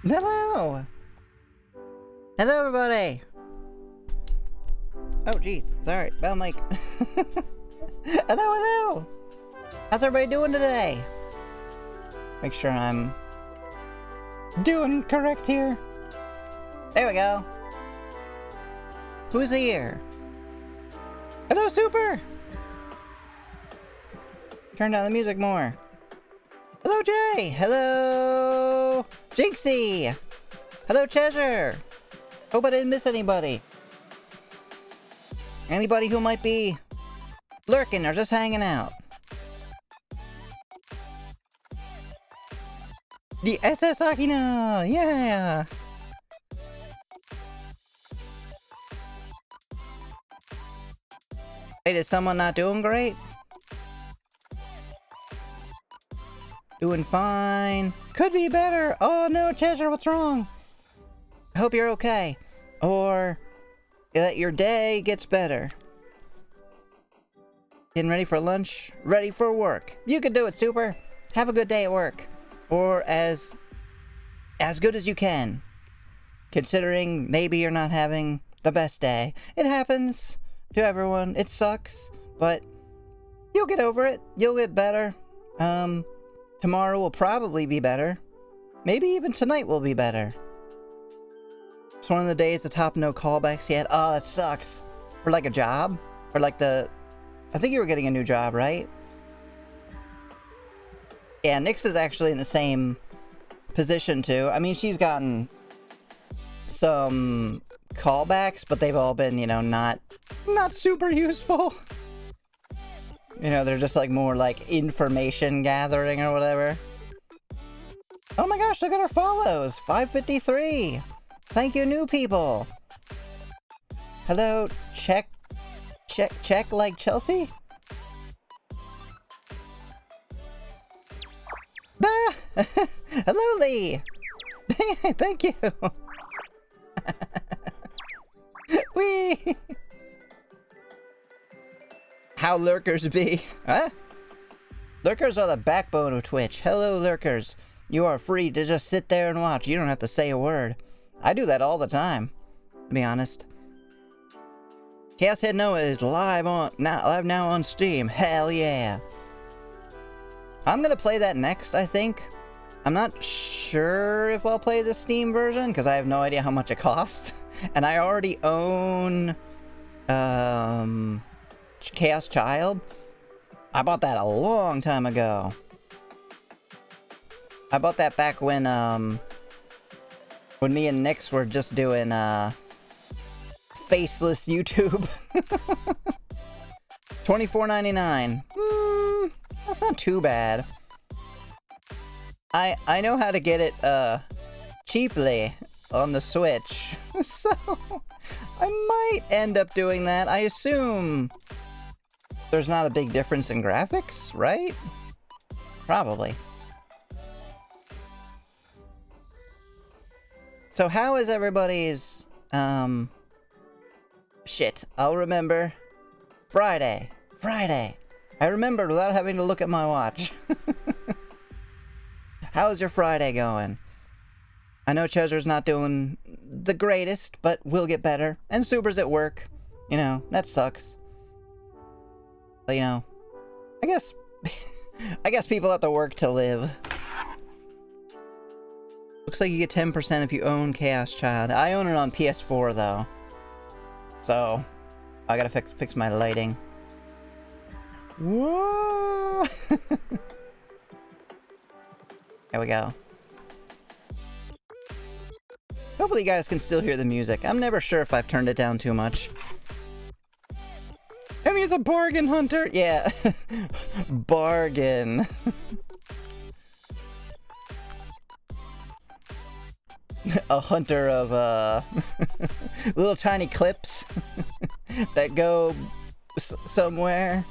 Hello! Hello, everybody! Oh, jeez. Sorry. Bad mic. Hello, hello! How's everybody doing today? Make sure I'm doing correct here. There we go. Who's here? Hello, Super! Turn down the music more. Hello, Jay! Hello, Jinxie! Hello, Cheshire! Hope I didn't miss anybody. Anybody who might be lurking or just hanging out. The SS Akina! Yeah! Wait, is someone not doing great? Doing fine. Could be better. Oh no, Cheshire, what's wrong? I hope you're okay. Or that your day gets better. Getting ready for lunch? Ready for work. You can do it, Super. Have a good day at work. Or as good as you can. Considering maybe you're not having the best day. It happens to everyone. It sucks. But you'll get over it. You'll get better. Tomorrow will probably be better. Maybe even tonight will be better. It's one of the days the top no callbacks yet. Oh, that sucks. For like a job? Or like I think you were getting a new job, right? Yeah, Nyx is actually in the same position too. I mean, she's gotten some callbacks, but they've all been, you know, not super useful. You know, they're just like more like information gathering or whatever. Oh my gosh, look at our follows. 553. Thank you, new people. Hello, check like Chelsea? Ah! Hello, Lee. Thank you. Whee! How lurkers be? Huh? Lurkers are the backbone of Twitch. Hello, lurkers. You are free to just sit there and watch. You don't have to say a word. I do that all the time, to be honest. Chaos Head Noah is live now on Steam. Hell yeah. I'm gonna play that next, I think. I'm not sure if I'll play the Steam version, because I have no idea how much it costs. And I already own Chaos Child. I bought that a long time ago. I bought that back when me and Nyx were just doing faceless YouTube. $24.99. That's not too bad. I know how to get it cheaply on the Switch. So I might end up doing that. I assume there's not a big difference in graphics, right? Probably. So how is everybody's, shit, I'll remember. Friday. I remembered without having to look at my watch. How's your Friday going? I know Cheser's not doing the greatest, but we'll get better. And Super's at work. You know, that sucks. But, you know, I guess people have to work to live. Looks like you get 10% if you own Chaos Child. I own it on PS4 though. So, I gotta fix my lighting. Whoa! There we go. Hopefully you guys can still hear the music. I'm never sure if I've turned it down too much. I mean, it's a bargain hunter. Yeah. Bargain. A hunter of little tiny clips that go somewhere.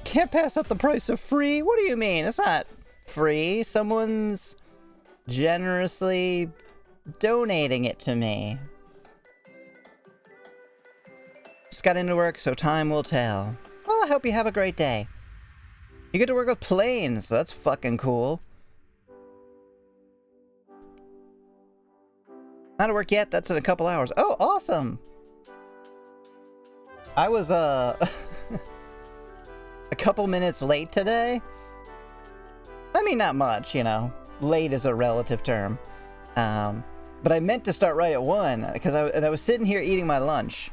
Can't pass up the price of free. What do you mean? It's not free. Someone's generously donating it to me. Just got into work, so time will tell. Well, I hope you have a great day. You get to work with planes, so that's fucking cool. Not at work yet. That's in a couple hours. Oh, awesome. I was, a couple minutes late today. I mean, not much, you know. Late is a relative term. But I meant to start right at 1, because I was sitting here eating my lunch.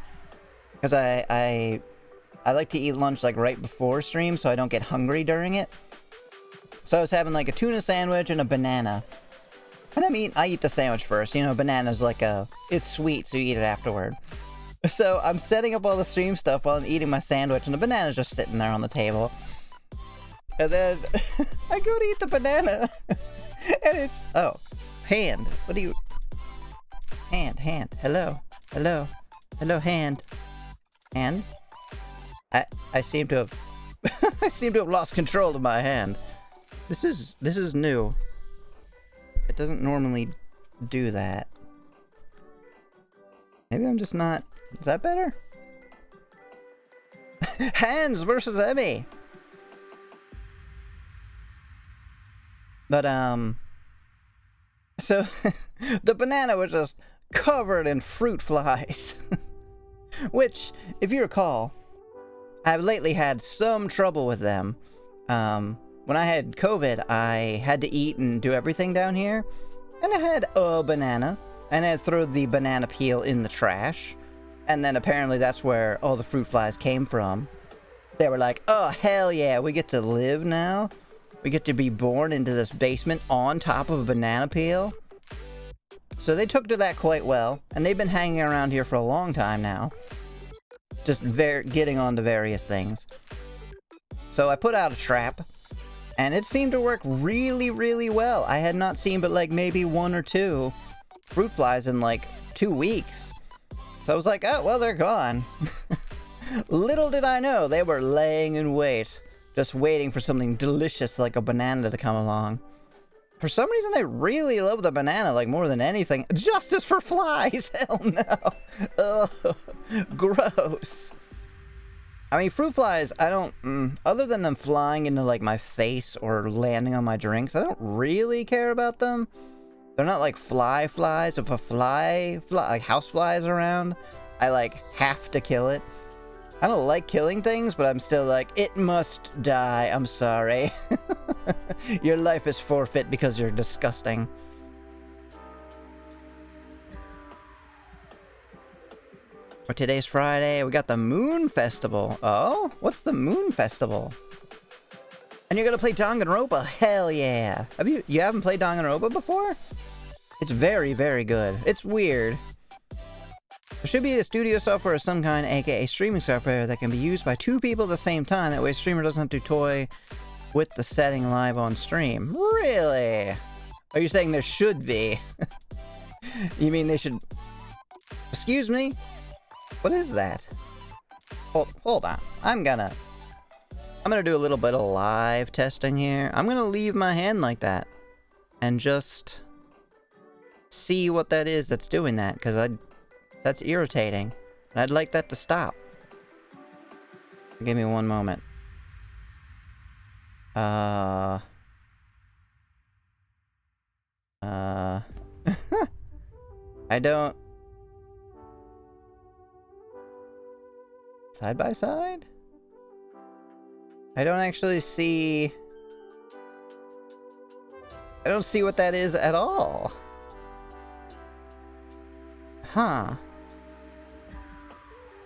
Because I like to eat lunch, like, right before stream, so I don't get hungry during it. So I was having, like, a tuna sandwich and a banana. And I eat the sandwich first. You know, banana's like it's sweet, so you eat it afterward. So I'm setting up all the stream stuff while I'm eating my sandwich, and the banana's just sitting there on the table. And then I go to eat the banana, and it's, oh, hand. What do you... Hand. Hello, hand. Hand? I seem to have... I seem to have lost control of my hand. This is new. It doesn't normally do that. Maybe I'm just not... Is that better? Hands versus Emmy! But, so, the banana was just covered in fruit flies. Which, if you recall, I've lately had some trouble with them. When I had COVID, I had to eat and do everything down here. And I had a banana. And I threw the banana peel in the trash. And then apparently that's where all the fruit flies came from. They were like, oh, hell yeah, we get to live now? We get to be born into this basement on top of a banana peel? So they took to that quite well. And they've been hanging around here for a long time now. Just getting onto various things. So I put out a trap. And it seemed to work really, really well. I had not seen but like maybe 1 or 2 fruit flies in like 2 weeks. So I was like, oh, well, they're gone. Little did I know they were laying in wait, just waiting for something delicious like a banana to come along. For some reason, I really love the banana like more than anything. Justice for flies! Hell no! Ugh, gross. I mean, fruit flies, I don't, other than them flying into, like, my face or landing on my drinks, I don't really care about them. They're not, like, flies. If a fly, like, house flies around, I, like, have to kill it. I don't like killing things, but I'm still like, it must die, I'm sorry. Your life is forfeit because you're disgusting. But today's Friday, we got the Moon Festival. Oh? What's the Moon Festival? And you're gonna play Danganronpa? Hell yeah. You haven't played Danganronpa before? It's very, very good. It's weird. There should be a studio software of some kind, aka streaming software, that can be used by 2 people at the same time. That way a streamer doesn't have to toy with the setting live on stream. Really? Are you saying there should be? You mean they should... Excuse me? What is that? Hold on. I'm gonna do a little bit of live testing here. I'm gonna leave my hand like that. And just... see what that is that's doing that, because that's irritating. And I'd like that to stop. Give me 1 moment. I don't... Side by side? I don't actually see... I don't see what that is at all. Huh.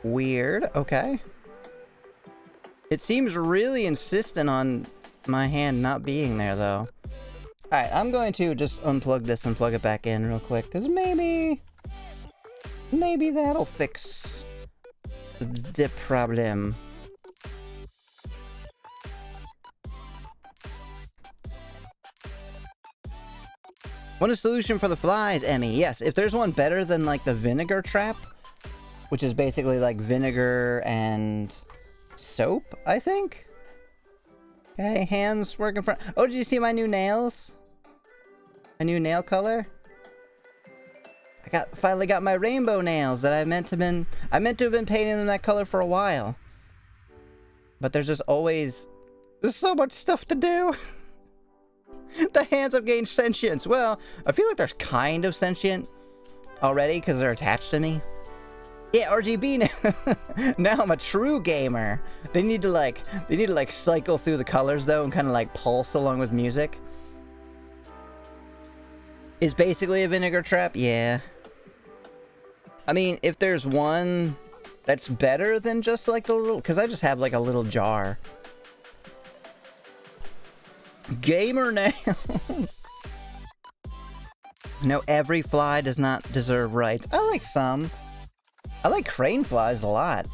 Weird. Okay. It seems really insistent on my hand not being there, though. Alright, I'm going to just unplug this and plug it back in real quick, because maybe that'll fix the problem. Want a solution for the flies, Emmy? Yes, if there's one better than, like, the vinegar trap, which is basically, like, vinegar and soap, I think? Okay, hands working for... Oh, did you see my new nails? My new nail color? I finally got my rainbow nails that I meant to have been painting them that color for a while. But there's so much stuff to do. The hands have gained sentience. Well, I feel like they're kind of sentient. already because they're attached to me. Yeah, RGB now. Now I'm a true gamer. They need to like cycle through the colors though and kind of like pulse along with music. Is basically a vinegar trap, yeah. I mean, if there's one that's better than just like the little, because I just have like a little jar. Gamer now. No, every fly does not deserve rights. I like some. I like crane flies a lot.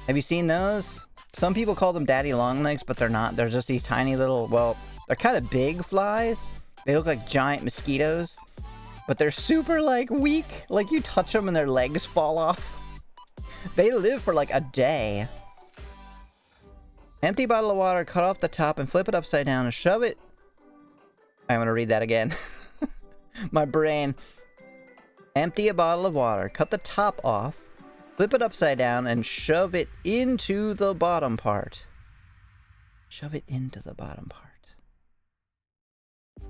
Have you seen those? Some people call them daddy longlegs, but they're not. They're just these tiny little, well, they're kind of big flies. They look like giant mosquitoes, but they're super like weak. Like you touch them and their legs fall off. They live for like a day. Empty bottle of water, cut off the top and flip it upside down and shove it. I'm gonna read that again. My brain. Empty a bottle of water, cut the top off, flip it upside down, and shove it into the bottom part. Shove it into the bottom part.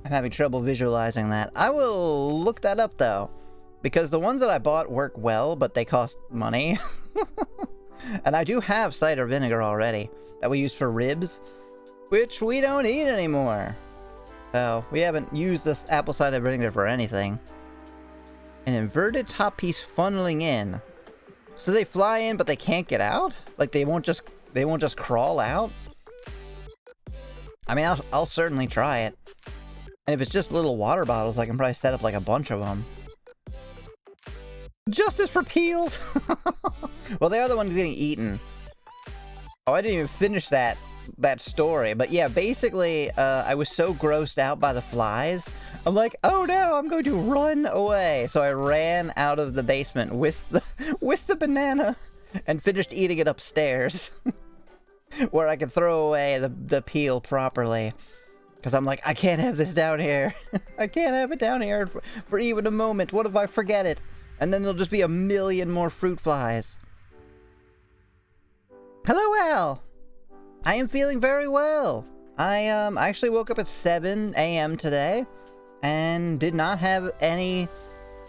I'm having trouble visualizing that. I will look that up, though, because the ones that I bought work well, but they cost money. And I do have cider vinegar already that we use for ribs, which we don't eat anymore. So we haven't used this apple cider vinegar for anything. An inverted top piece funneling in. So they fly in, but they can't get out? Like they won't just crawl out? I mean, I'll certainly try it. And if it's just little water bottles, I can probably set up like a bunch of them. Justice for peels! Well, they are the ones getting eaten. Oh, I didn't even finish that story. But yeah, basically, I was so grossed out by the flies. I'm like, oh no, I'm going to run away. So I ran out of the basement with the banana and finished eating it upstairs. Where I could throw away the peel properly. Because I'm like, I can't have this down here. I can't have it down here for even a moment. What if I forget it? And then there'll just be a million more fruit flies. Hello, Al! I am feeling very well. I actually woke up at 7 a.m. today and did not have any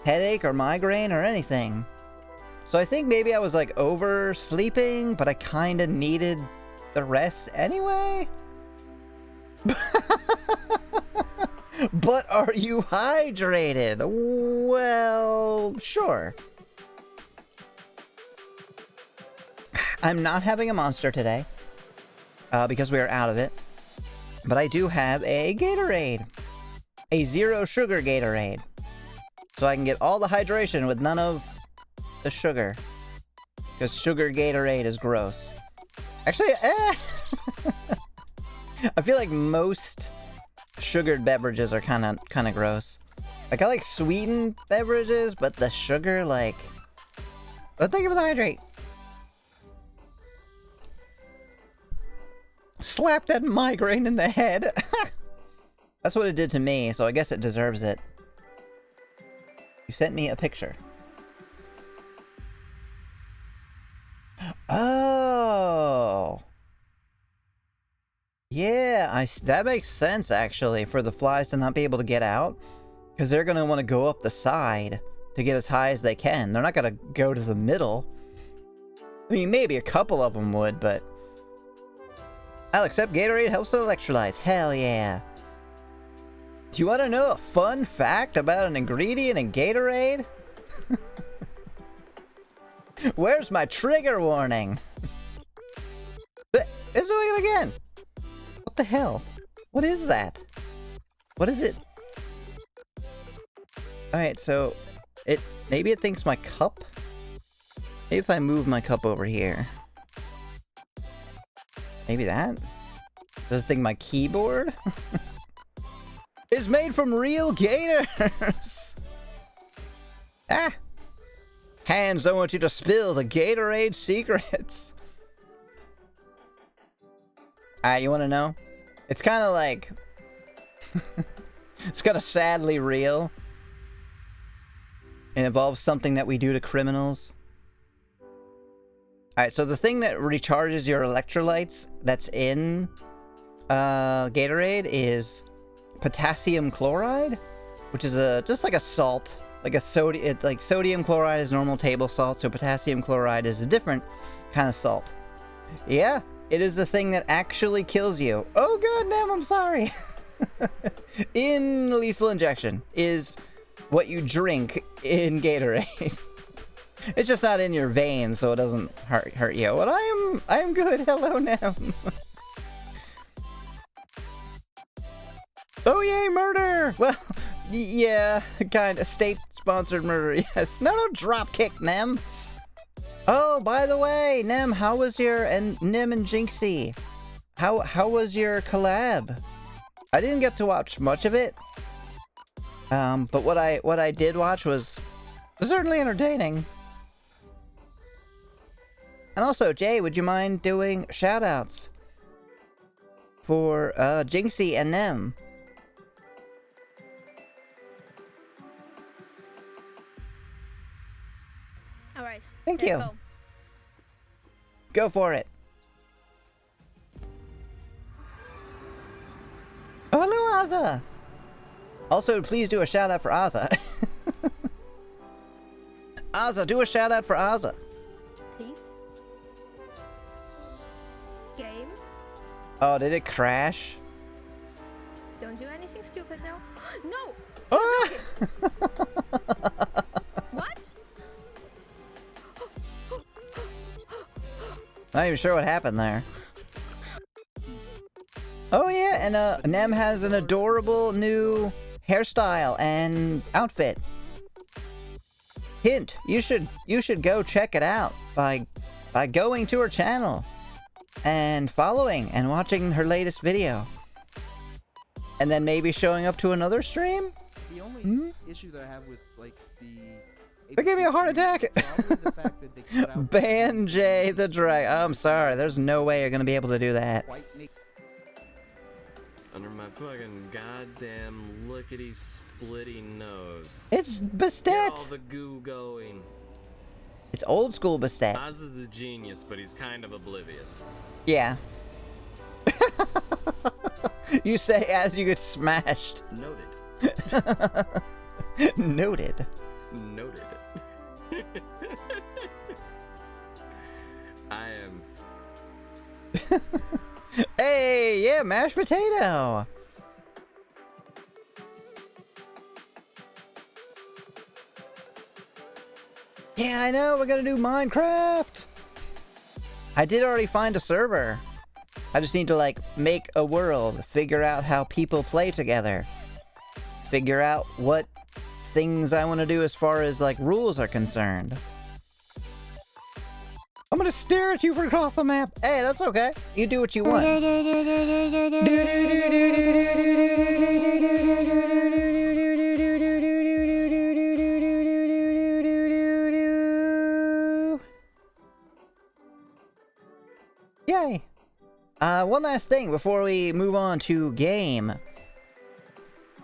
headache or migraine or anything. So I think maybe I was like oversleeping, but I kind of needed the rest anyway. But are you hydrated? Well, sure. I'm not having a Monster today. Because we are out of it. But I do have a Gatorade. A zero sugar Gatorade. So I can get all the hydration with none of the sugar. Because sugar Gatorade is gross. Actually, I feel like most sugared beverages are kind of gross. Like, I like sweetened beverages, but the sugar, like... But thank you for the hydrate. Slap that migraine in the head. That's what it did to me, so I guess it deserves it. You sent me a picture. Oh. Yeah, that makes sense, actually, for the flies to not be able to get out. Because they're going to want to go up the side to get as high as they can. They're not going to go to the middle. I mean, maybe a couple of them would, but... I'll accept Gatorade helps with electrolytes. Hell yeah. Do you want to know a fun fact about an ingredient in Gatorade? Where's my trigger warning? It's doing it again. What the hell? What is that? What is it? Alright, so... Maybe it thinks my cup? Maybe if I move my cup over here. Maybe that? Does it think my keyboard? Is made from real gators! Ah! Hands don't want you to spill the Gatorade secrets. Alright, you wanna know? It's kinda like... it's kinda sadly real. It involves something that we do to criminals. Alright, so the thing that recharges your electrolytes that's in Gatorade is potassium chloride, which is just like a salt like a sodium, like sodium chloride is normal table salt, so potassium chloride is a different kind of salt. Yeah, it is the thing that actually kills you. Oh god damn, I'm sorry. In lethal injection is what you drink in Gatorade. It's just not in your veins, so it doesn't hurt you. But I am good. Hello, Nem. Oh yay, murder! Well, yeah, kind of state-sponsored murder. Yes. No, dropkick, Nem. Oh, by the way, Nem, how was your Nem and Jinxie? How was your collab? I didn't get to watch much of it. But what I did watch was certainly entertaining. And also, Jay, would you mind doing shoutouts for Jinxie and Nem? All right. Thank you. Go. Go for it. Oh, hello, Azza. Also, please do a shout out for Azza. Azza, do a shout out for Azza. Please. Game. Oh, did it crash? Don't do anything stupid now. No. Ah! What? Not even sure what happened there. Oh yeah, and Nem has an adorable new hairstyle and outfit. Hint, you should go check it out by going to her channel and following and watching her latest video. And then maybe showing up to another stream? The only issue that I have with like They gave me a heart attack! the fact that they cut out Ban Jay the Drag. I'm sorry, there's no way you're gonna be able to do that. Under my fucking goddamn lickety-splitty nose. It's Get Bastet! all the goo going. It's old school Bastet. Oz is a genius, but he's kind of oblivious. Yeah. You say as you get smashed. Noted. Noted. Noted. I am... Hey, yeah, mashed potato. Yeah, I know, we're gonna do Minecraft. I did already find a server. I just need to, like, make a world, figure out how people play together, figure out what things I want to do as far as, like, rules are concerned. I'm gonna stare at you from across the map. Hey, that's okay. You do what you want. Yay. One last thing before we move on to game.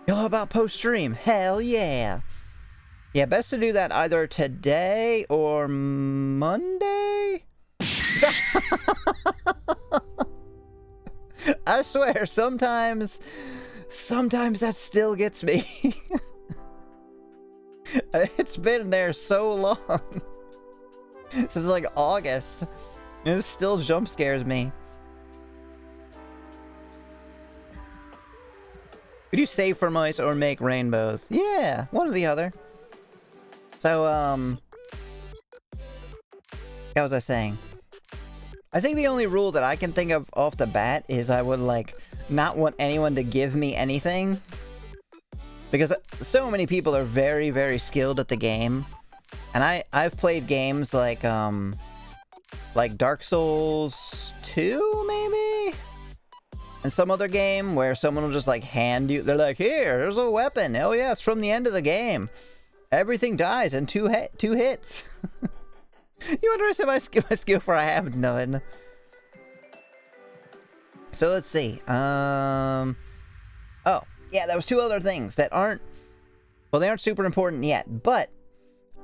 You know about post-stream? Hell yeah. Yeah, best to do that either today or Monday? I swear, sometimes that still gets me. It's been there so long. Since like August. And it still jump scares me. Could you save for mice or make rainbows? Yeah, one or the other. So, what was I saying? I think the only rule that I can think of off the bat is I would, like, not want anyone to give me anything. Because so many people are very, very skilled at the game. And I've played games like Dark Souls 2, maybe? And some other game where someone will just, like, hand you... They're like, here, there's a weapon. Oh, yeah, it's from the end of the game. Everything dies in two hits. You understand my skill for I have none. So let's see. Oh, yeah, there was two other things that aren't... Well, they aren't super important yet, but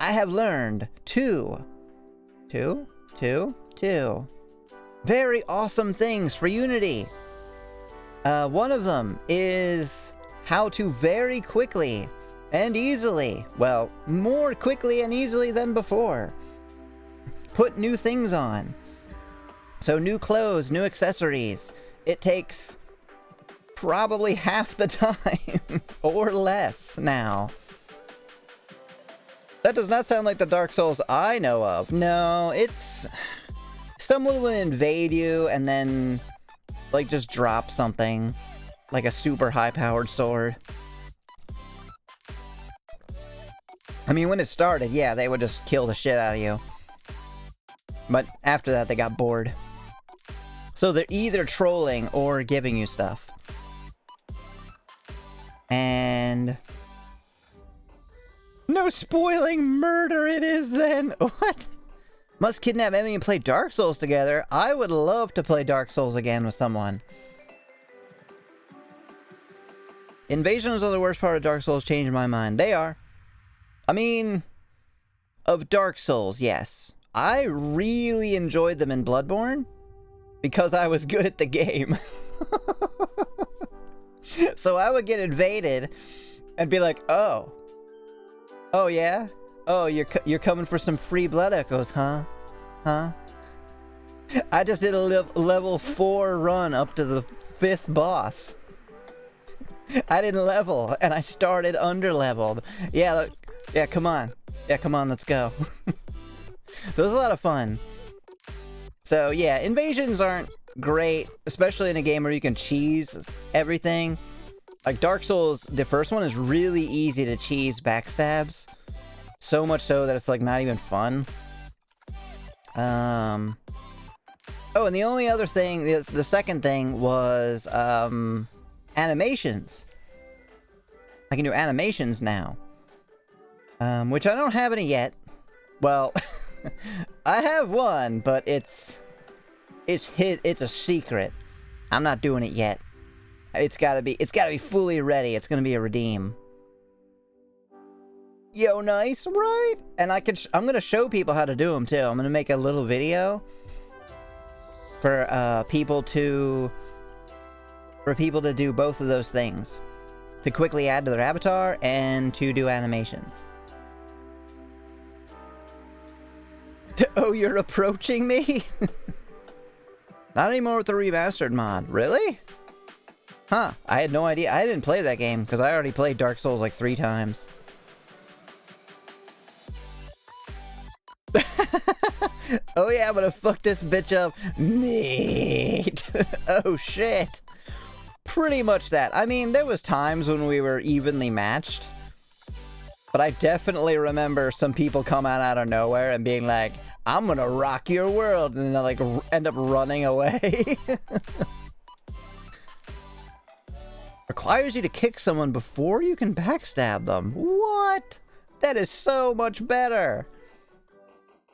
I have learned two very awesome things for Unity. One of them is how to very quickly And easily. Well, more quickly and easily than before. Put new things on. So new clothes, new accessories. It takes probably half the time or less now. That does not sound like the Dark Souls I know of. No, it's... someone will invade you and then, like, just drop something. Like a super high-powered sword. I mean, when it started, yeah, they would just kill the shit out of you. But after that, they got bored. So they're either trolling or giving you stuff. And... no spoiling, murder it is then! What? Must kidnap Emmy and play Dark Souls together? I would love to play Dark Souls again with someone. Invasions are the worst part of Dark Souls, changed my mind. They are. I mean, of Dark Souls, yes. I really enjoyed them in Bloodborne because I was good at the game. So I would get invaded and be like, oh. Oh, yeah? Oh, you're coming for some free blood echoes, huh? Huh? I just did a level 4 run up to the 5th boss. I didn't level, and I started under-leveled. Yeah, look, yeah, come on. Yeah, come on, let's go. So it was a lot of fun. So, yeah, invasions aren't great, especially in a game where you can cheese everything. Like, Dark Souls, the first one is really easy to cheese backstabs. So much so that it's, like, not even fun. Oh, and the only other thing, the second thing was, animations. I can do animations now. Which I don't have any yet. Well, I have one, but it's a secret. I'm not doing it yet. It's gotta be fully ready. It's gonna be a redeem. Yo, nice, right? And I'm gonna show people how to do them too. I'm gonna make a little video for people to do both of those things, to quickly add to their avatar and to do animations. Oh, you're approaching me? Not anymore with the remastered mod. Really? Huh, I had no idea. I didn't play that game because I already played Dark Souls like 3 times. Oh yeah, I'm gonna fuck this bitch up. Neat. Oh shit. Pretty much that. I mean, there was times when we were evenly matched. But I definitely remember some people coming out of nowhere and being like, I'm gonna rock your world, and then they like end up running away. Requires you to kick someone before you can backstab them. What? That is so much better.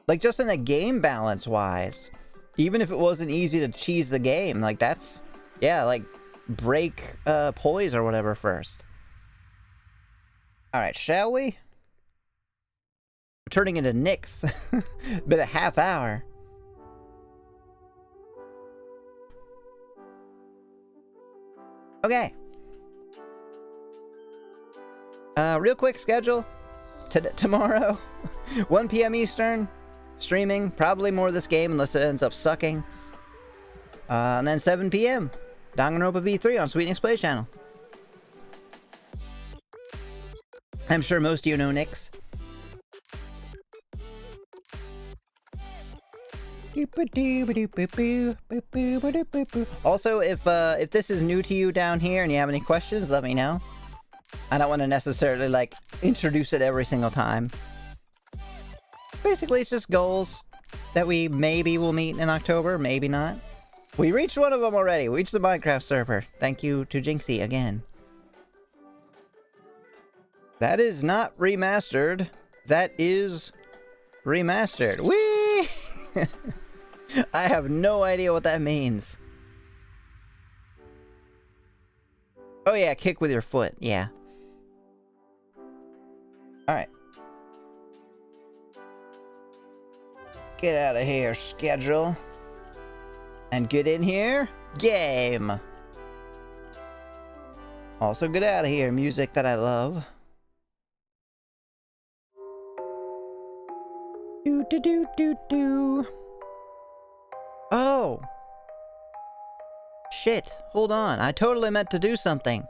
Like, just in a game balance wise. Even if it wasn't easy to cheese the game, like that's, yeah, like break poise or whatever first. Alright, shall we? We're turning into Nyx. Been a half hour. Okay. Real quick schedule. Tomorrow, 1 p.m. Eastern, streaming. Probably more of this game unless it ends up sucking. And then 7 p.m. Danganronpa V3 on Sweet Nyx Plays channel. I'm sure most of you know Nyx. Also, if this is new to you down here and you have any questions, let me know. I don't want to necessarily, like, introduce it every single time. Basically, it's just goals that we maybe will meet in October, maybe not. We reached one of them already. We reached the Minecraft server. Thank you to Jinxie again. That is not remastered. That is remastered. Whee! I have no idea what that means. Oh yeah, kick with your foot. Yeah. Alright. Get out of here, schedule. And get in here, game. Also get out of here, music that I love. Do do do do do. Oh. Shit. Hold on. I totally meant to do something.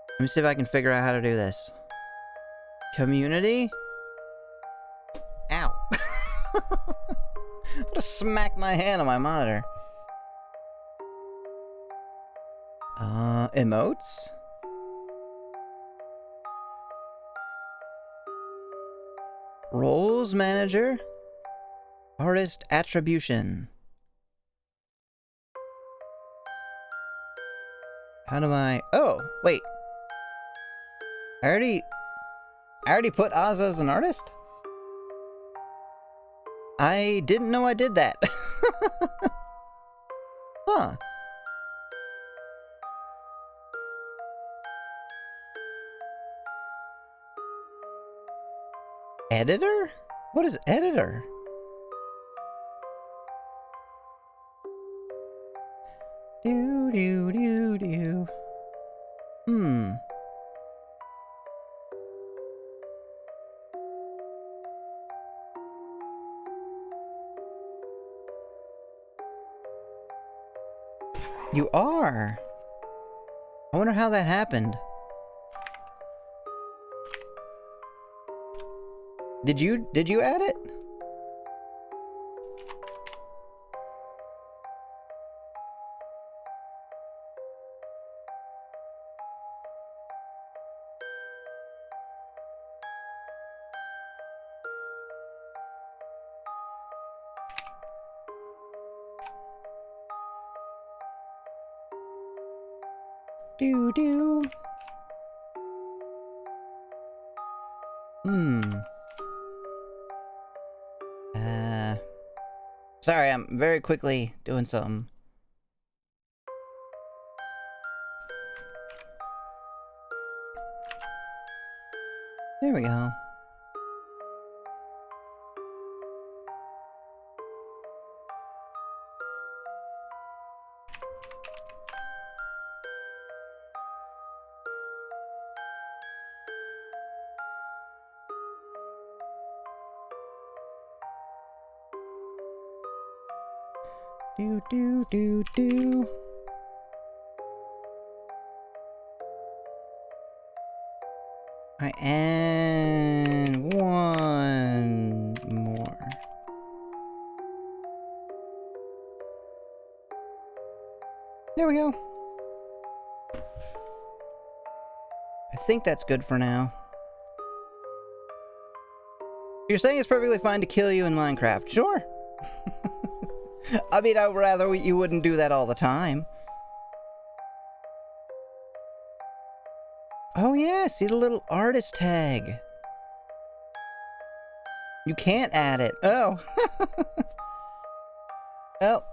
Let me see if I can figure out how to do this. Community? Ow. I just smacked my hand on my monitor. Emotes? Roles manager? Artist attribution. How do I... Oh, wait. I already put Oz as an artist? I didn't know I did that. Huh. Editor? What is editor? Do do do do. Hmm. You are. I wonder how that happened. Did you add it? Do do. Sorry, I'm very quickly doing something. There we go. Do do do do. Alright, and one more. There we go. I think that's good for now. You're saying it's perfectly fine to kill you in Minecraft. Sure. I mean, I'd rather you wouldn't do that all the time. Oh yeah, see the little artist tag. You can't add it. Oh. Well,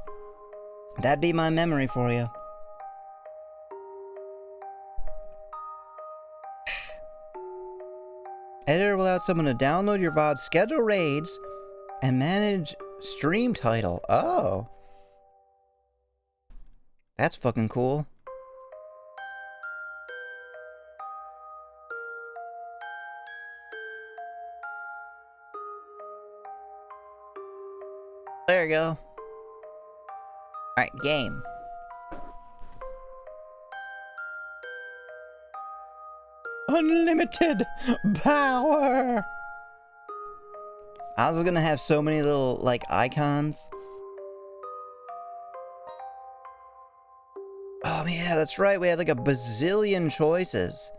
that'd be my memory for you. Editor will allow someone to download your VOD, schedule raids, and manage stream title. Oh. That's fucking cool. There you go. Alright, game. Unlimited power! I was gonna have so many little, like, icons. Oh, yeah, that's right. We had, like, a bazillion choices.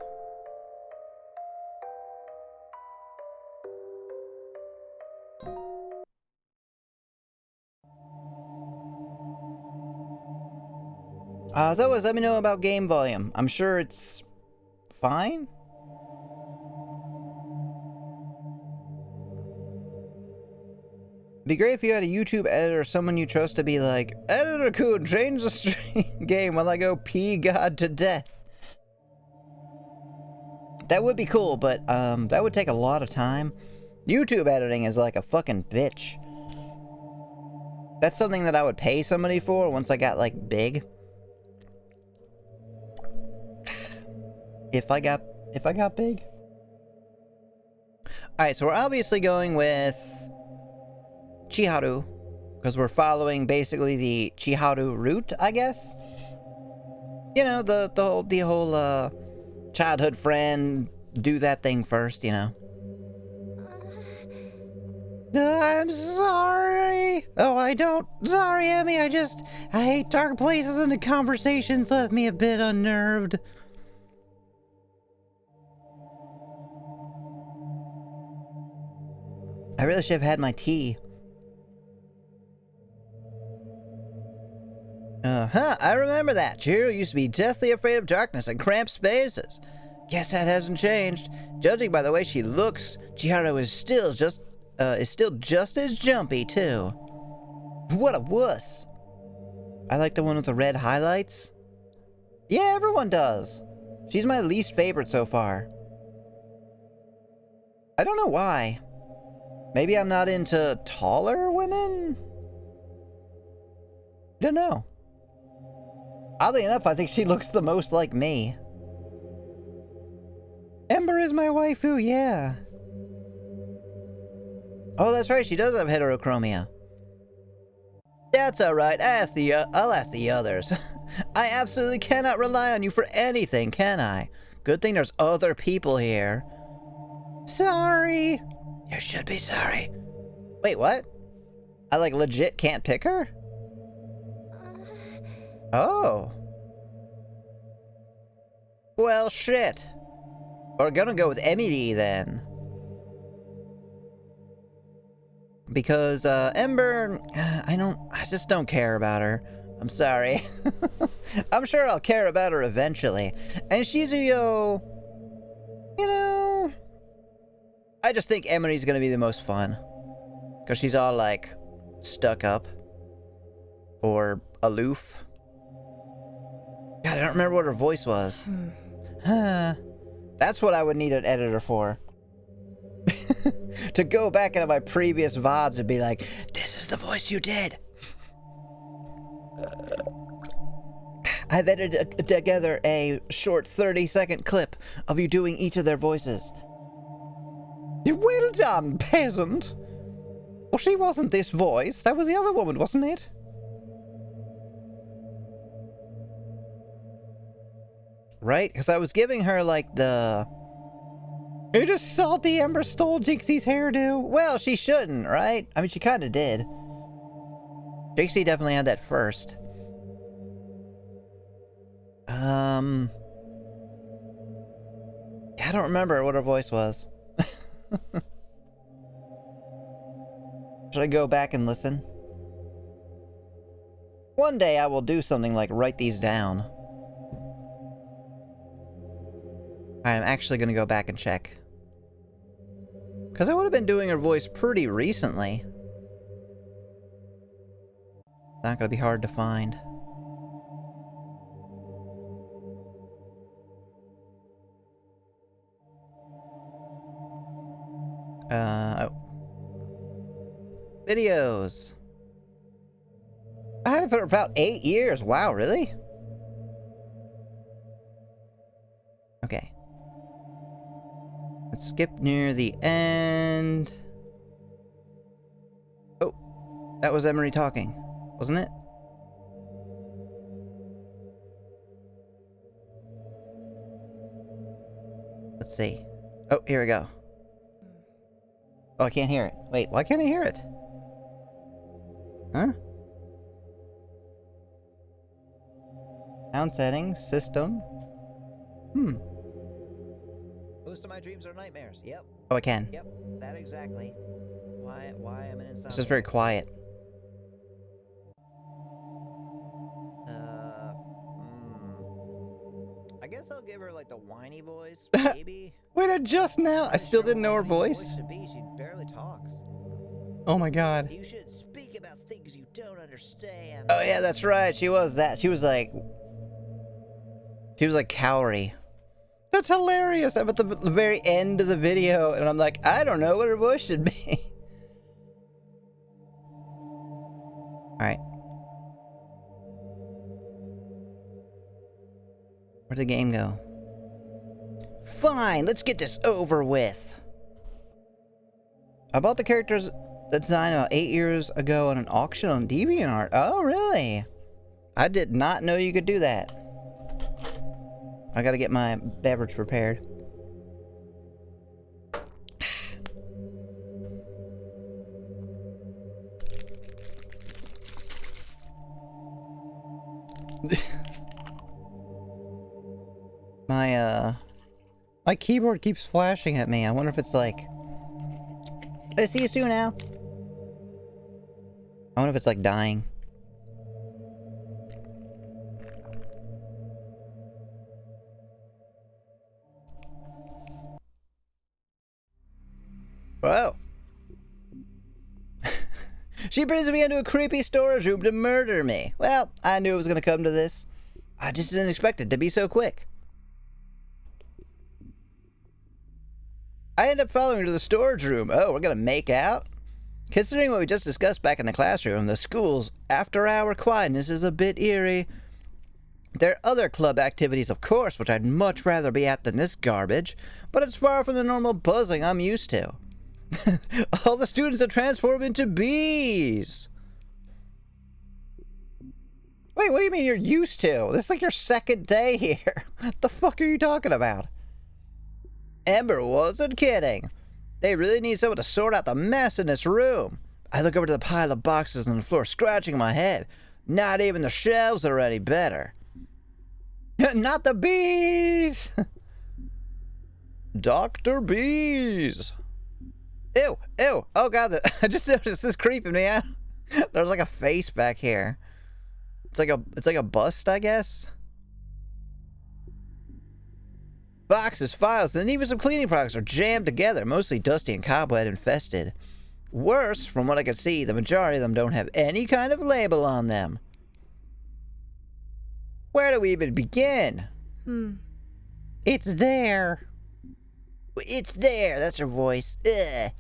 As always, let me know about game volume. I'm sure it's fine. It'd be great if you had a YouTube editor or someone you trust to be like, Editor Kun, change the stream game while I go pee God to death. That would be cool, but that would take a lot of time. YouTube editing is like a fucking bitch. That's something that I would pay somebody for once I got, like, big. If I got big. Alright, so we're obviously going with Chiharu, because we're following basically the Chiharu route, I guess. You know, the whole childhood friend, do that thing first, you know. I'm sorry. Oh, I don't. Sorry, Emmy. I hate dark places and the conversations left me a bit unnerved. I really should have had my tea. Uh-huh, I remember that. Chihiro used to be deathly afraid of darkness and cramped spaces. Guess that hasn't changed. Judging by the way she looks, Chihiro is still just as jumpy, too. What a wuss. I like the one with the red highlights. Yeah, everyone does. She's my least favorite so far. I don't know why. Maybe I'm not into taller women? Don't know. Oddly enough, I think she looks the most like me. Ember is my waifu, yeah. Oh, that's right, she does have heterochromia. That's alright, I'll ask the others. I absolutely cannot rely on you for anything, can I? Good thing there's other people here. Sorry. You should be sorry. Wait, what? I, like, legit can't pick her? Oh. Well, shit. We're gonna go with Emily, then. Because, Ember, I just don't care about her. I'm sorry. I'm sure I'll care about her eventually. And Shizuyo, you know, I just think Emily's gonna be the most fun. Because she's all, like, stuck up. Or aloof. God, I don't remember what her voice was. That's what I would need an editor for. To go back into my previous VODs and be like, this is the voice you did. I've edited together a short 30-second clip of you doing each of their voices. Well done, peasant. Well, she wasn't this voice. That was the other woman, wasn't it? Right? Because I was giving her, like, the... You just salty Ember stole Jinxie's hairdo. Well, she shouldn't, right? I mean, she kind of did. Jinxie definitely had that first. I don't remember what her voice was. Should I go back and listen? One day I will do something like write these down. I'm actually going to go back and check. Because I would have been doing her voice pretty recently. Not going to be hard to find. Oh. Videos. I had it for about 8 years. Wow, really? Okay. Let's skip near the end. Oh, that was Emery talking, wasn't it? Let's see. Oh, here we go. Oh, I can't hear it. Wait, why can't I hear it? Huh? Sound settings, system. Most of my dreams are nightmares. Yep. Oh, I can. Yep, that exactly. Why am I inside? It's just very quiet. I guess I'll give her like the whiny voice, maybe. Wait, just now? I still didn't know her voice. Should be. She barely talks. Oh my god. You should speak about things you don't understand. Oh yeah, that's right. She was that. She was like Cowrie. That's hilarious. I'm at the very end of the video, and I'm like, I don't know what her voice should be. Alright. Where'd the game go? Fine, let's get this over with. I bought the character's design about 8 years ago on an auction on DeviantArt. Oh, really? I did not know you could do that. I gotta get my beverage prepared. My keyboard keeps flashing at me. I wonder if it's like... I see you soon, Al. I wonder if it's like dying. Whoa. She brings me into a creepy storage room to murder me. Well, I knew it was gonna come to this. I just didn't expect it to be so quick. I end up following her to the storage room. Oh, we're gonna make out? Considering what we just discussed back in the classroom, the school's after-hour quietness is a bit eerie. There are other club activities, of course, which I'd much rather be at than this garbage, but it's far from the normal buzzing I'm used to. All the students have transformed into bees! Wait, what do you mean you're used to? This is like your second day here. What the fuck are you talking about? Ember wasn't kidding. They really need someone to sort out the mess in this room. I look over to the pile of boxes on the floor, scratching my head. Not even the shelves are any better. Not the bees! Dr. Bees! Ew, ew, oh god, I just noticed this creeping me out. There's like a face back here. It's like a bust, I guess. Boxes, files, and even some cleaning products are jammed together, mostly dusty and cobweb infested. Worse, from what I can see, the majority of them don't have any kind of label on them. Where do we even begin? It's there. It's there, that's her voice. Ugh.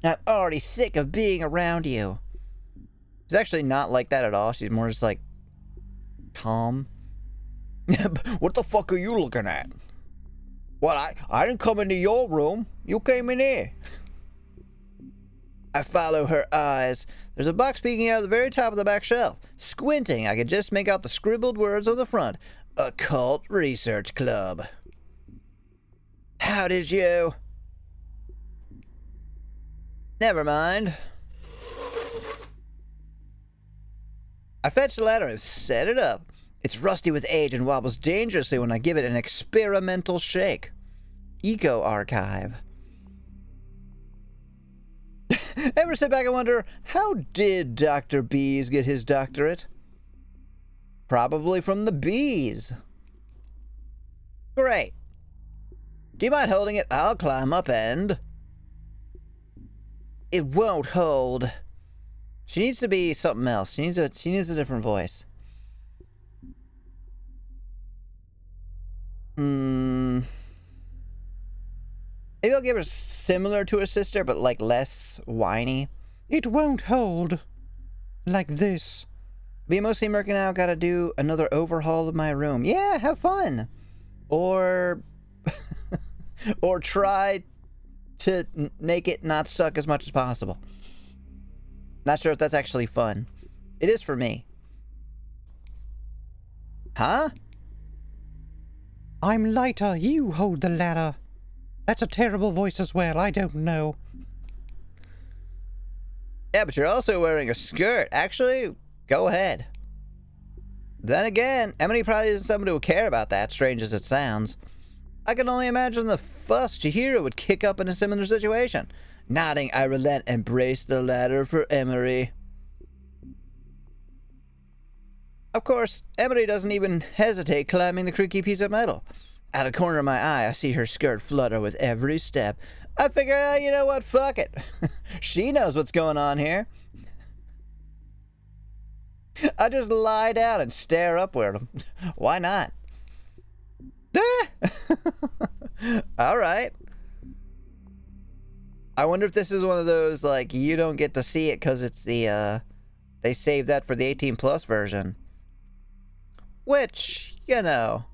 I'm already sick of being around you. She's actually not like that at all. She's more just like calm. What the fuck are you looking at? Well, I didn't come into your room. You came in here. I follow her eyes. There's a box peeking out of the very top of the back shelf. Squinting, I could just make out the scribbled words on the front. Occult Research Club. How did you... Never mind. I fetched the ladder and set it up. It's rusty with age and wobbles dangerously when I give it an experimental shake. Eco Archive. Ever sit back and wonder, how did Dr. Bees get his doctorate? Probably from the bees. Great. Do you mind holding it? I'll climb up and... It won't hold. She needs to be something else. She needs a different voice. Maybe I'll give her similar to her sister, but like less whiny. It won't hold. Like this. Me and Mostly Merc now gotta do another overhaul of my room. Yeah, have fun. Or... or try to make it not suck as much as possible. Not sure if that's actually fun. It is for me. Huh? I'm lighter, you hold the ladder. That's a terrible voice as well, I don't know. Yeah, but you're also wearing a skirt. Actually, go ahead. Then again, Emily probably isn't someone who would care about that, strange as it sounds. I can only imagine the fuss Chihiro would kick up in a similar situation. Nodding, I relent and brace the ladder for Emery. Of course, Emery doesn't even hesitate climbing the creaky piece of metal. Out of the corner of my eye, I see her skirt flutter with every step. I figure, you know what, fuck it. She knows what's going on here. I just lie down and stare upward. Why not? Alright. I wonder if this is one of those, like, you don't get to see it because it's the, they saved that for the 18+ version. Which, you know,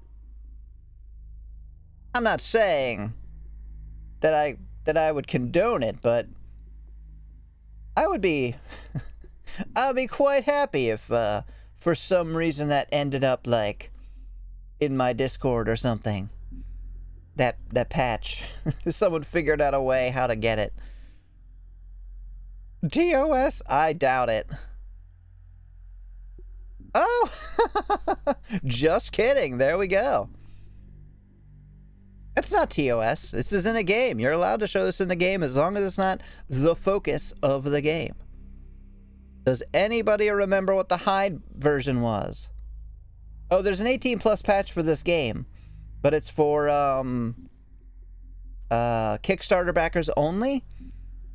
I'm not saying that I that I would condone it, but I would be I'd be quite happy if for some reason that ended up like in my Discord or something. That patch. Someone figured out a way how to get it. TOS? I doubt it. Oh! Just kidding. There we go. It's not TOS. This is in a game. You're allowed to show this in the game as long as it's not the focus of the game. Does anybody remember what the hide version was? Oh, there's an 18+ patch for this game, but it's for Kickstarter backers only,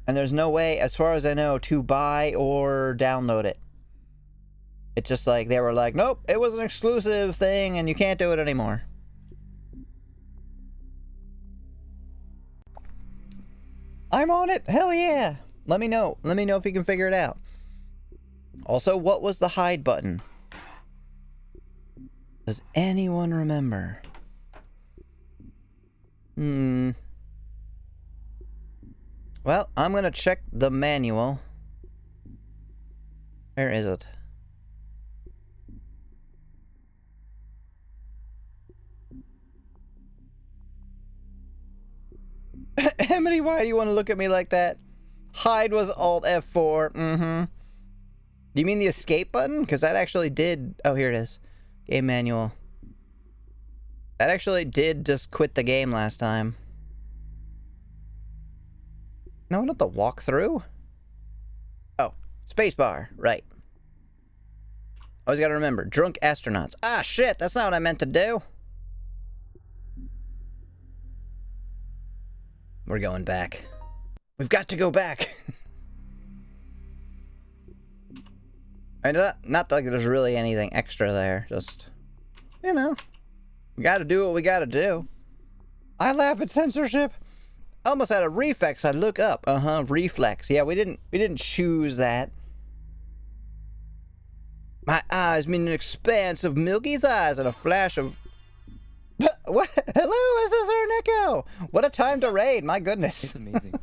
and there's no way, as far as I know, to buy or download it. It's just like they were like, nope, it was an exclusive thing, and you can't do it anymore. I'm on it. Hell yeah. Let me know. Let me know if you can figure it out. Also, what was the hide button? Does anyone remember? Well, I'm gonna check the manual. Where is it? Emily, why do you want to look at me like that? Hide was Alt F4. Do you mean the escape button? Because that actually did... Oh, here it is. Game manual. That actually did just quit the game last time. No, not the walkthrough. Oh, spacebar. Right. Always gotta remember. Drunk astronauts. Ah, shit. That's not what I meant to do. We're going back. We've got to go back. I mean, not like there's really anything extra there. Just, you know, we gotta do what we gotta do. I laugh at censorship. Almost out of reflex, I look up. Reflex. Yeah, we didn't choose that. My eyes mean an expanse of milky thighs and a flash of... What? Hello, is this Nico? What a time to raid, my goodness. It's amazing.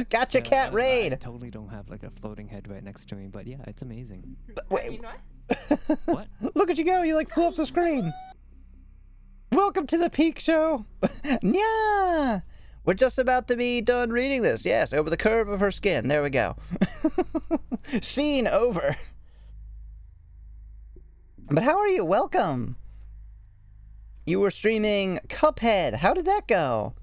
Gotcha, cat raid. I totally don't have like a floating head right next to me, but yeah, it's amazing. Wait. I mean, what? What? Look at you go, you like flew up the screen. Welcome to the Peak Show. Yeah. We're just about to be done reading this. Yes, over the curve of her skin. There we go. Scene over. But how are you? Welcome. You were streaming Cuphead. How did that go?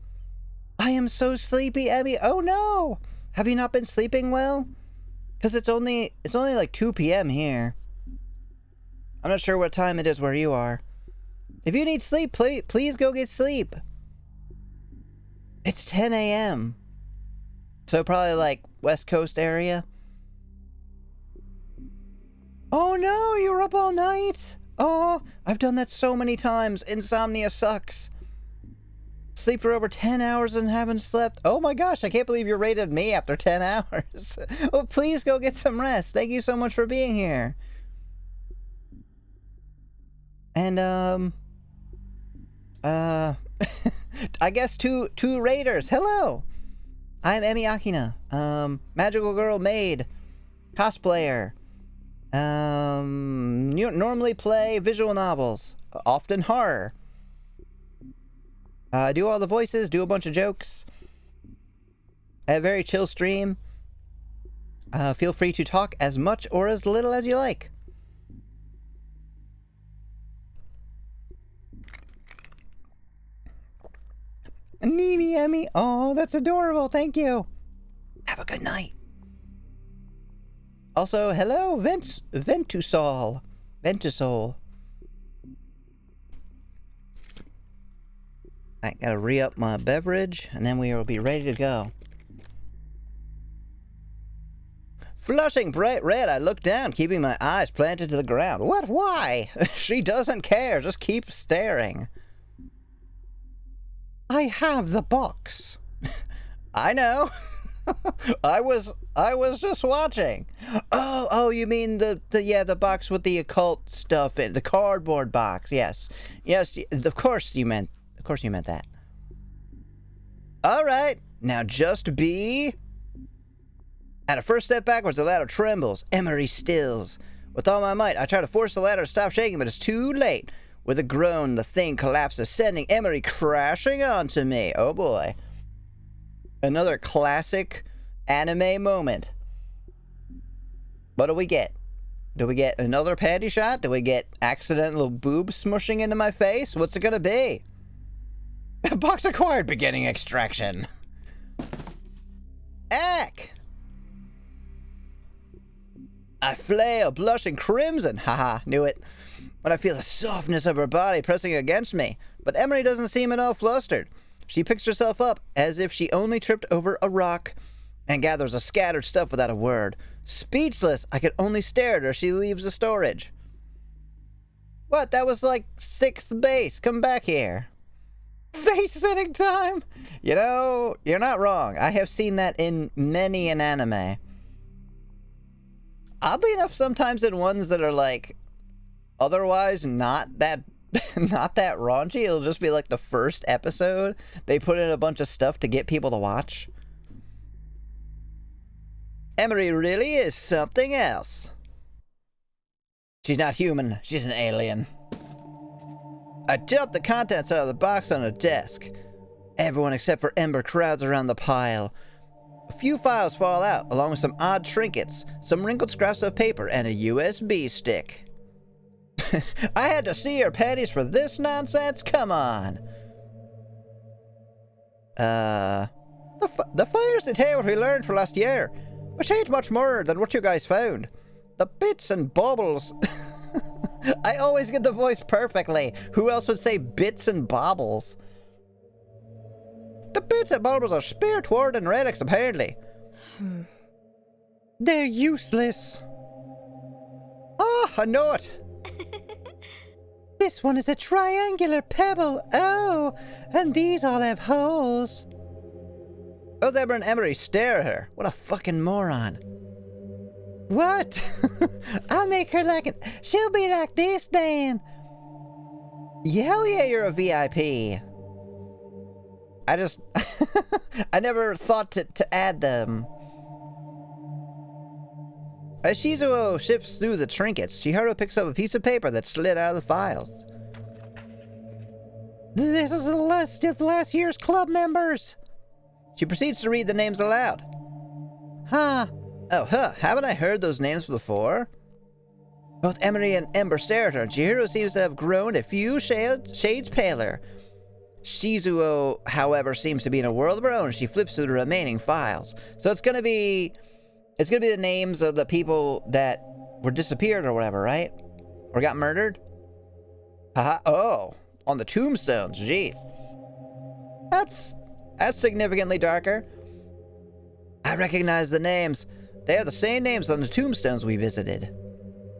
I am so sleepy, Emmy. Oh no. Have you not been sleeping well? Because it's only like 2 p.m. here. I'm not sure what time it is where you are. If you need sleep, please go get sleep. It's 10 a.m. So probably like West Coast area. Oh no, you were up all night. Oh, I've done that so many times. Insomnia sucks. Sleep for over 10 hours and haven't slept. Oh my gosh, I can't believe you rated me after 10 hours. Oh, please go get some rest. Thank you so much for being here. And, I guess two raiders. Hello. I'm Emi Akina. Magical Girl Maid. Cosplayer. Normally play visual novels. Often horror. Do all the voices, do a bunch of jokes. A very chill stream. Feel free to talk as much or as little as you like. Nini, Emmy. Oh, that's adorable. Thank you. Have a good night. Also, hello, Ventusol. I gotta re-up my beverage, and then we will be ready to go. Flushing bright red, I look down, keeping my eyes planted to the ground. What? Why? She doesn't care. Just keep staring. I have the box. I know. I was just watching. Oh, you mean the box with the occult stuff in the cardboard box? Yes, of course you meant that. All right, Now just be... At a first step backwards, the ladder trembles. Emery stills. With all my might, I try to force the ladder to stop shaking, but it's too late. With a groan, the thing collapses, sending Emery crashing onto me. Oh boy. Another classic anime moment. What do we get? Do we get another panty shot? Do we get accidental boob smushing into my face? What's it gonna be? Box acquired, beginning extraction. Ack! I flail, blushing crimson. Haha, knew it. When I feel the softness of her body pressing against me. But Emery doesn't seem at all flustered. She picks herself up as if she only tripped over a rock and gathers a scattered stuff without a word. Speechless, I could only stare at her as she leaves the storage. What? That was like 6th base. Come back here. Face sitting time! You know, you're not wrong. I have seen that in many an anime. Oddly enough, sometimes in ones that are like otherwise not that not that raunchy, it'll just be like the first episode. They put in a bunch of stuff to get people to watch. Emery really is something else. She's not human, she's an alien. I dump the contents out of the box on a desk. Everyone except for Ember crowds around the pile. A few files fall out, along with some odd trinkets, some wrinkled scraps of paper, and a USB stick. I had to see her panties for this nonsense? Come on. The files detail what we learned for last year, which ain't much more than what you guys found. The bits and baubles. I always get the voice perfectly. Who else would say bits and baubles? The bits and baubles are spirit warden relics, apparently. They're useless. Ah, I know it. This one is a triangular pebble. Oh, and these all have holes. Both Ember and Emery stare at her. What a fucking moron. What? I'll make her like it. She'll be like this then. Hell yeah, you're a VIP. I just... I never thought to add them. As Shizuo shifts through the trinkets, Chihiro picks up a piece of paper that slid out of the files. This is the list of last year's club members. She proceeds to read the names aloud. Huh. Oh, huh. Haven't I heard those names before? Both Emery and Ember stare at her. Chihiro seems to have grown a few shades paler. Shizuo, however, seems to be in a world of her own as she flips through the remaining files. So it's gonna be the names of the people that were disappeared or whatever, right? Or got murdered? Haha. Oh, on the tombstones. Jeez. That's significantly darker. I recognize the names. They are the same names on the tombstones we visited.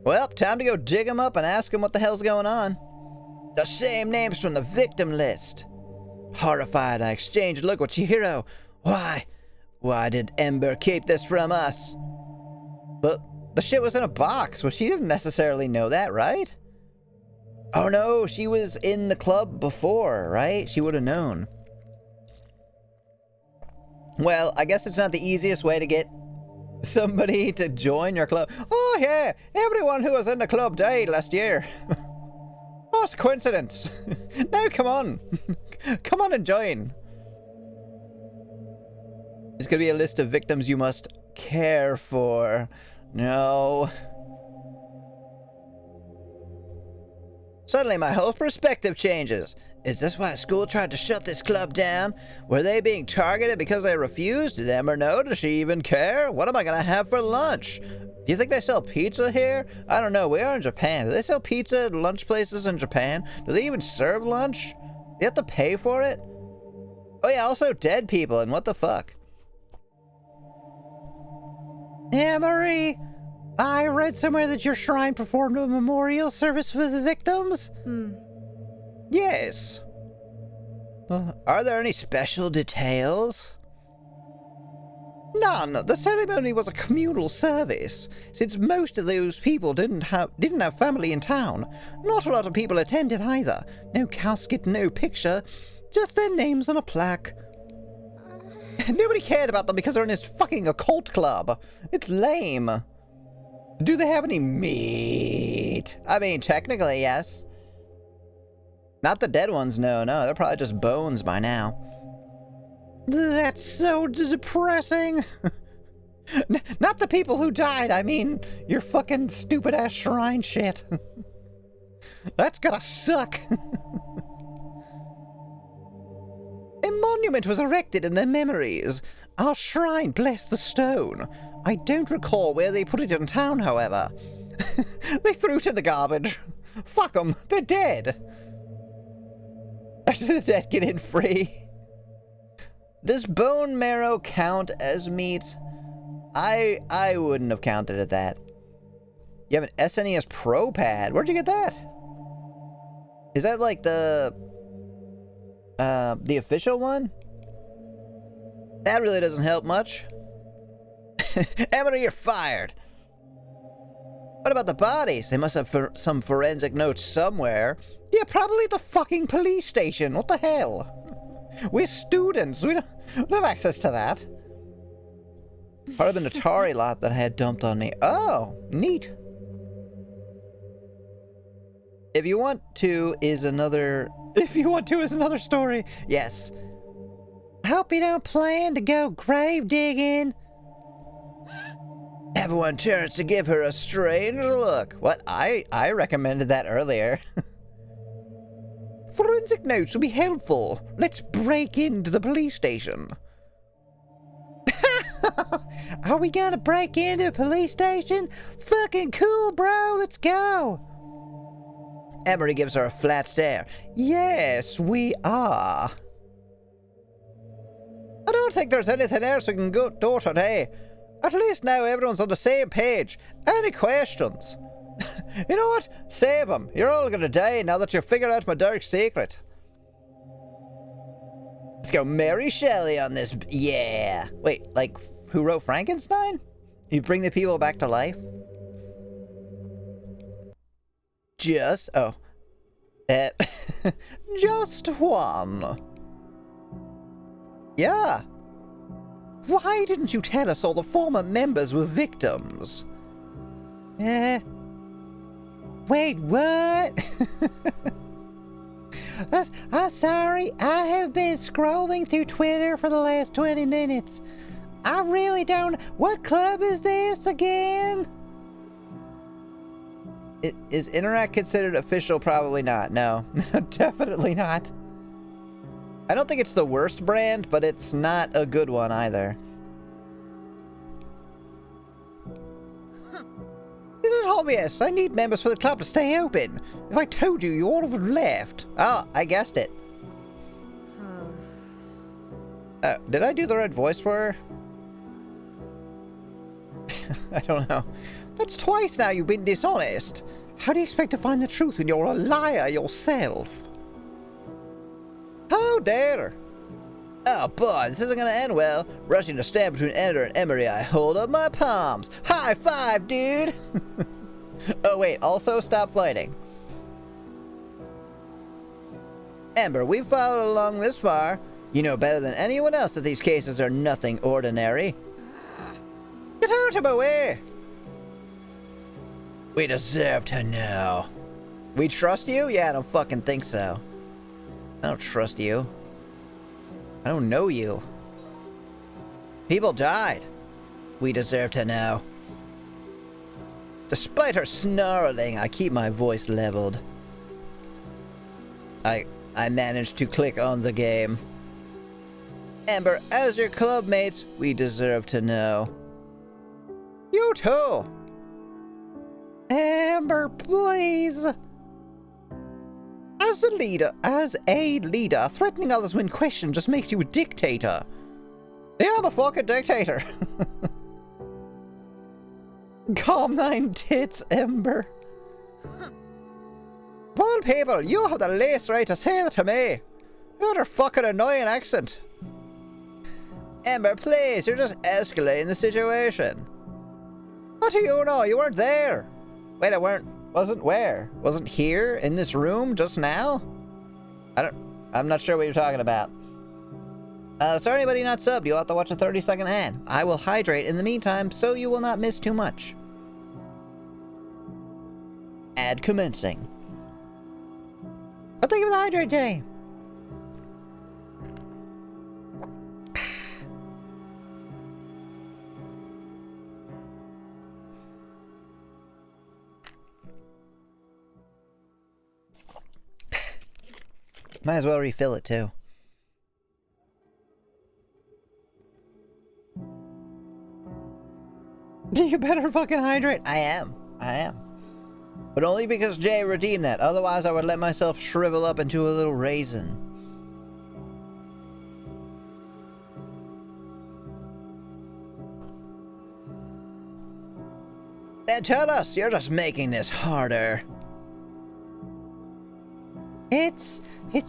Well, time to go dig them up and ask them what the hell's going on. The same names from the victim list. Horrified, I exchanged a look with Chihiro. Why did Ember keep this from us? But the shit was in a box. Well, she didn't necessarily know that, right? Oh no, she was in the club before, right? She would have known. Well, I guess it's not the easiest way to get somebody to join your club. Oh yeah, everyone who was in the club died last year. What a coincidence. Now come on. Come on and join. It's gonna be a list of victims you must care for. No. Suddenly my whole perspective changes. Is this why school tried to shut this club down? Were they being targeted because they refused? Did Ember know? Does she even care? What am I gonna have for lunch? Do you think they sell pizza here? I don't know. We are in Japan. Do they sell pizza at lunch places in Japan? Do they even serve lunch? Do you have to pay for it? Oh yeah, also dead people, and what the fuck? Emery, I read somewhere that your shrine performed a memorial service for the victims? Yes. Are there any special details? None. The ceremony was a communal service, since most of those people didn't have family in town. Not a lot of people attended either. No casket, no picture, just their names on a plaque. Nobody cared about them because they're in this fucking occult club. It's lame. Do they have any meat? I mean, technically, yes. Not the dead ones, no. They're probably just bones by now. That's so depressing. Not the people who died, I mean, your fucking stupid-ass shrine shit. That's gotta suck. A monument was erected in their memories. Our shrine, bless the stone. I don't recall where they put it in town, however. They threw it in the garbage. Fuck them, they're dead. After the dead get in free. Does bone marrow count as meat? I wouldn't have counted it that. You have an SNES Pro pad. Where'd you get that? Is that like the official one? That really doesn't help much. Emery, you're fired. What about the bodies? They must have some forensic notes somewhere. Yeah, probably the fucking police station. What the hell? We're students. We don't have access to that. Part of an Atari lot that I had dumped on me. Oh, neat. If you want to is another story. Yes. Hope you don't plan to go grave digging. Everyone turns to give her a strange look. What? I recommended that earlier. Forensic notes will be helpful. Let's break into the police station. Are we gonna break into a police station? Fucking cool, bro. Let's go. Emery gives her a flat stare. Yes, we are. I don't think there's anything else we can do today. At least now everyone's on the same page. Any questions? You know what? Save them. You're all gonna die now that you've figured out my dark secret. Let's go Mary Shelley on this. Yeah. Wait, like, who wrote Frankenstein? You bring the people back to life? Just one. Yeah. Why didn't you tell us all the former members were victims? Wait, what? I'm sorry, I have been scrolling through Twitter for the last 20 minutes. I really don't... What club is this again? Is Interact considered official? Probably not. No, definitely not. I don't think it's the worst brand, but it's not a good one either. This is obvious. I need members for the club to stay open. If I told you, you all would have left. Oh, I guessed it. Did I do the right voice for her? I don't know. That's twice now you've been dishonest. How do you expect to find the truth when you're a liar yourself? How dare! Oh boy, this isn't gonna end well. Rushing to stand between Ender and Emery, I hold up my palms. High five, dude! Oh wait, also stop fighting. Ember, we've followed along this far. You know better than anyone else that these cases are nothing ordinary. Get out of my way! We deserve to know. We trust you? Yeah, I don't fucking think so. I don't trust you. I don't know you. People died. We deserve to know. Despite her snarling, I keep my voice leveled. I managed to click on the game. Amber, as your club mates, we deserve to know. You too. Amber, please. As a leader, threatening others when questioned just makes you a dictator. Yeah, I'm a fucking dictator. Calm thine tits, Ember. Of all people, you have the least right to say that to me. You have your fucking annoying accent. Ember, please, you're just escalating the situation. What do you know? You weren't there. Wait, wasn't where? Wasn't here in this room just now? I'm not sure what you're talking about. Sorry anybody not subbed, you'll have to watch a 30-second ad. I will hydrate in the meantime, so you will not miss too much. Ad commencing. I'll take you for the hydrate, Jay. Might as well refill it too. You better fucking hydrate. I am. But only because Jay redeemed that. Otherwise, I would let myself shrivel up into a little raisin. And tell us, you're just making this harder. It's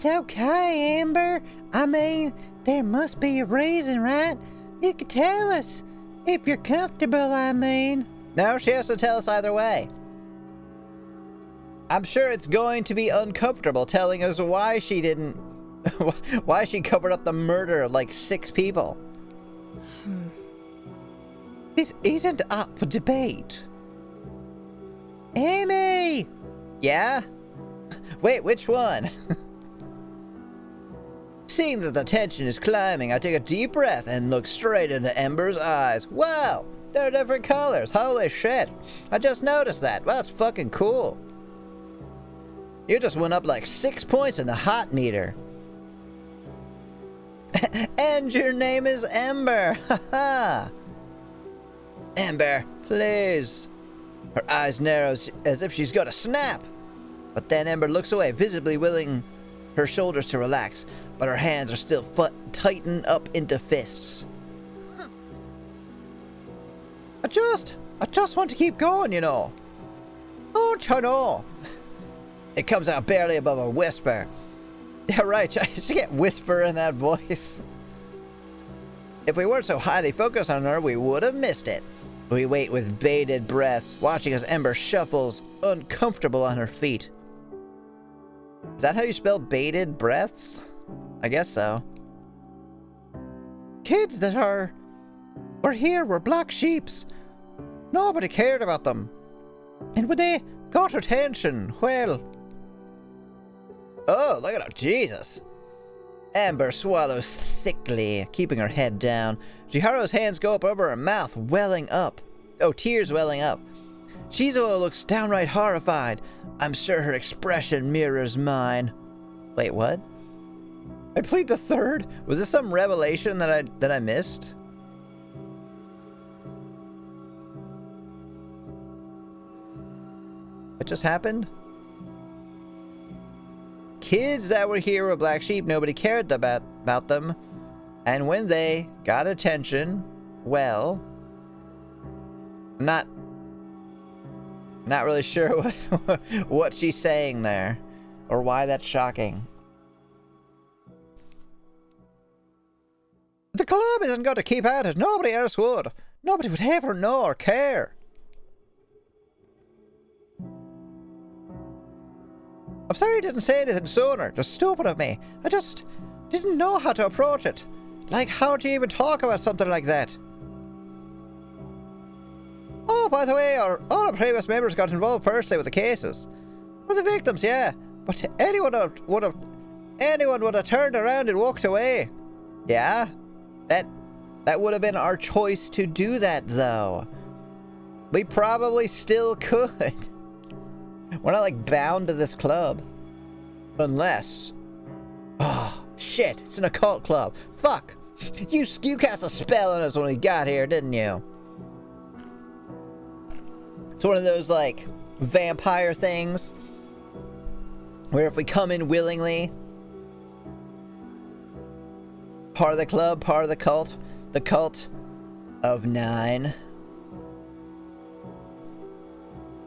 okay, Amber. I mean, there must be a reason, right? You could tell us. If you're comfortable, I mean. No, she has to tell us either way. I'm sure it's going to be uncomfortable telling us why she didn't... why she covered up the murder of like 6 people. This isn't up for debate. Amy! Yeah? Wait, which one? Seeing that the tension is climbing, I take a deep breath and look straight into Ember's eyes. Wow! They're different colors. Holy shit. I just noticed that. Well, that's fucking cool. You just went up like 6 points in the hot meter. And your name is Ember. Haha. Ember, please. Her eyes narrow as if she's gonna snap. But then Ember looks away, visibly willing her shoulders to relax, but her hands are still tightened up into fists. Huh. I just want to keep going, you know. Don't you know? It comes out barely above a whisper. Yeah, right, she can't whisper in that voice. If we weren't so highly focused on her, we would have missed it. We wait with bated breaths, watching as Ember shuffles, uncomfortable on her feet. Is that how you spell bated breaths? I guess so. Kids that were here were black sheeps. Nobody cared about them. And when they got attention, well... Oh, look at her, Jesus. Amber swallows thickly, keeping her head down. Chiharu's hands go up over her mouth, welling up. Oh, tears welling up. Shizuo looks downright horrified. I'm sure her expression mirrors mine. Wait, what? I plead the third? Was this some revelation that I missed? What just happened? Kids that were here were black sheep. Nobody cared about them. And when they got attention, well... Not really sure what she's saying there. Or why that's shocking. The club isn't going to keep at it. Nobody else would. Nobody would ever know or care. I'm sorry I didn't say anything sooner. Just stupid of me. I just didn't know how to approach it. Like, how do you even talk about something like that? Oh, by the way, all the previous members got involved personally with the cases. We're the victims, yeah. But anyone would have turned around and walked away. Yeah? That would have been our choice to do that, though. We probably still could. We're not, like, bound to this club. Unless... Oh, shit. It's an occult club. Fuck. You cast a spell on us when we got here, didn't you? It's one of those, like, vampire things. Where if we come in willingly... Part of the club, part of the cult. The cult of 9.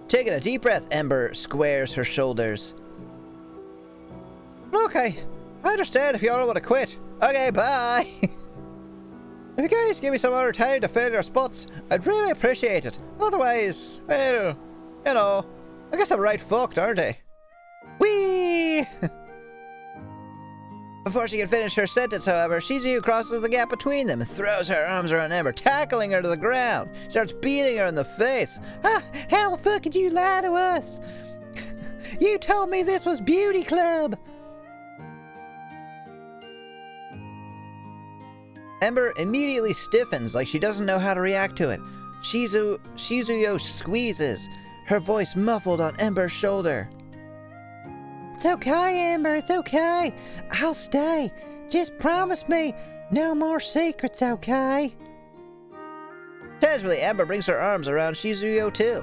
Taking a deep breath, Ember squares her shoulders. Okay, I understand if you all want to quit. Okay, bye. If you guys give me some other time to fill your spots, I'd really appreciate it. Otherwise, well, you know, I guess I'm right fucked, aren't I? Whee! Before she can finish her sentence, however, Shizuyu crosses the gap between them and throws her arms around Ember, tackling her to the ground. Starts beating her in the face. Ah, how the fuck could you lie to us? You told me this was Beauty Club. Ember immediately stiffens like she doesn't know how to react to it. Shizuyo squeezes, her voice muffled on Ember's shoulder. It's okay, Ember, it's okay. I'll stay. Just promise me no more secrets, okay? Casually, Ember brings her arms around Shizuyo too.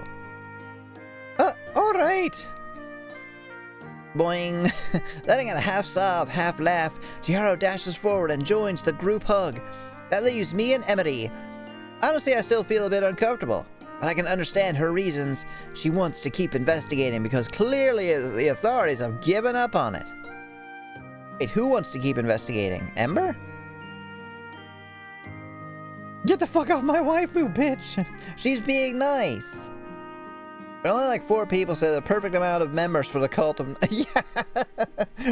Alright. Boing. Letting out a half sob, half laugh, Chihiro dashes forward and joins the group hug. That leaves me and Emery. Honestly, I still feel a bit uncomfortable, but I can understand her reasons. She wants to keep investigating because clearly the authorities have given up on it. Wait, who wants to keep investigating? Ember? Get the fuck off my waifu, bitch! She's being nice. But only like 4 people say the perfect amount of members for the cult of... Yeah!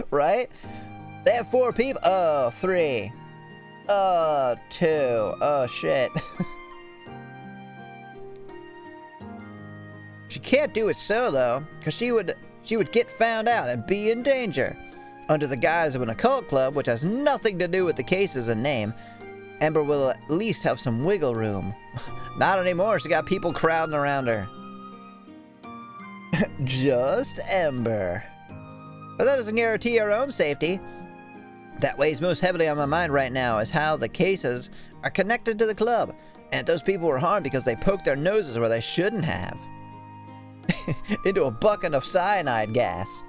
Right? They have 4 people? Oh, 3. Oh, 2. Oh, shit. She can't do it solo, because she would get found out and be in danger. Under the guise of an occult club, which has nothing to do with the cases and name, Ember will at least have some wiggle room. Not anymore, she got people crowding around her. Just Ember. But that doesn't guarantee our own safety. That weighs most heavily on my mind right now is how the cases are connected to the club, and those people were harmed because they poked their noses where they shouldn't have. Into a bucket of cyanide gas.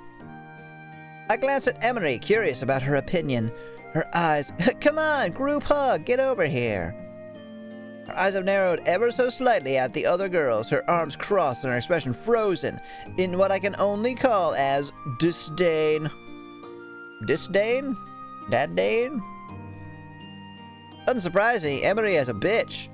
I glance at Emery, curious about her opinion. Her eyes... Come on, group hug, get over here. Her eyes have narrowed ever so slightly at the other girls, her arms crossed and her expression frozen in what I can only call as disdain. Disdain? Disdain? Unsurprisingly, Emery is a bitch.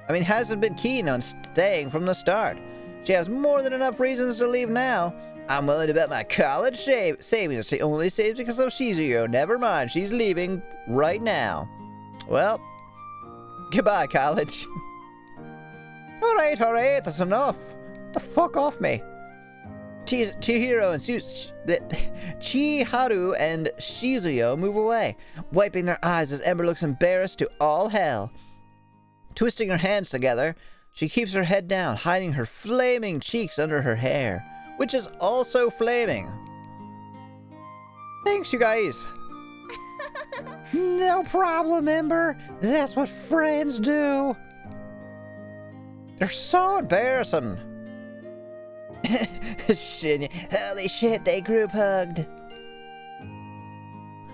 I mean, hasn't been keen on staying from the start. She has more than enough reasons to leave now. I'm willing to bet my college savings she only saves because of Shizuyo. Never mind, she's leaving right now. Well, goodbye, college. Alright, that's enough. Get the fuck off me. Chiharu and Shizuyo move away, wiping their eyes as Ember looks embarrassed to all hell. Twisting her hands together, she keeps her head down, hiding her flaming cheeks under her hair, which is also flaming. Thanks, you guys. No problem, Ember. That's what friends do. They're so embarrassing. Shit. Holy shit, they group hugged.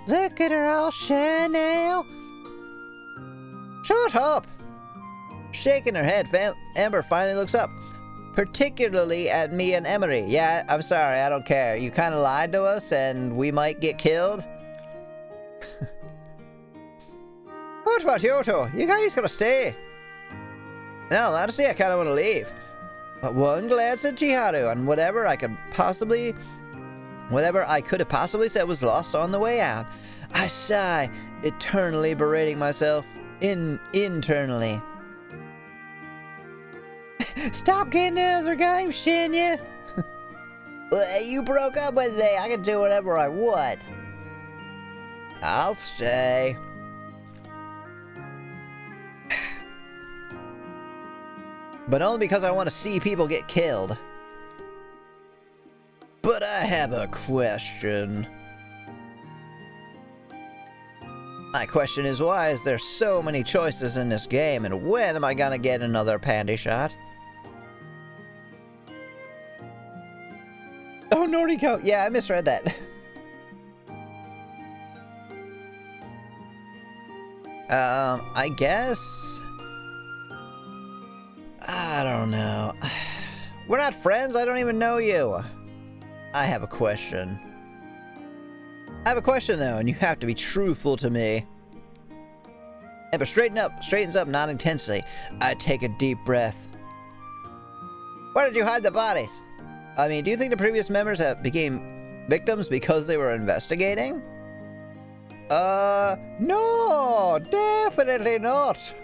Look at her all shy now. Shut up. Shaking her head, Ember finally looks up, particularly at me and Emery. Yeah, I'm sorry, I don't care. You kind of lied to us and we might get killed. What about you two? You guys gonna stay? No, honestly, I kind of want to leave. But one glance at Chiharu and whatever I could have possibly said was lost on the way out. I sigh, eternally berating myself internally. Stop getting into the game, Shinya! Well, you broke up with me. I can do whatever I want. I'll stay. But only because I want to see people get killed. But I have a question. My question is, why is there so many choices in this game, and when am I gonna get another panty shot? Oh, Noriko! Yeah, I misread that. I guess... I don't know. We're not friends, I don't even know you. I have a question. I have a question though, and you have to be truthful to me. Ember straightens up, nodding tensely. I take a deep breath. Where did you hide the bodies? I mean, do you think the previous members became victims because they were investigating? No, definitely not.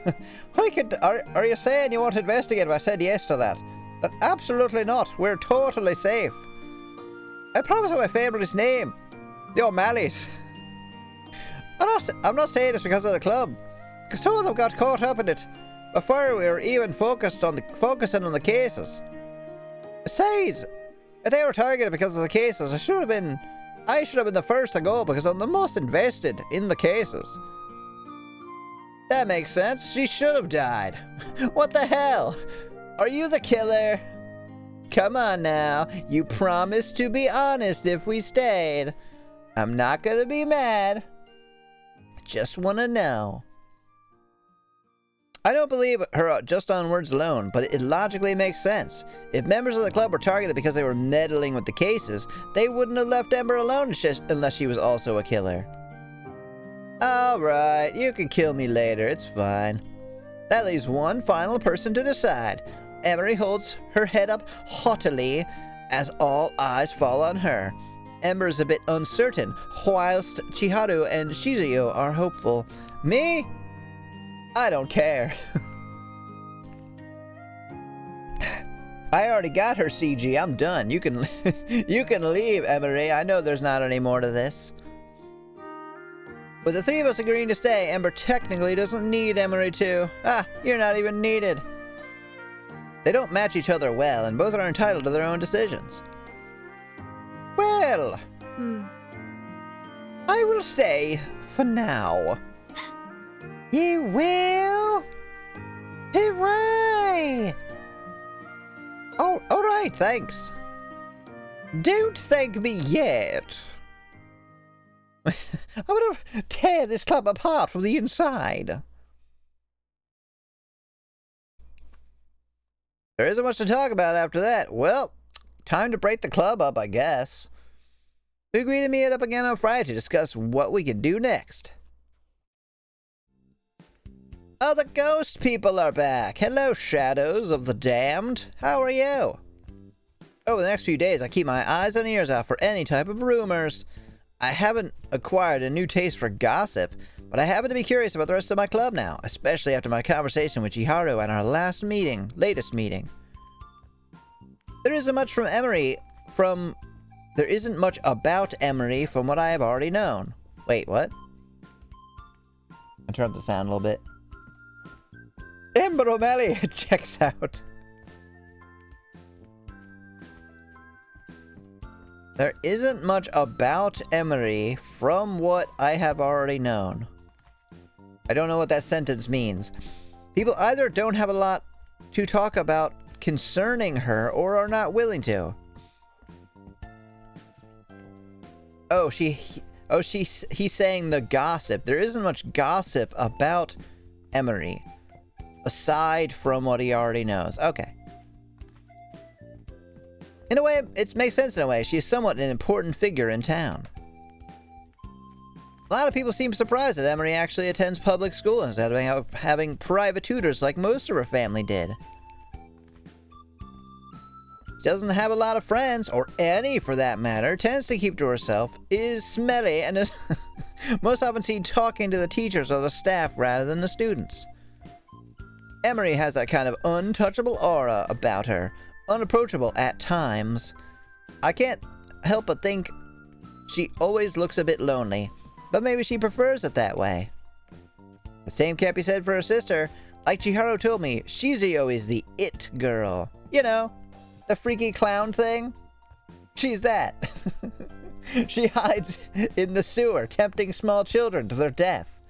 Are you saying you want to investigate if I said yes to that? But absolutely not. We're totally safe. I promise my family's name. The O'Malleys. I'm not saying this because of the club. Because two of them got caught up in it before we were even focusing on the cases. Besides, if they were targeted because of the cases, I should have been the first to go because I'm the most invested in the cases. That makes sense. She should have died. What the hell? Are you the killer? Come on now. You promised to be honest if we stayed. I'm not gonna be mad. Just wanna know. I don't believe her just on words alone, but it logically makes sense. If members of the club were targeted because they were meddling with the cases, they wouldn't have left Ember alone unless she was also a killer. Alright, you can kill me later, it's fine. That leaves one final person to decide. Emery holds her head up haughtily as all eyes fall on her. Ember is a bit uncertain, whilst Chiharu and Shizuyo are hopeful. Me? I don't care. I already got her CG. I'm done. You can leave, Emery. I know there's not any more to this. With the three of us agreeing to stay, Ember technically doesn't need Emery to. You're not even needed. They don't match each other well, and both are entitled to their own decisions. Well, I will stay for now. You will? Hooray! Oh, alright, thanks. Don't thank me yet. I'm gonna tear this club apart from the inside. There isn't much to talk about after that. Well, time to break the club up, I guess. We agreed to meet up again on Friday to discuss what we can do next. Oh, the ghost people are back. Hello, shadows of the damned. How are you? Over the next few days, I keep my eyes and ears out for any type of rumors. I haven't acquired a new taste for gossip, but I happen to be curious about the rest of my club now, especially after my conversation with Chiharu and our latest meeting. There isn't much about Emery from what I have already known. Wait, what? I'll turn up the sound a little bit. Ember O'Malley checks out. There isn't much about Emery from what I have already known. I don't know what that sentence means. People either don't have a lot to talk about concerning her or are not willing to. He's saying the gossip. There isn't much gossip about Emery aside from what he already knows. Okay. In a way, it makes sense in a way. She's somewhat an important figure in town. A lot of people seem surprised that Emery actually attends public school instead of having private tutors like most of her family did. She doesn't have a lot of friends, or any for that matter, tends to keep to herself, is smelly, and is most often seen talking to the teachers or the staff rather than the students. Emery has that kind of untouchable aura about her, unapproachable at times. I can't help but think she always looks a bit lonely, but maybe she prefers it that way. The same can't be said for her sister. Like Chiharu told me, Shizuyo is the it girl. You know, the freaky clown thing. She's that. She hides in the sewer, tempting small children to their death.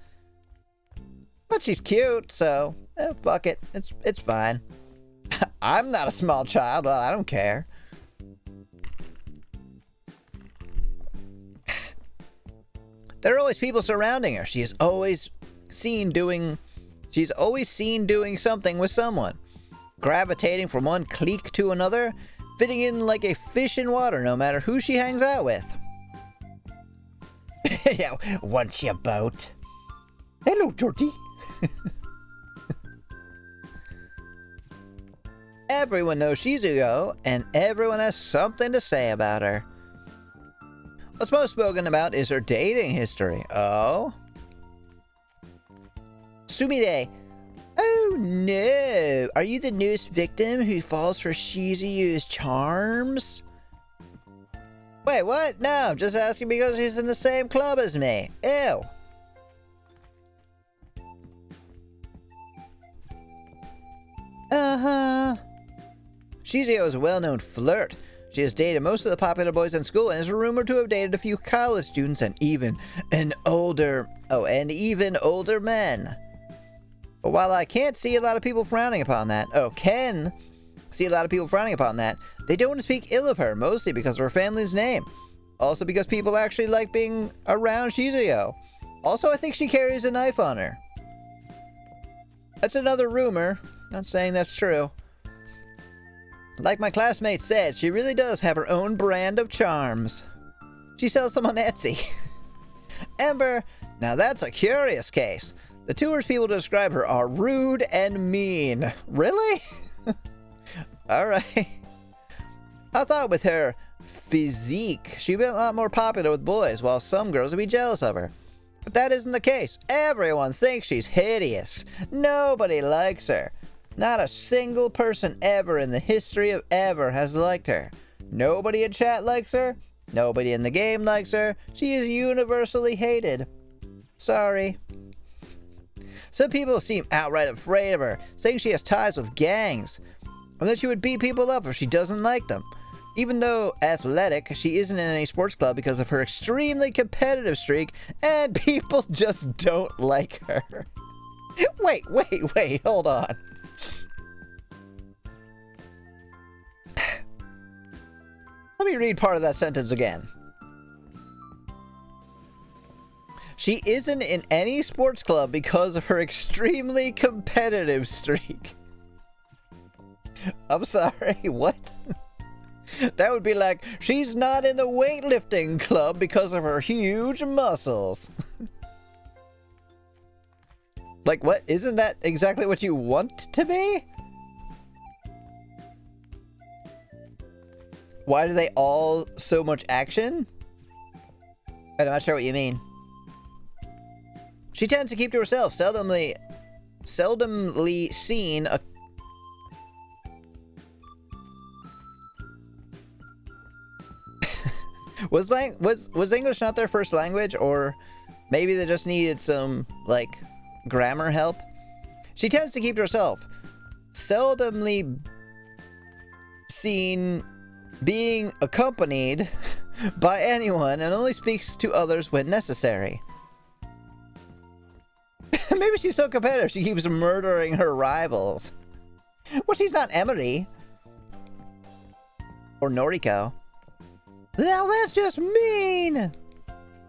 But she's cute, so fuck it. It's fine. I'm not a small child, but I don't care. There are always people surrounding her. She's always seen doing something with someone. Gravitating from one clique to another, fitting in like a fish in water no matter who she hangs out with. Yeah, once you boat. Hello, Georgie. Everyone knows Shizuyo, and everyone has something to say about her. What's most spoken about is her dating history. Oh? Sumire. Oh no! Are you the newest victim who falls for Shizuo's charms? Wait, what? No, I'm just asking because she's in the same club as me. Ew. Uh-huh. Shizuo is a well-known flirt. She has dated most of the popular boys in school and is rumored to have dated a few college students and even older men. But while I can't see a lot of people frowning upon that, they don't speak ill of her, mostly because of her family's name. Also because people actually like being around Shizuo. Also, I think she carries a knife on her. That's another rumor. Not saying that's true. Like my classmate said, she really does have her own brand of charms. She sells them on Etsy. Ember, now that's a curious case. The tourist people describe her are rude and mean. Really? Alright. I thought with her physique, she'd be a lot more popular with boys, while some girls would be jealous of her. But that isn't the case. Everyone thinks she's hideous. Nobody likes her. Not a single person ever in the history of ever has liked her. Nobody in chat likes her. Nobody in the game likes her. She is universally hated. Sorry. Some people seem outright afraid of her, saying she has ties with gangs, and that she would beat people up if she doesn't like them. Even though athletic, she isn't in any sports club because of her extremely competitive streak, and people just don't like her. Wait, hold on. Let me read part of that sentence again. She isn't in any sports club because of her extremely competitive streak. I'm sorry, what? That would be like, she's not in the weightlifting club because of her huge muscles. Like, what? Isn't that exactly what you want to be? Why do they all so much action? I'm not sure what you mean. She tends to keep to herself, seldomly seen a... Was English not their first language, or maybe they just needed some, like, grammar help? She tends to keep to herself, seldomly seen being accompanied by anyone, and only speaks to others when necessary. Maybe she's so competitive she keeps murdering her rivals. Well, she's not Emery. Or Noriko. Now that's just mean!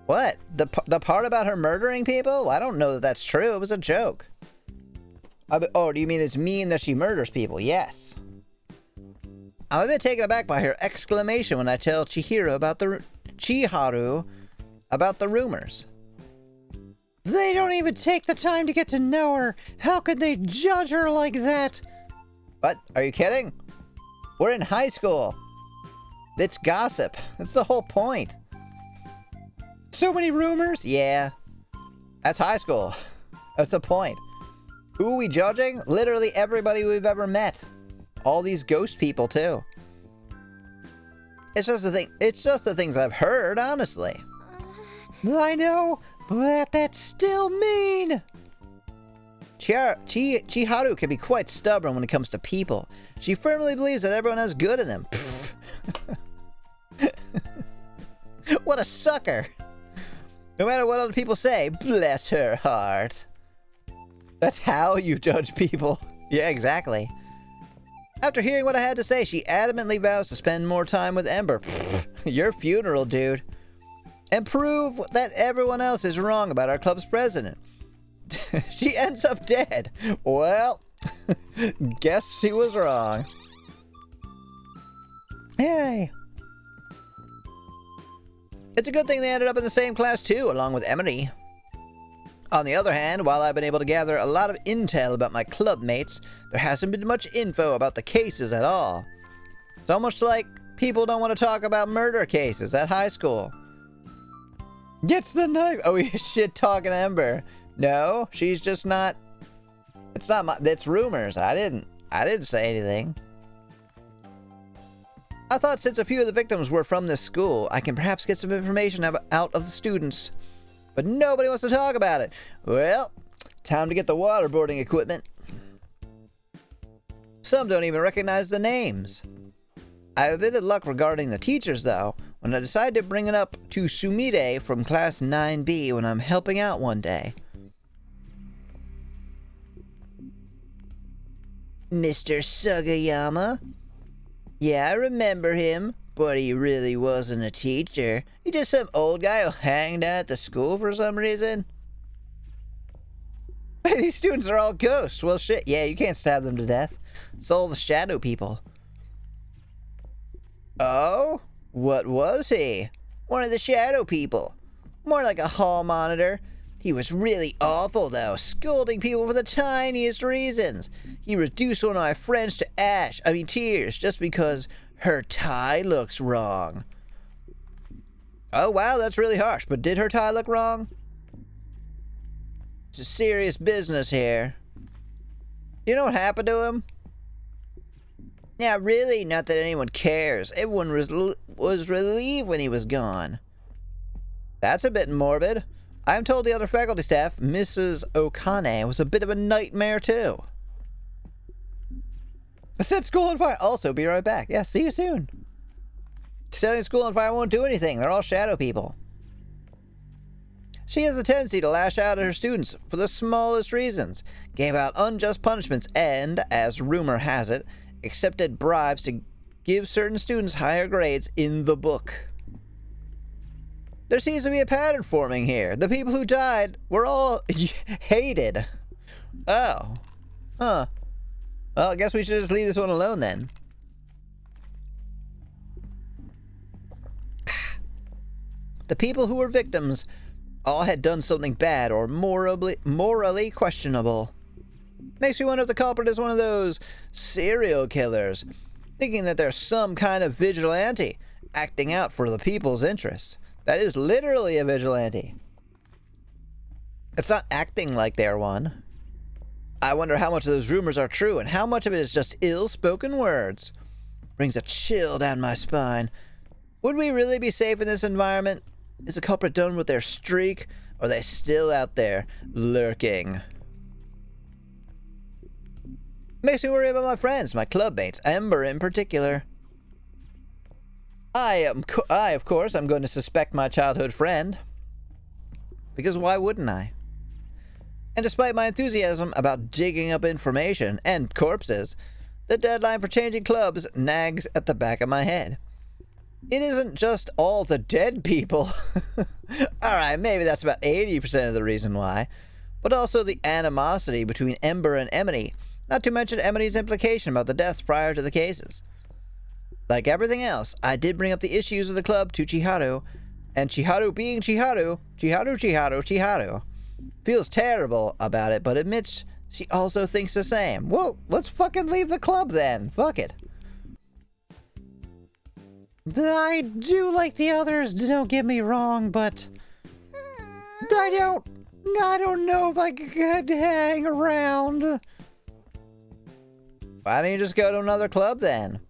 What? The part about her murdering people? I don't know that that's true. It was a joke. Oh, do you mean it's mean that she murders people? Yes. I'm a bit taken aback by her exclamation when I tell Chiharu about the rumors. They don't even take the time to get to know her. How could they judge her like that? What? Are you kidding? We're in high school. It's gossip. That's the whole point. So many rumors? Yeah. That's high school. That's the point. Who are we judging? Literally everybody we've ever met. All these ghost people, too. It's just the things I've heard, honestly. I know, but that's still mean. Chiharu can be quite stubborn when it comes to people. She firmly believes that everyone has good in them. What a sucker. No matter what other people say, bless her heart. That's how you judge people. Yeah, exactly. After hearing what I had to say, she adamantly vows to spend more time with Ember. Your funeral, dude. And prove that everyone else is wrong about our club's president. She ends up dead. Well, guess she was wrong. Hey. It's a good thing they ended up in the same class too, along with Emery. On the other hand, while I've been able to gather a lot of intel about my club mates, there hasn't been much info about the cases at all. It's almost like people don't want to talk about murder cases at high school. Gets the knife. Oh, he's shit talking Ember. No, she's just not. It's not my. It's rumors. I didn't say anything. I thought since a few of the victims were from this school, I can perhaps get some information out of the students. But nobody wants to talk about it. Well, time to get the waterboarding equipment. Some don't even recognize the names. I have a bit of luck regarding the teachers, though, when I decided to bring it up to Sumide from Class 9B when I'm helping out one day. Mr. Sugiyama? Yeah, I remember him, but he really wasn't a teacher. He just some old guy who hanged out at the school for some reason. These students are all ghosts. Well, shit, yeah, you can't stab them to death. It's all the shadow people. Oh? What was he? One of the shadow people. More like a hall monitor. He was really awful, though, scolding people for the tiniest reasons. He reduced one of my friends to tears, just because her tie looks wrong. Oh, wow, that's really harsh, but did her tie look wrong? It's a serious business here. You know what happened to him? Yeah, really, not that anyone cares. Everyone was relieved when he was gone. That's a bit morbid. I'm told the other faculty staff, Mrs. Okane, was a bit of a nightmare, too. I set school on fire. Also, be right back. Yeah, see you soon. Setting school on fire won't do anything. They're all shadow people. She has a tendency to lash out at her students for the smallest reasons, gave out unjust punishments, and, as rumor has it, accepted bribes to give certain students higher grades in the book. There seems to be a pattern forming here. The people who died were all hated. Oh. Huh. Well, I guess we should just leave this one alone then. The people who were victims all had done something bad or morally questionable. Makes me wonder if the culprit is one of those serial killers, thinking that they're some kind of vigilante, acting out for the people's interests. That is literally a vigilante. It's not acting like they're one. I wonder how much of those rumors are true and how much of it is just ill-spoken words. Brings a chill down my spine. Would we really be safe in this environment? Is the culprit done with their streak, or are they still out there lurking? Makes me worry about my friends, my clubmates, Ember in particular. I, of course, am going to suspect my childhood friend. Because why wouldn't I? And despite my enthusiasm about digging up information and corpses, the deadline for changing clubs nags at the back of my head. It isn't just all the dead people. Alright, maybe that's about 80% of the reason why. But also the animosity between Ember and Emily, not to mention Emily's implication about the deaths prior to the cases. Like everything else, I did bring up the issues of the club to Chiharu, and Chiharu being Chiharu, feels terrible about it, but admits she also thinks the same. Well, let's fucking leave the club then. Fuck it. I do like the others, don't get me wrong, but I don't know if I could hang around. Why don't you just go to another club then?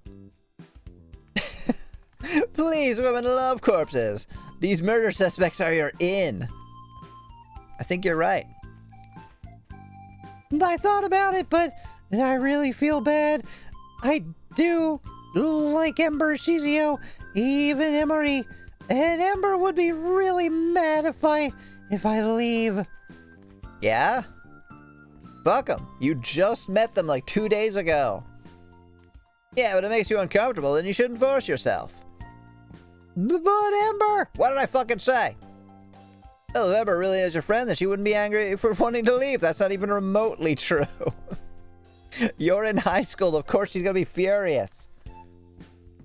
Please, women love corpses. These murder suspects are your in. I think you're right. I thought about it, but I really feel bad. I do like Ember Shizio, even Emery. And Ember would be really mad if I leave. Yeah? Fuck 'em. You just met them like 2 days ago. Yeah, but it makes you uncomfortable, then you shouldn't force yourself. But Ember! What did I fucking say? Well, if Ember really is your friend, then she wouldn't be angry for wanting to leave. That's not even remotely true. You're in high school, of course she's gonna be furious.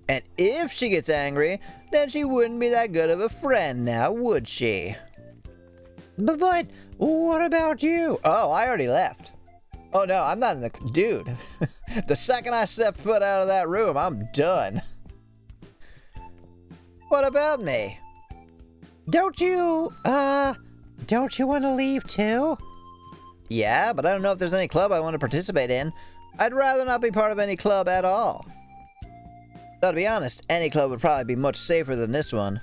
And if she gets angry, then she wouldn't be that good of a friend now, would she? But what about you? Oh, I already left. Oh no, I'm not in the... Dude. The second I step foot out of that room, I'm done. What about me? don't you want to leave too? Yeah, but I don't know if there's any club I want to participate in. I'd rather not be part of any club at all. Though, to be honest, any club would probably be much safer than this one.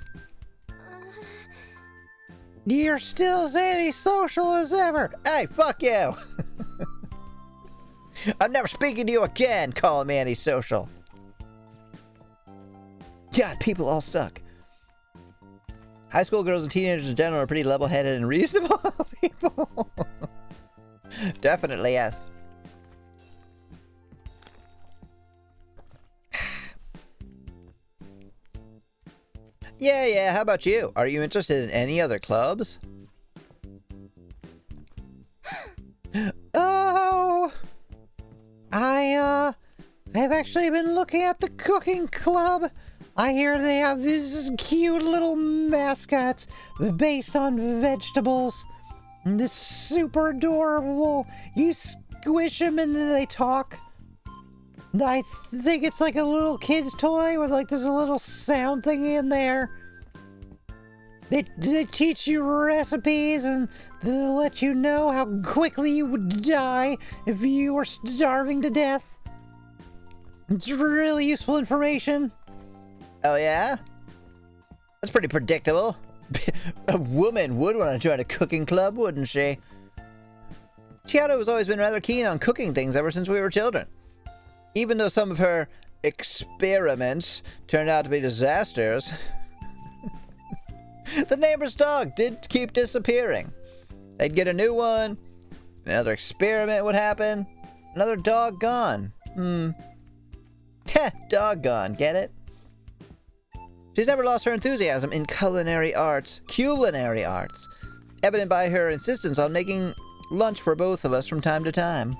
You're still as antisocial as ever. Hey, fuck you! I'm never speaking to you again, calling me antisocial. God, people all suck. High school girls and teenagers in general are pretty level-headed and reasonable people. Definitely, yes. Yeah, how about you? Are you interested in any other clubs? Oh! I've actually been looking at the cooking club. I hear they have these cute little mascots based on vegetables. This super adorable. You squish them and then they talk. I think it's like a little kid's toy with like this little sound thing in there. They teach you recipes and they'll let you know how quickly you would die if you were starving to death. It's really useful information. Oh yeah? That's pretty predictable. A woman would want to join a cooking club, wouldn't she? Chiharu has always been rather keen on cooking things ever since we were children. Even though some of her experiments turned out to be disasters. The neighbor's dog did keep disappearing. They'd get a new one, another experiment would happen, another dog gone. Heh, dog gone, get it? She's never lost her enthusiasm in culinary arts, evident by her insistence on making lunch for both of us from time to time.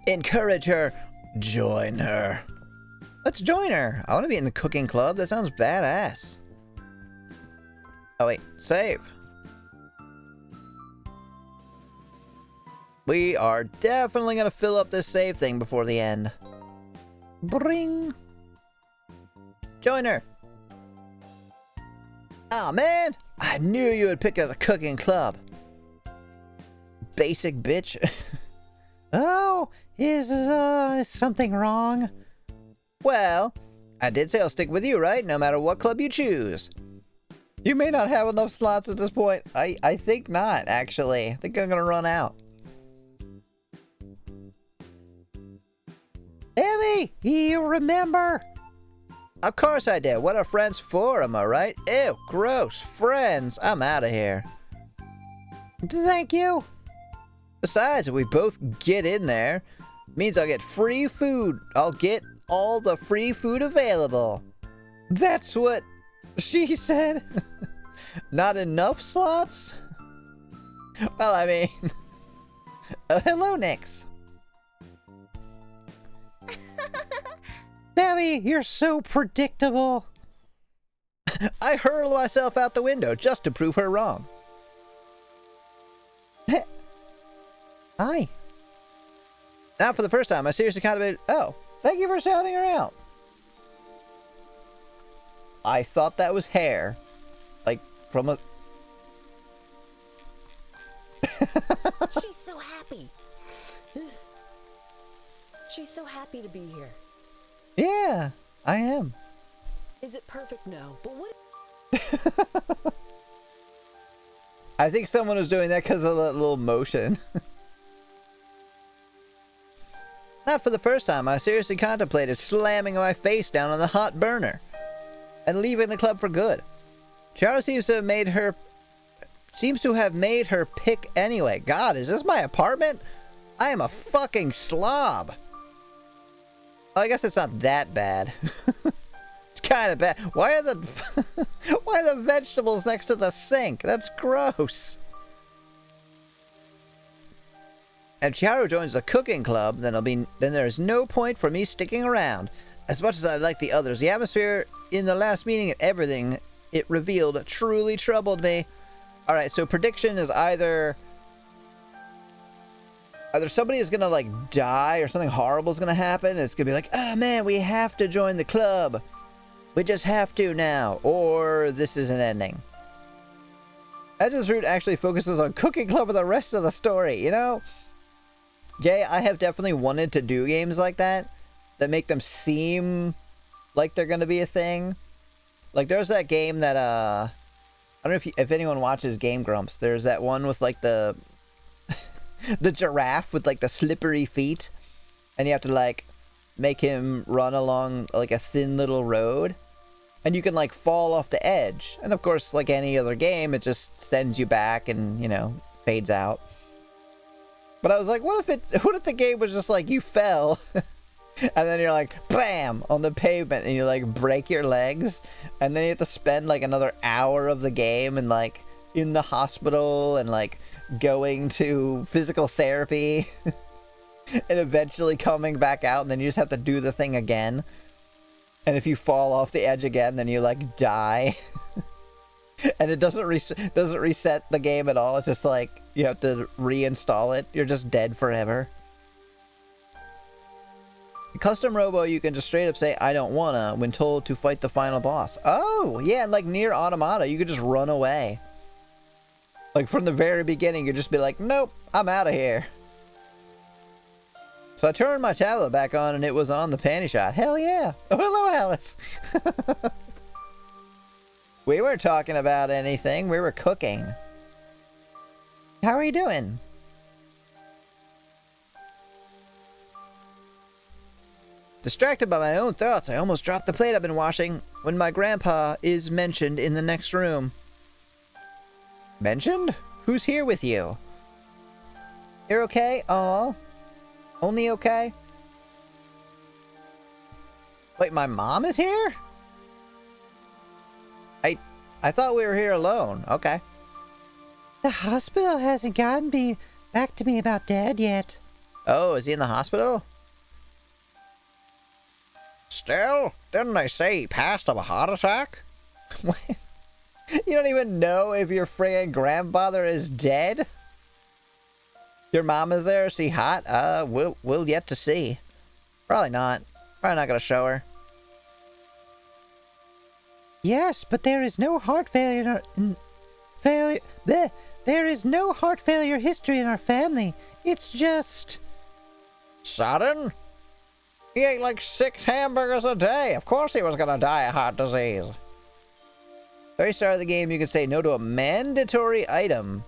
Encourage her, join her. Let's join her. I want to be in the cooking club. That sounds badass. Oh wait, save. We are definitely going to fill up this save thing before the end. Bring. Join her. Oh man, I knew you would pick up the cooking club. Basic bitch. Oh, is something wrong? Well, I did say I'll stick with you, right? No matter what club you choose. You may not have enough slots at this point. I think not, actually. I think I'm gonna run out. Emmy, you remember? Of course I did. What are friends for, am I right? Ew, gross. Friends. I'm out of here. Thank you. Besides, if we both get in there, it means I'll get free food. I'll get all the free food available. That's what she said. Not enough slots? Well, I mean... hello, Nix. Debbie, you're so predictable. I hurl myself out the window just to prove her wrong. Hi. Now for the first time, I seriously contemplated... Oh, thank you for shouting her out. I thought that was hair. Like, from a... She's so happy. She's so happy to be here. Yeah, I am. Is it perfect? No. But what? I think someone was doing that because of that little motion. Not for the first time, I seriously contemplated slamming my face down on the hot burner and leaving the club for good. Chiharu seems to have made her pick anyway. God, is this my apartment? I am a fucking slob. Oh, I guess it's not that bad. It's kind of bad. Why are the vegetables next to the sink? That's gross. And Chiharu joins the cooking club, then there's no point for me sticking around. As much as I like the others, the atmosphere in the last meeting and everything it revealed truly troubled me. Alright, so prediction is either somebody is gonna like die or something horrible is gonna happen. It's gonna be like, oh man, we have to join the club. We just have to now, or this is an ending. Edge's Route actually focuses on Cooking Club with the rest of the story, you know? Jay, I have definitely wanted to do games like that make them seem like they're gonna be a thing. Like, there's that game that, I don't know if anyone watches Game Grumps. There's that one with, like, the giraffe with, like, the slippery feet. And you have to, like, make him run along, like, a thin little road. And you can, like, fall off the edge. And, of course, like any other game, it just sends you back and, you know, fades out. But I was like, what if the game was just like, you fell, and then you're like, bam, on the pavement, and you, like, break your legs, and then you have to spend, like, another hour of the game, and, like, in the hospital, and, like, going to physical therapy, and eventually coming back out, and then you just have to do the thing again. And if you fall off the edge again, then you, like, die. And it doesn't reset the game at all. It's just like, you have to reinstall it. You're just dead forever. In Custom Robo, you can just straight up say, I don't wanna, when told to fight the final boss. Oh, yeah, and like Nier Automata, you could just run away. Like, from the very beginning, you'd just be like, nope, I'm out of here. So I turned my tablet back on, and it was on the panty shot. Hell yeah. Oh, hello, Alice. We weren't talking about anything. We were cooking. How are you doing? Distracted by my own thoughts, I almost dropped the plate I've been washing when my grandpa is mentioned in the next room. Mentioned? Who's here with you? You're okay? Aw. Only okay? Wait, my mom is here? I thought we were here alone. Okay. The hospital hasn't gotten back to me about Dad yet. Oh, is he in the hospital? Still? Didn't they say he passed of a heart attack? What? You don't even know if your friggin' grandfather is dead? Your mom is there? Is she hot? We'll yet to see. Probably not. Probably not gonna show her. Yes, but there is no heart failure there is no heart failure history in our family. It's just... Sudden? He ate like 6 hamburgers a day. Of course he was gonna die of heart disease. Very start of the game, you can say no to a mandatory item.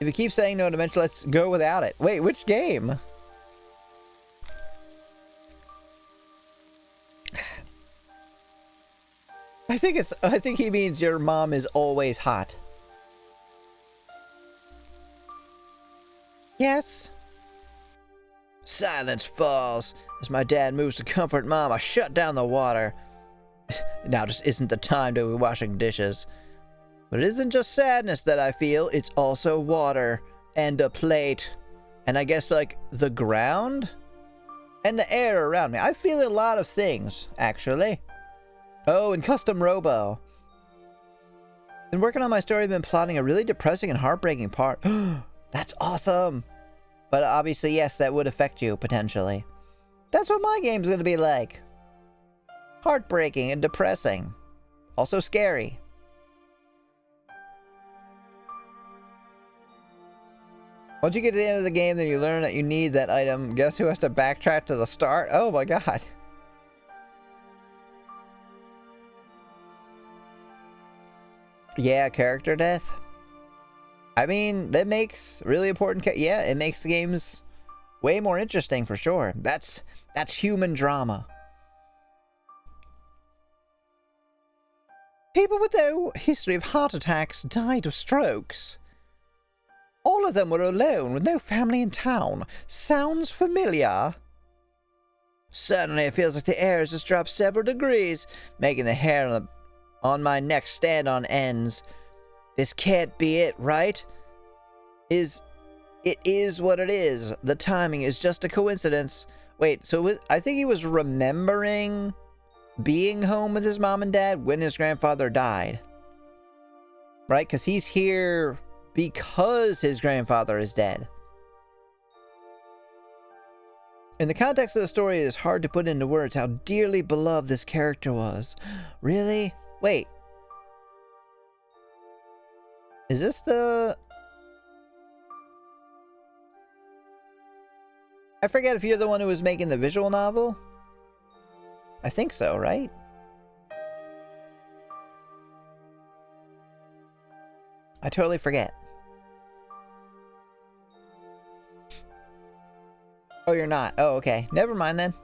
If you keep saying no to mention, let's go without it. Wait, which game? I think he means your mom is always hot. Yes. Silence falls. As my dad moves to comfort Mom, I shut down the water. Now just isn't the time to be washing dishes. But it isn't just sadness that I feel, it's also water. And a plate. And I guess, like, the ground? And the air around me. I feel a lot of things, actually. Oh, and Custom Robo. Been working on my story, been plotting a really depressing and heartbreaking part. That's awesome! But obviously, yes, that would affect you, potentially. That's what my game's gonna be like. Heartbreaking and depressing. Also scary. Once you get to the end of the game, then you learn that you need that item. Guess who has to backtrack to the start? Oh my god. Yeah, character death. I mean, that makes really important... Yeah, it makes the games way more interesting for sure. That's human drama. People with no history of heart attacks died of strokes. All of them were alone with no family in town. Sounds familiar? Suddenly it feels like the air has just dropped several degrees, making the hair on my neck stand on ends. This can't be it, right? It is what it is. The timing is just a coincidence. Wait, so I think he was remembering being home with his mom and dad when his grandfather died. Right? Because he's here because his grandfather is dead. In the context of the story, it is hard to put into words how dearly beloved this character was. Really? Wait. Is this the... I forget if you're the one who was making the visual novel? I think so, right? I totally forget. Oh, you're not. Oh, okay. Never mind then.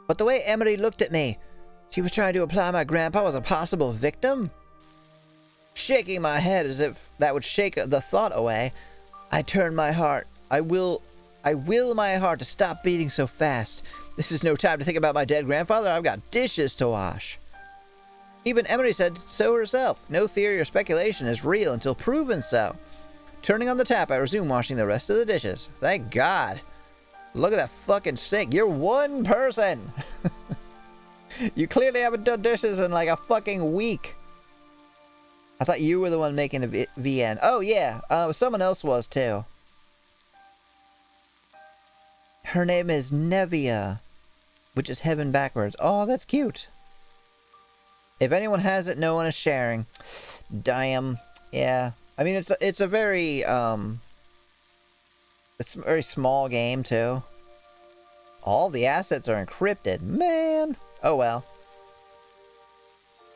But the way Emery looked at me, she was trying to imply my grandpa was a possible victim? Shaking my head as if that would shake the thought away, I turned my heart. I will my heart to stop beating so fast. This is no time to think about my dead grandfather. I've got dishes to wash. Even Emery said so herself. No theory or speculation is real until proven so. Turning on the tap, I resume washing the rest of the dishes. Thank God. Look at that fucking sink. You're one person. You clearly haven't done dishes in like a fucking week. I thought you were the one making the VN. Oh, yeah. Someone else was, too. Her name is Nevia, which is heaven backwards. Oh, that's cute. If anyone has it, no one is sharing. Damn. Yeah. I mean, it's a very, it's a very small game, too. All the assets are encrypted. Man. Oh, well.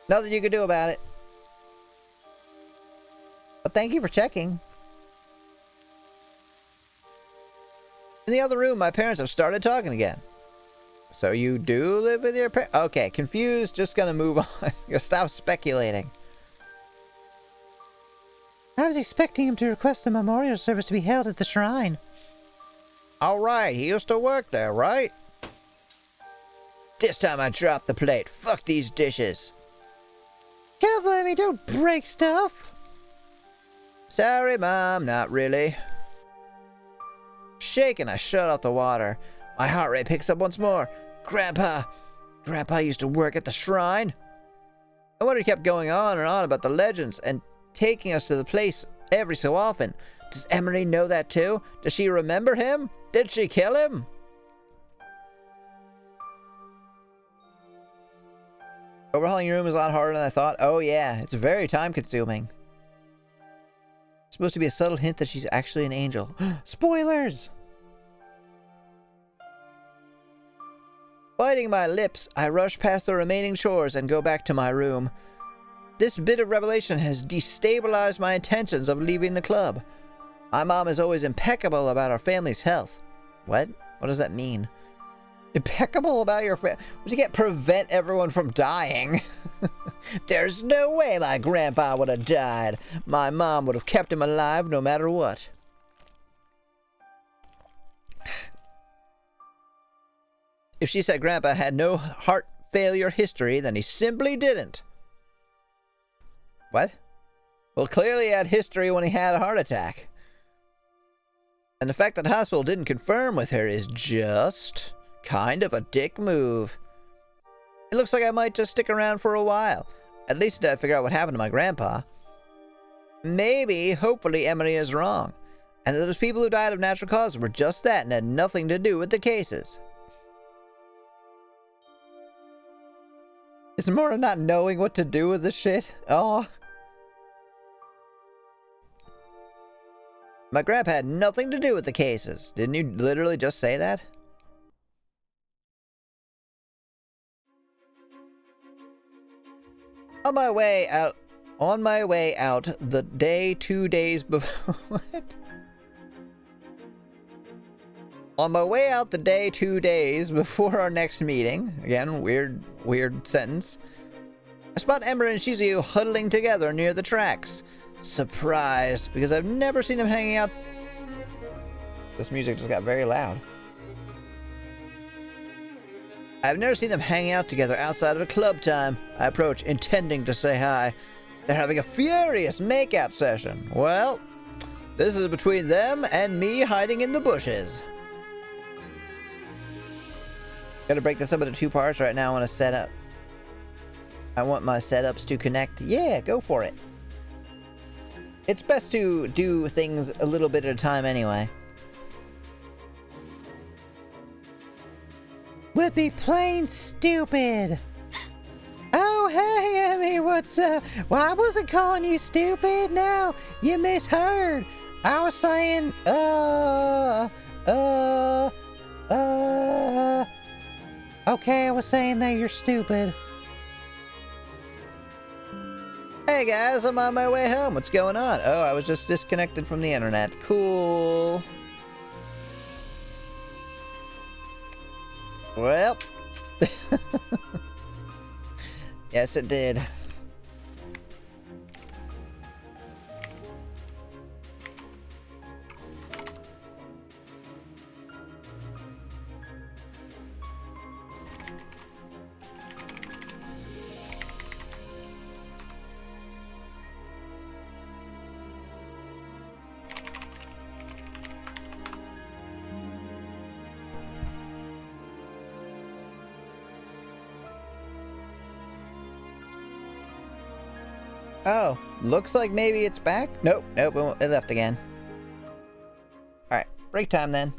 Nothing you can do about it. But thank you for checking. In the other room, my parents have started talking again. So you do live with your parents? Okay, confused. Just gonna move on. Gonna stop speculating. I was expecting him to request the memorial service to be held at the shrine. Alright, he used to work there, right? This time I dropped the plate. Fuck these dishes. Can't blame me, don't break stuff. Sorry, Mom, not really. Shaken, I shut off the water. My heart rate picks up once more. Grandpa used to work at the shrine. I wonder he kept going on and on about the legends and taking us to the place every so often. Does Emery know that too? Does she remember him? Did she kill him? Overhauling your room is a lot harder than I thought. Oh yeah, it's very time consuming. It's supposed to be a subtle hint that she's actually an angel. Spoilers! Biting my lips, I rush past the remaining chores and go back to my room. This bit of revelation has destabilized my intentions of leaving the club. My mom is always impeccable about our family's health. What? What does that mean? Impeccable about your family? You can't prevent everyone from dying. There's no way my grandpa would have died. My mom would have kept him alive no matter what. If she said grandpa had no heart failure history, then he simply didn't. What? Well, clearly he had history when he had a heart attack. And the fact that the hospital didn't confirm with her is just kind of a dick move. It looks like I might just stick around for a while. At least until I figure out what happened to my grandpa. Maybe, hopefully, Emery is wrong. And that those people who died of natural causes were just that and had nothing to do with the cases. It's more of not knowing what to do with this shit. Oh. My grandpa had nothing to do with the cases. Didn't you literally just say that? On my way out the day 2 days before what? On my way out the day 2 days before our next meeting, again, weird sentence, I spot Ember and Shizuyu huddling together near the tracks. Surprised, because I've never seen them hanging out. This music just got very loud. I've never seen them hanging out together outside of a club time. I approach, intending to say hi. They're having a furious makeout session. Well, this is between them and me hiding in the bushes. Gotta break this up into two parts right now. I want to set up. I want my setups to connect. Yeah, go for it. It's best to do things a little bit at a time anyway. Would be plain stupid. Oh, hey, Emmy, what's up? Well, I wasn't calling you stupid. No, you misheard. I was saying, okay, I was saying that you're stupid. Hey guys, I'm on my way home. What's going on? Oh, I was just disconnected from the internet. Cool. Well. Yes, it did. Oh, looks like maybe it's back. Nope, it left again. Alright, break time then.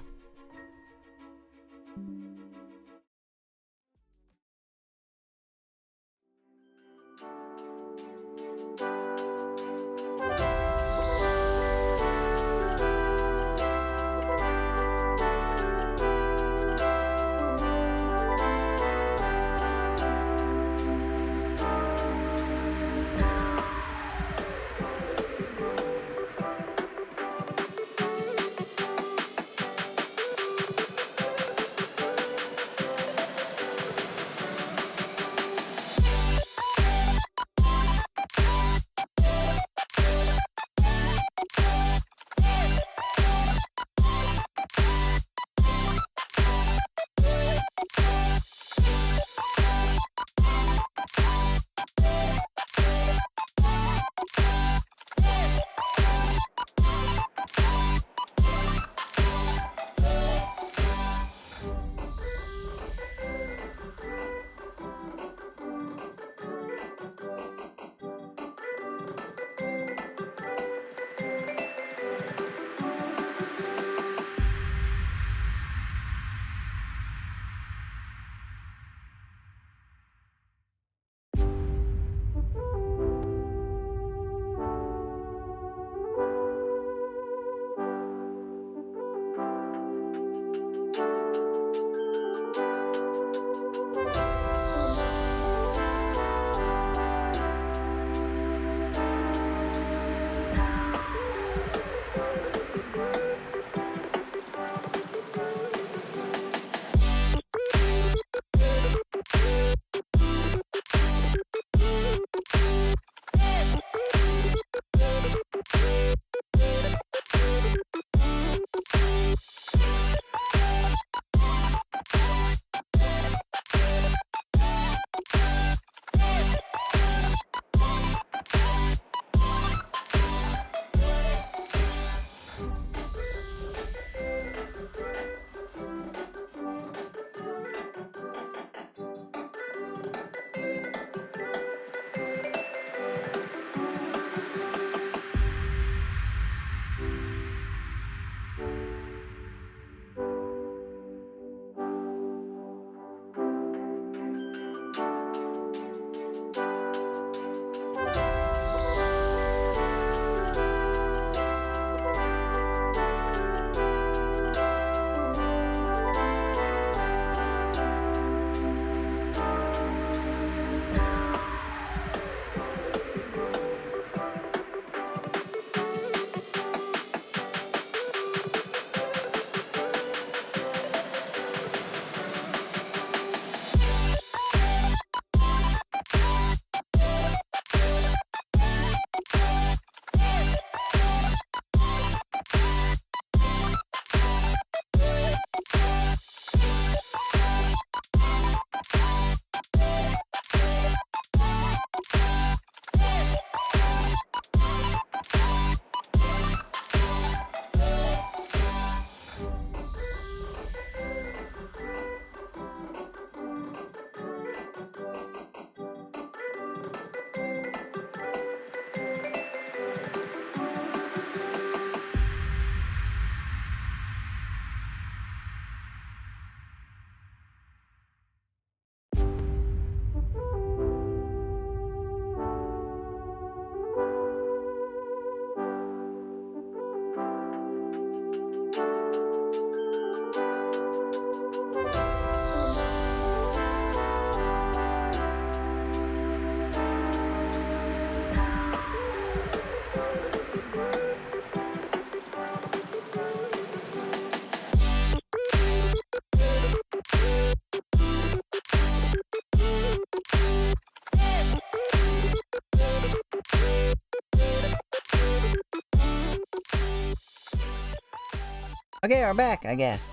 Okay, we're back, I guess.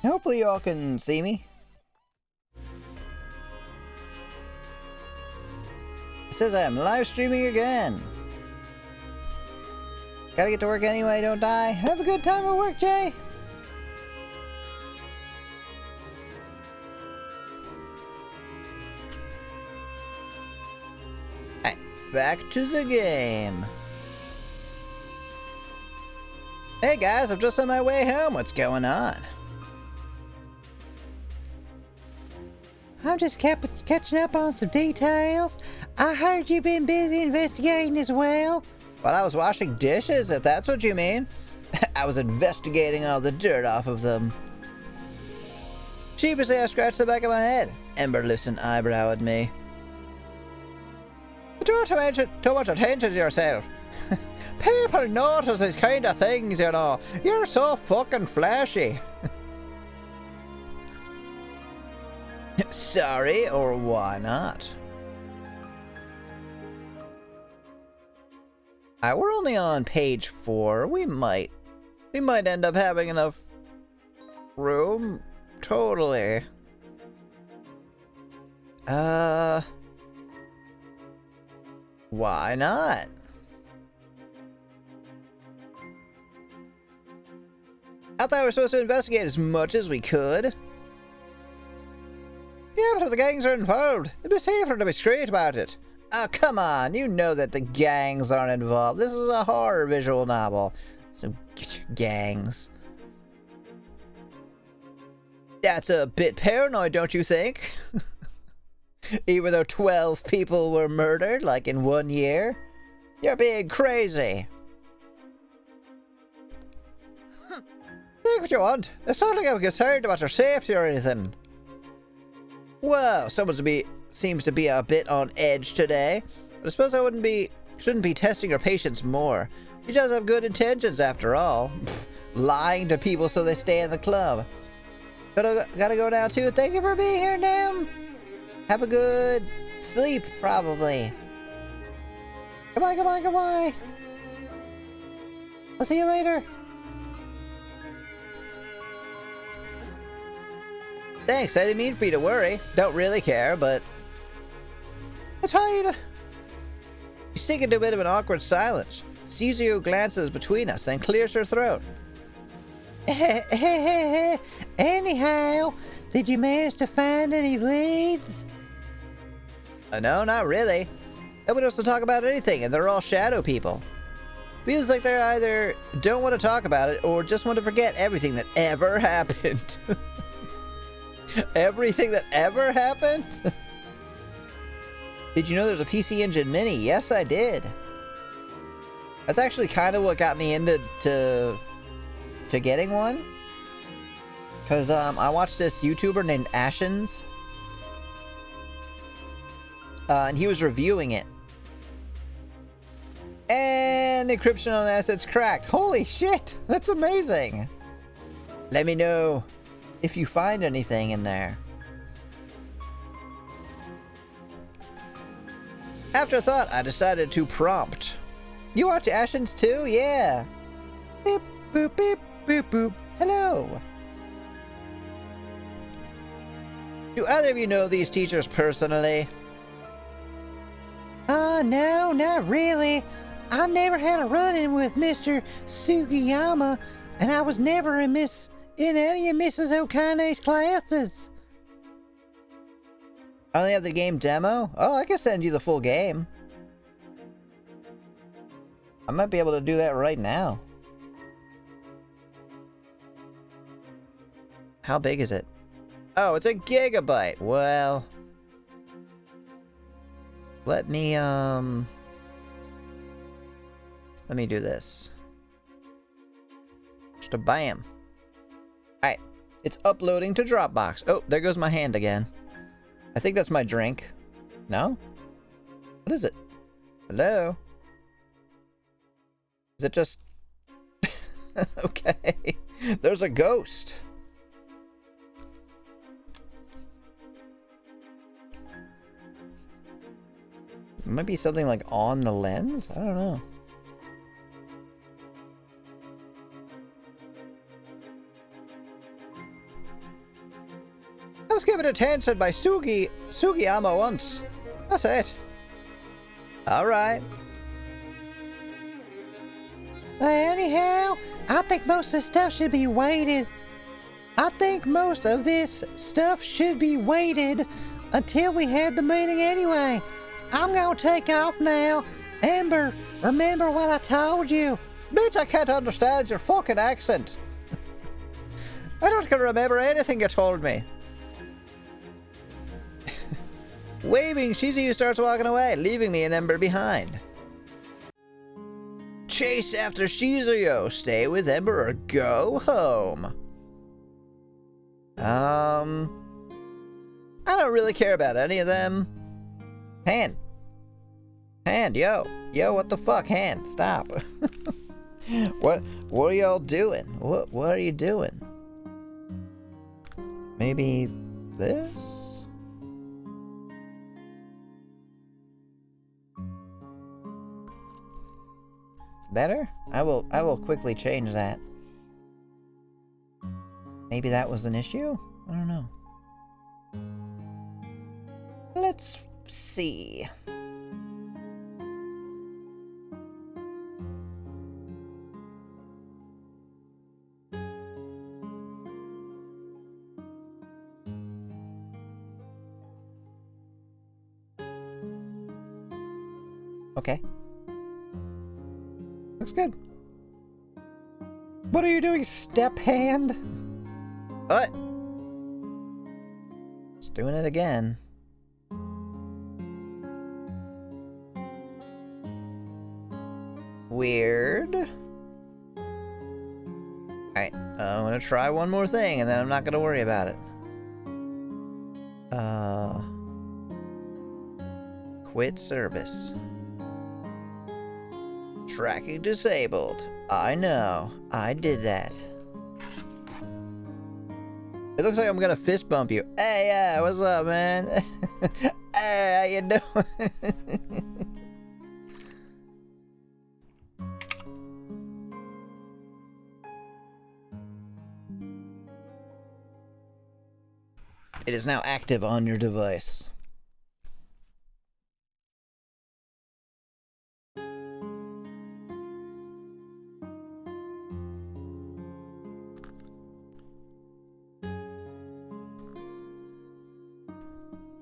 Hopefully you all can see me. It says I'm live streaming again. Gotta get to work anyway, don't die. Have a good time at work, Jay. Alright, back to the game. Hey guys, I'm just on my way home. What's going on? I'm just catching up on some details. I heard you've been busy investigating as well. While I was washing dishes, if that's what you mean. I was investigating all the dirt off of them. Sheepishly, I scratched the back of my head. Ember lifts an eyebrow at me. Don't pay too much attention to yourself. People notice these kind of things, you know. You're so fucking flashy. Sorry, or why not? We're only on page 4. We might end up having enough room. Totally. Why not? I thought we were supposed to investigate as much as we could. Yeah, but if the gangs are involved, it'd be safer to be straight about it. Oh, come on, you know that the gangs aren't involved. This is a horror visual novel. So get your gangs. That's a bit paranoid, don't you think? Even though 12 people were murdered, like in 1 year? You're being crazy. Think what you want. It's not like I'm concerned about your safety or anything. Whoa, seems to be a bit on edge today. But I suppose I shouldn't be testing her patience more. She does have good intentions after all. Lying to people so they stay in the club. Gotta go now too. Thank you for being here, Nam. Have a good sleep, probably. Goodbye, goodbye, goodbye. I'll see you later. Thanks, I didn't mean for you to worry. Don't really care, but... It's fine. You sink into a bit of an awkward silence. Suzuo glances between us, then clears her throat. Anyhow, did you manage to find any leads? No, not really. Nobody wants to talk about anything, and they're all shadow people. Feels like they either don't want to talk about it, or just want to forget everything that ever happened. Everything that ever happened? Did you know there's a PC Engine Mini? Yes, I did. That's actually kind of what got me into getting one. Because I watched this YouTuber named Ashens. And he was reviewing it. And encryption on assets cracked. Holy shit! That's amazing! Let me know if you find anything in there. After thought, I decided to prompt. You watch Ashens too? Yeah. Beep, boop, beep, boop, boop. Hello. Do either of you know these teachers personally? No, not really. I never had a run-in with Mr. Sugiyama, and I was never in any of Mrs. Okane's classes. I only have the game demo? Oh, I can send you the full game. I might be able to do that right now. How big is it? Oh, it's a gigabyte. Well, let me do this. Just a bam. Alright, it's uploading to Dropbox. Oh, there goes my hand again. I think that's my drink. No? What is it? Hello? Is it just... Okay. There's a ghost. It might be something like on the lens? I don't know. was given attention by Sugiyama once. That's it. Alright. Anyhow, I think most of this stuff should be weighted. Until we had the meeting anyway. I'm gonna take off now. Amber, remember what I told you? Bitch, I can't understand your fucking accent. I don't can remember anything you told me. Waving, Shizuyu starts walking away, leaving me and Ember behind. Chase after Shizuyu, stay with Ember or go home. I don't really care about any of them. Hand, yo, what the fuck, Hand, stop. What are y'all doing? What are you doing? Maybe this? Better? I will quickly change that. Maybe that was an issue? I don't know. Let's see. Okay. Looks good. What are you doing, step hand? What? It's doing it again. Weird. Alright, I'm gonna try one more thing and then I'm not gonna worry about it. Quit service. Tracking disabled. I know. I did that. It looks like I'm gonna fist bump you. Hey, yeah, what's up, man? Hey, how you doing? It is now active on your device.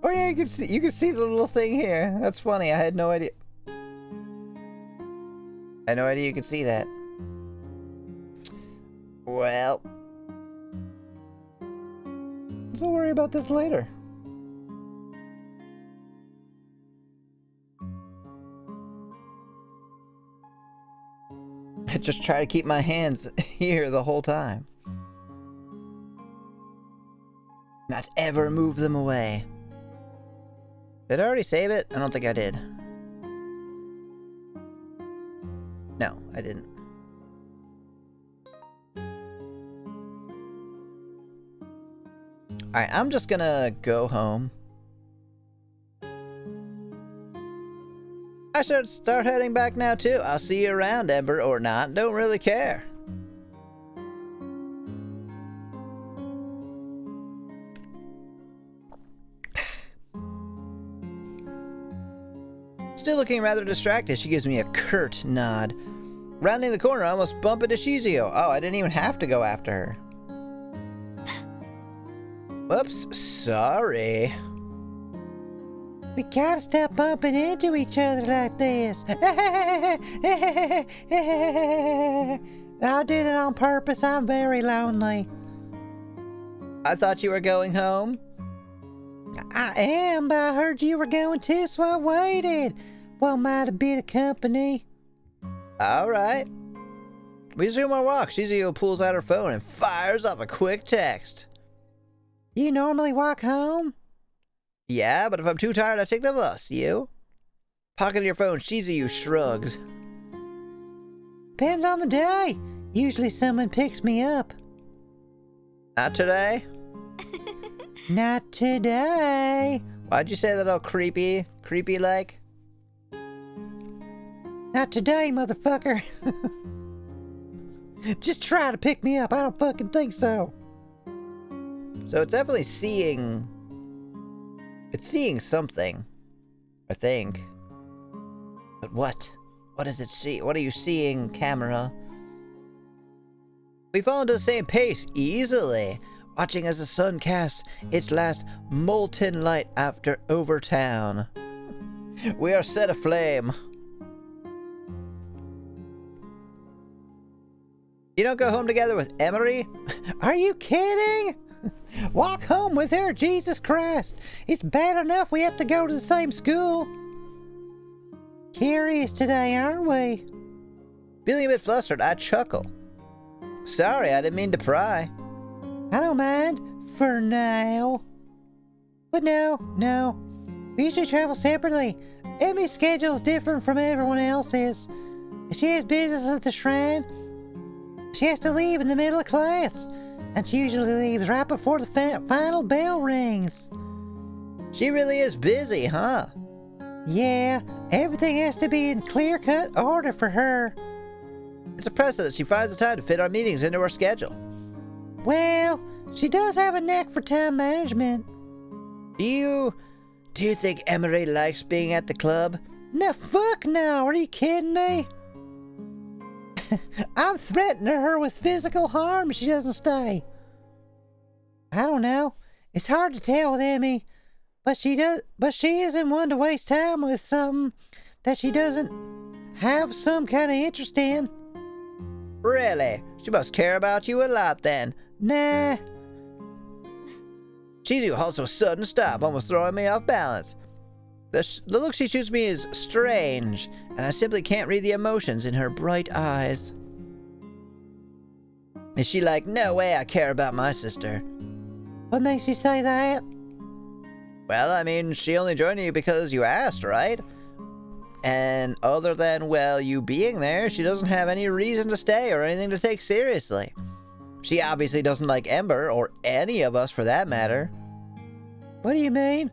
Oh yeah, you can see the little thing here. That's funny. I had no idea. I had no idea you could see that. Well, we'll worry about this later. I just try to keep my hands here the whole time. Not ever move them away. Did I already save it? I don't think I did. No, I didn't. Alright, I'm just gonna go home. I should start heading back now too. I'll see you around, Ember, or not. Don't really care. Still looking rather distracted, she gives me a curt nod. Rounding the corner, I almost bump into Shizuyo. Oh, I didn't even have to go after her. Whoops, sorry. We gotta stop bumping into each other like this. I did it on purpose. I'm very lonely. I thought you were going home. I am, but I heard you were going too, so I waited. Well, might a bit of company. Alright. We resume our walk. Shizuyo pulls out her phone and fires up a quick text. You normally walk home? Yeah, but if I'm too tired, I take the bus. You? Pocketing your phone, Shizuyo shrugs. Depends on the day. Usually someone picks me up. Not today? Not today. Why'd you say that all creepy? Creepy-like? Not today, motherfucker. Just try to pick me up. I don't fucking think so. So it's definitely seeing It's seeing something, I think. But what? What does it see? What are you seeing, camera? We fall into the same pace easily, watching as the sun casts its last molten light after over town. We are set aflame. You don't go home together with Emery? Are you kidding? Walk home with her, Jesus Christ. It's bad enough we have to go to the same school. Curious today, aren't we? Feeling a bit flustered, I chuckle. Sorry, I didn't mean to pry. I don't mind, for now. But no. We usually travel separately. Emmy's schedule is different from everyone else's. If she has business at the shrine, she has to leave in the middle of class. And she usually leaves right before the final bell rings. She really is busy, huh? Yeah, everything has to be in clear-cut order for her. It's impressive that she finds the time to fit our meetings into her schedule. Well, she does have a knack for time management. Do you think Emery likes being at the club? No, fuck no, are you kidding me? I'm threatening her with physical harm if she doesn't stay. I don't know. It's hard to tell with Emmy, but she isn't one to waste time with something that she doesn't have some kind of interest in. Really? She must care about you a lot then. Nah. She halts to a sudden stop, almost throwing me off balance. The look she shoots me is strange, and I simply can't read the emotions in her bright eyes. Is she like, no way I care about my sister? What makes you say that? Well, I mean, she only joined you because you asked, right? And other than, well, you being there, she doesn't have any reason to stay or anything to take seriously. She obviously doesn't like Ember, or any of us for that matter. What do you mean?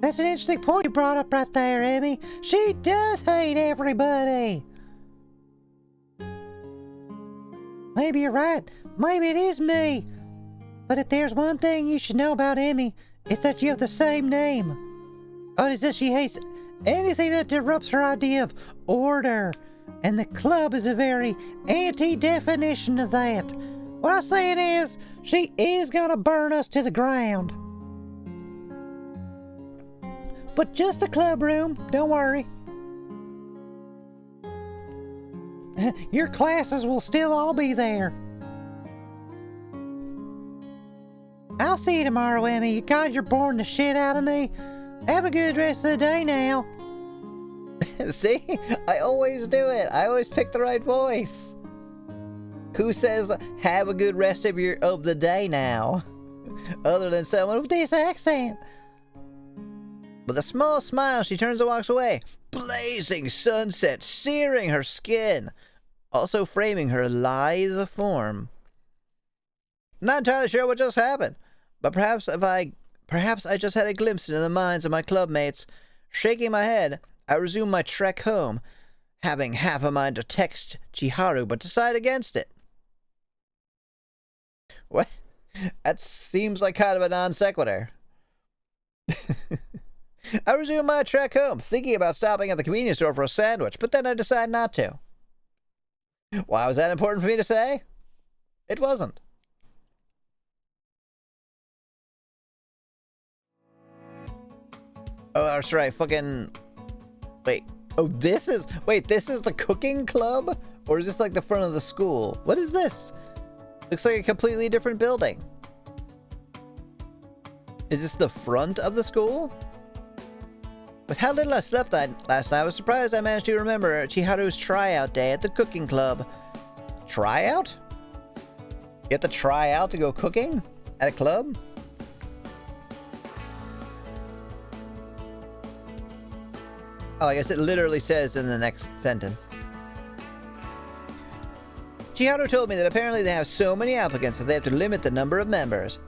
That's an interesting point you brought up right there, Emmy. She does hate everybody. Maybe you're right. Maybe it is me. But if there's one thing you should know about Emmy, it's that you have the same name. Oh, it's that she hates anything that disrupts her idea of order. And the club is a very anti-definition of that. What I'm saying is, she is gonna burn us to the ground. But just the club room, don't worry. Your classes will still all be there. I'll see you tomorrow, Emmy. God, you're boring the shit out of me. Have a good rest of the day now. See? I always do it. I always pick the right voice. Who says, have a good rest of the day now? Other than someone with this accent. With a small smile, she turns and walks away. Blazing sunset searing her skin, also framing her lithe form. Not entirely sure what just happened, but perhaps I just had a glimpse into the minds of my club mates. Shaking my head, I resume my trek home, having half a mind to text Chiharu, but decide against it. What? That seems like kind of a non sequitur. I resume my trek home, thinking about stopping at the convenience store for a sandwich, but then I decide not to. Why was that important for me to say? It wasn't. Oh, that's right, fucking... Wait. Oh, this is... Wait, this is the cooking club? Or is this like the front of the school? What is this? Looks like a completely different building. Is this the front of the school? With how little I slept last night, I was surprised I managed to remember Chiharu's tryout day at the cooking club. Tryout? You have to try out to go cooking? At a club? Oh, I guess it literally says in the next sentence. Chiharu told me that apparently they have so many applicants that they have to limit the number of members.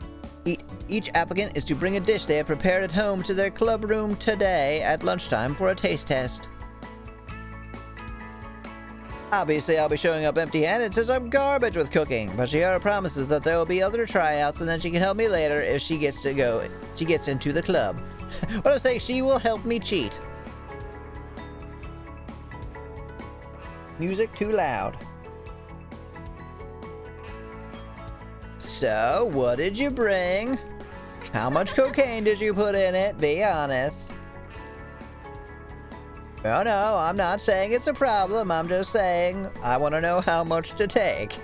Each applicant is to bring a dish they have prepared at home to their club room today at lunchtime for a taste test. Obviously, I'll be showing up empty-handed since I'm garbage with cooking, but Chiharu promises that there will be other tryouts and then she can help me later if she gets into the club. What I'm saying, she will help me cheat. Music too loud. So, what did you bring? How much cocaine did you put in it? Be honest. Oh no, I'm not saying it's a problem. I'm just saying I want to know how much to take.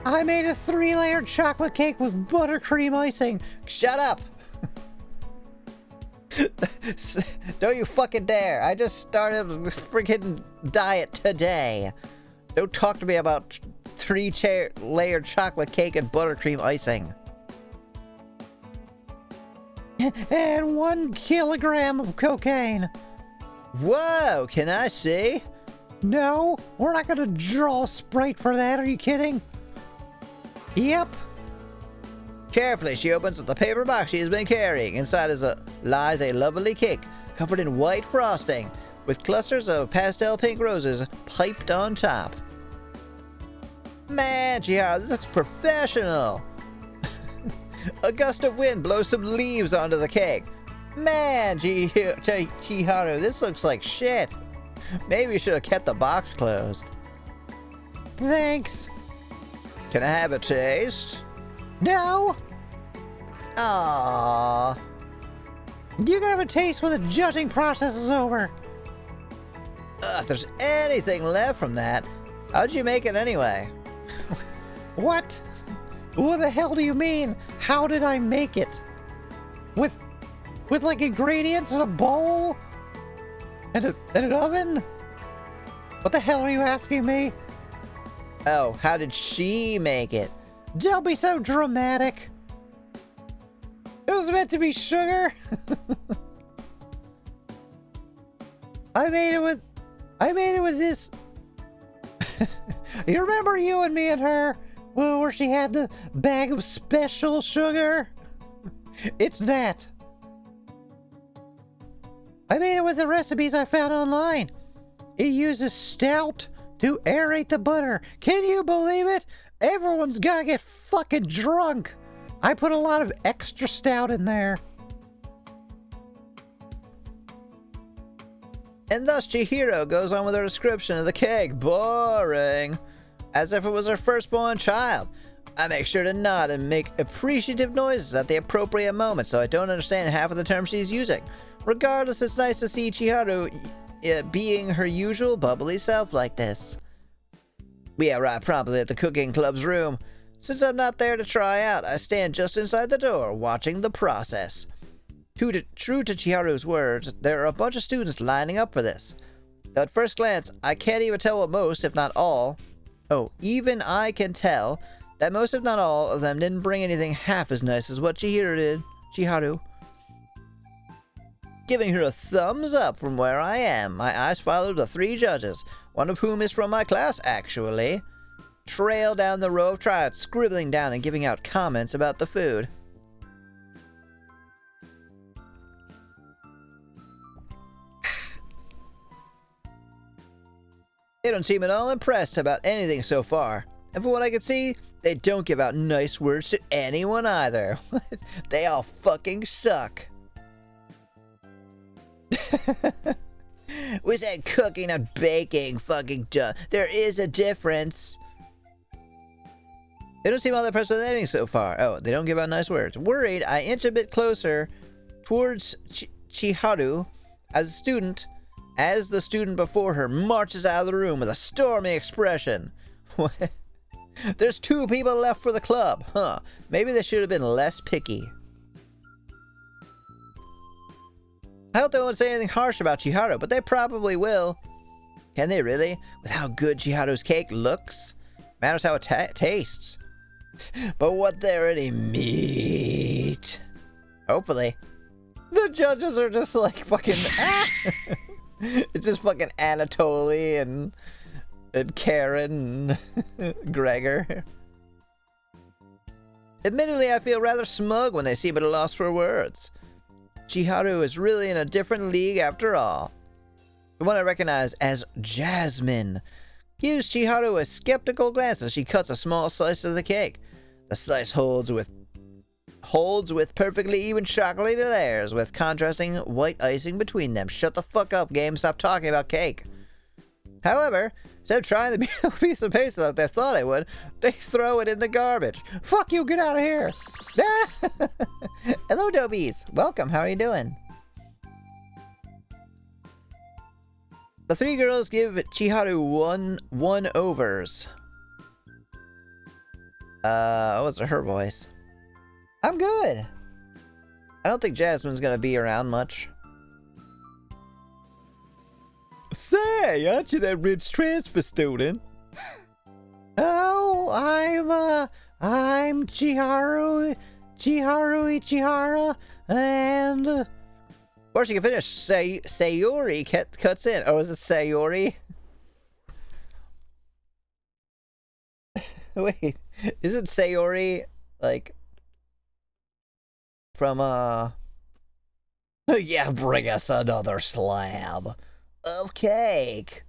I made a 3-layered chocolate cake with buttercream icing. Shut up! Don't you fucking dare. I just started a freaking diet today. Don't talk to me about 3-layered chocolate cake and buttercream icing. And 1 kilogram of cocaine. Whoa, can I see? No, we're not gonna draw Sprite for that, are you kidding? Yep. Carefully, she opens the paper box she has been carrying. Inside lies a lovely cake, covered in white frosting, with clusters of pastel pink roses piped on top. Man, Chiharu, this looks professional. A gust of wind blows some leaves onto the cake. Man, Chiharu, this looks like shit. Maybe you should have kept the box closed. Thanks. Can I have a taste? No. Aww. You can have a taste when the judging process is over. If there's anything left from that, how'd you make it anyway? What? What the hell do you mean? How did I make it? With like ingredients in a bowl? And an oven? What the hell are you asking me? Oh, how did she make it? Don't be so dramatic. It was meant to be sugar. I made it with this. You remember you and me and her? Where she had the bag of special sugar? It's that. I made it with the recipes I found online. It uses stout to aerate the butter. Can you believe it? Everyone's gotta get fucking drunk. I put a lot of extra stout in there. And thus Chihiro goes on with her description of the cake. Boring. As if it was her firstborn child. I make sure to nod and make appreciative noises at the appropriate moment, so I don't understand half of the terms she's using. Regardless, it's nice to see Chiharu being her usual bubbly self like this. We arrive promptly at the cooking club's room. Since I'm not there to try out, I stand just inside the door, watching the process. True to Chiharu's words, there are a bunch of students lining up for this. Though at first glance, I can't even tell what most, if not all, even I can tell that most, if not all, of them didn't bring anything half as nice as what Chiharu did. Chiharu. Giving her a thumbs up from where I am, my eyes follow the 3 judges, one of whom is from my class, actually. Trail down the row of tryouts, scribbling down and giving out comments about the food. They don't seem at all impressed about anything so far. And from what I can see, they don't give out nice words to anyone either. They all fucking suck. We said cooking, not baking, fucking duh. There is a difference. They don't seem all that impressed with anything so far. Oh, they don't give out nice words. Worried, I inch a bit closer towards Chiharu as the student before her marches out of the room with a stormy expression. There's 2 people left for the club, huh? Maybe they should have been less picky. I hope they won't say anything harsh about Chiharu, but they probably will. Can they really? With how good Chiharu's cake looks? Matters how it tastes. But what there any meat? Hopefully. The judges are just like fucking... It's just fucking Anatoly and Karen and Gregor. Admittedly, I feel rather smug when they seem at a loss for words. Chiharu is really in a different league after all. the one I recognize as Jasmine, gives Chiharu a skeptical glance as she cuts a small slice of the cake. The slice holds with perfectly even chocolatey layers with contrasting white icing between them. Shut the fuck up, game. Stop talking about cake. However, instead of trying to be a piece of pastry like they thought I would, they throw it in the garbage. Fuck you, get out of here. Hello, Dobies. Welcome, how are you doing? The three girls give Chiharu one overs. What was her voice? I'm good. I don't think Jasmine's gonna be around much. Say, aren't you that rich transfer student? Oh, I'm Chiharu Ichihara, and before she can finish, Sayori cuts in. Oh, is it Sayori? Wait, is it Sayori, like, from, yeah, bring us another slab of cake.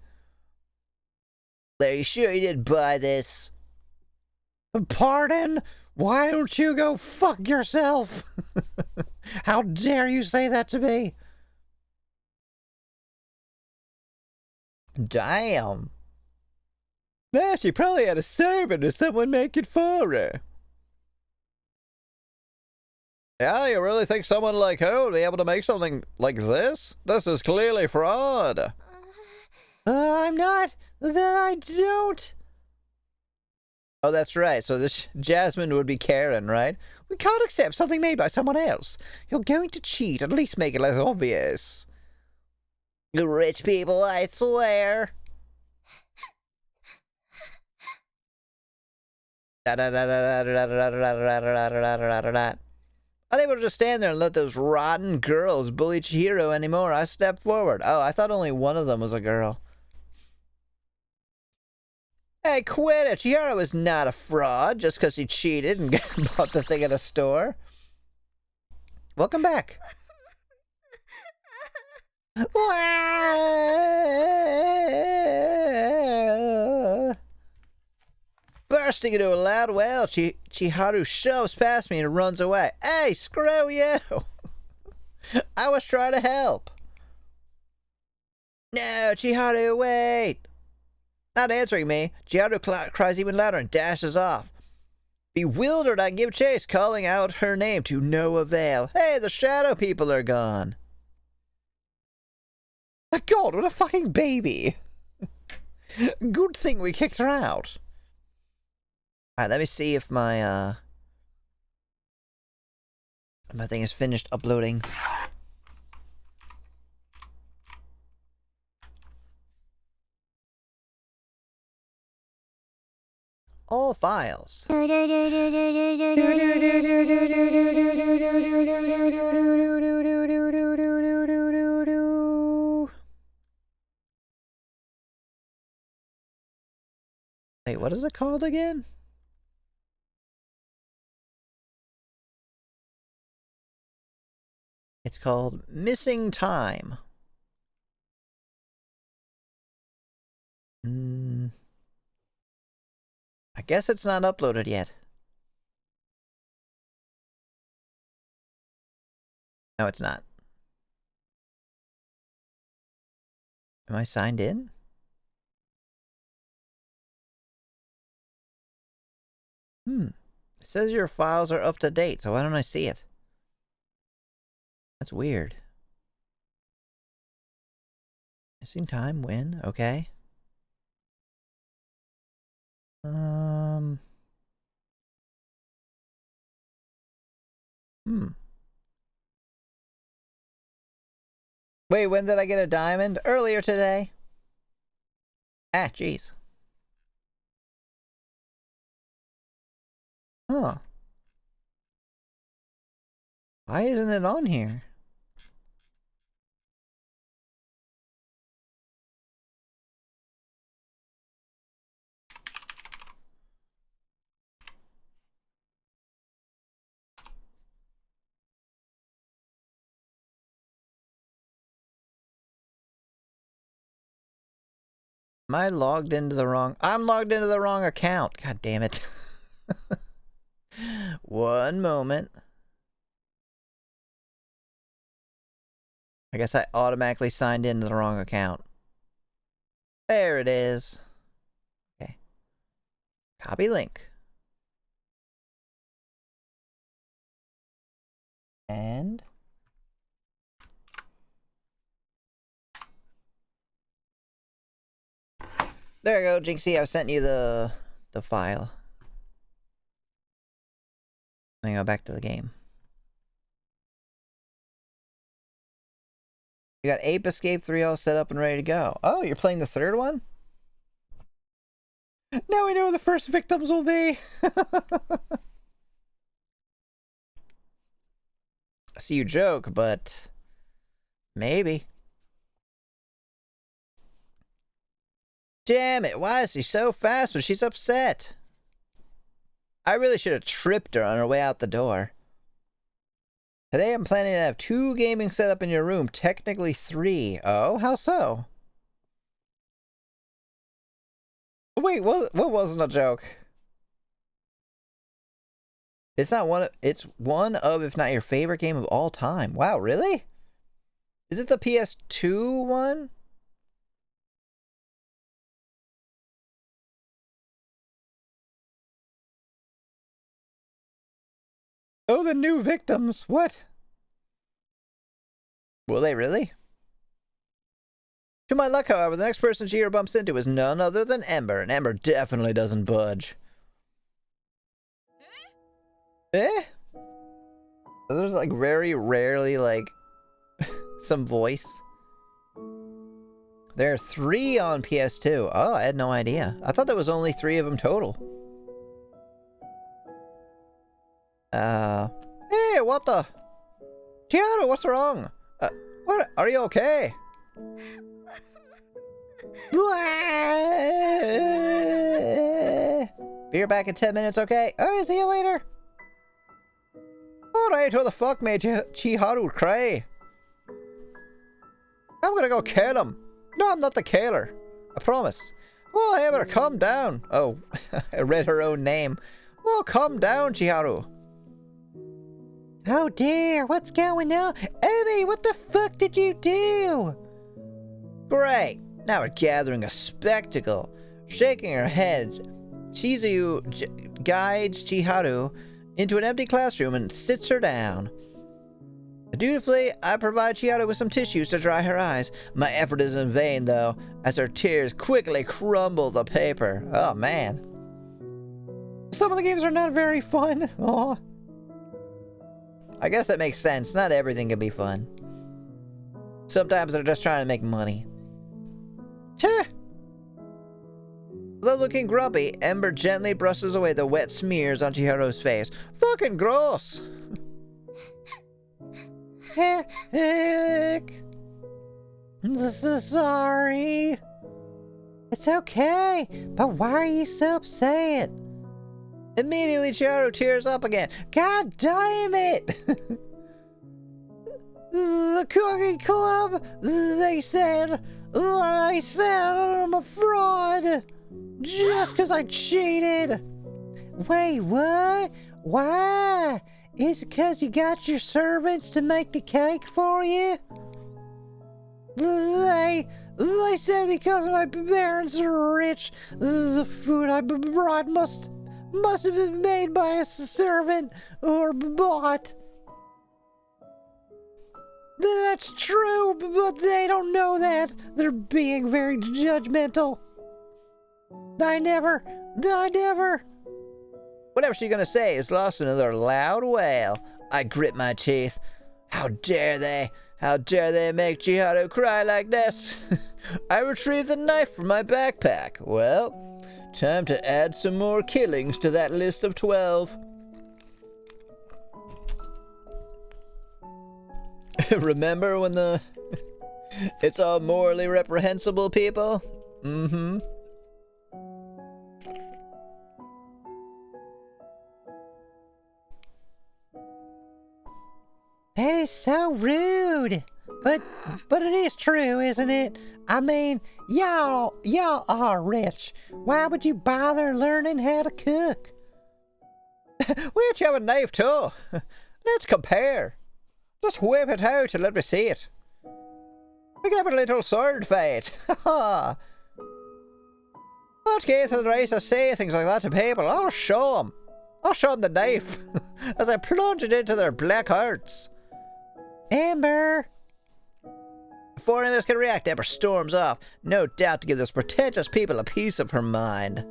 Are you sure you didn't buy this? Pardon? Why don't you go fuck yourself? How dare you say that to me? Damn. Nah, she probably had a servant or someone make it for her. Yeah, you really think someone like her would be able to make something like this? This is clearly fraud. I'm not. Then I don't. Oh, that's right. So this Jasmine would be Karen, right? We can't accept something made by someone else. You're going to cheat. At least make it less obvious. You rich people, I swear. Unable to just stand there and let those rotten girls bully Chihiro anymore, I stepped forward. Oh, I thought only one of them was a girl. Hey, quit it! Chihiro was not a fraud just because she cheated and bought the thing at a store. Welcome back. Bursting into a loud wail, Chiharu shoves past me and runs away. Hey, screw you! I was trying to help. No, Chiharu, wait! Not answering me, Chiharu cries even louder and dashes off. Bewildered, I give chase, calling out her name to no avail. Hey, the shadow people are gone. God, what a fucking baby! Good thing we kicked her out. Alright, let me see if my thing is finished uploading. All files. Wait, what is it called again? It's called Missing Time. I guess it's not uploaded yet. No, it's not. Am I signed in? It says your files are up to date, so why don't I see it? That's weird. Missing time, when? Okay. Wait, when did I get a diamond? Earlier today. Ah, jeez. Huh. Why isn't it on here? Am I logged into the wrong... I'm logged into the wrong account. God damn it. One moment. I guess I automatically signed into the wrong account. There it is. Okay. Copy link. And... there you go, Jinxie. I've sent you the file. Let me go back to the game. You got Ape Escape 3 all set up and ready to go. Oh, you're playing the third one? Now we know who the first victims will be. I see you joke, but maybe. Damn it, why is she so fast when she's upset? I really should have tripped her on her way out the door. Today I'm planning to have 2 gaming set up in your room, technically 3. Oh, how so? Wait, what wasn't a joke? It's not one of, it's one of, if not your favorite game of all time. Wow, really? Is it the PS2 one? Oh, the new victims. What? Will they really? To my luck, however, the next person Chihiro bumps into is none other than Ember, and Ember definitely doesn't budge. Eh? There's like very rarely like some voice. There are 3 on PS2. Oh, I had no idea. I thought there was only 3 of them total. Hey, what the? Chihiro, what's wrong? What? Are you okay? Be right back in 10 minutes, okay? Alright, see you later. Alright, who the fuck made Chihiro cry? I'm gonna go kill him. No, I'm not the killer. I promise. Oh, hey, better calm down. Oh, I read her own name. Oh, calm down, Chihiro. Oh dear, what's going on? Emmy, what the fuck did you do? Great, now we're gathering a spectacle. Shaking her head, Chizuyu guides Chihiro into an empty classroom and sits her down. Dutifully, I provide Chihiro with some tissues to dry her eyes. My effort is in vain, though, as her tears quickly crumble the paper. Oh, man. Some of the games are not very fun. Aw. I guess that makes sense. Not everything can be fun. Sometimes they're just trying to make money. Tch! Though looking grumpy, Ember gently brushes away the wet smears on Chihiro's face. Fucking gross! Heck! Sorry. It's okay, but why are you so upset? Immediately, Chihiro tears up again. God damn it! The Cookie Club, they said I'm a fraud just because I cheated. Wait, what? Why? Is it because you got your servants to make the cake for you? They said because my parents are rich, the food I brought must have been made by a servant or bought. That's true, but they don't know that. They're being very judgmental. I never. Whatever she's gonna say is lost in another loud wail. I grit my teeth. How dare they? How dare they make Chihiro cry like this? I retrieve the knife from my backpack. Well, time to add some more killings to that list of 12. Remember when the... It's all morally reprehensible people? Mm-hmm. That is so rude. But it is true, isn't it? I mean, y'all are rich. Why would you bother learning how to cook? We each have a knife too. Let's compare. Just whip it out and let me see it. We can have a little sword fight. Ha! What case of the race to say things like that to people? I'll show them. I'll show them the knife as I plunge it into their black hearts. Amber! Before any of us can react, Amber storms off, no doubt to give those pretentious people a piece of her mind.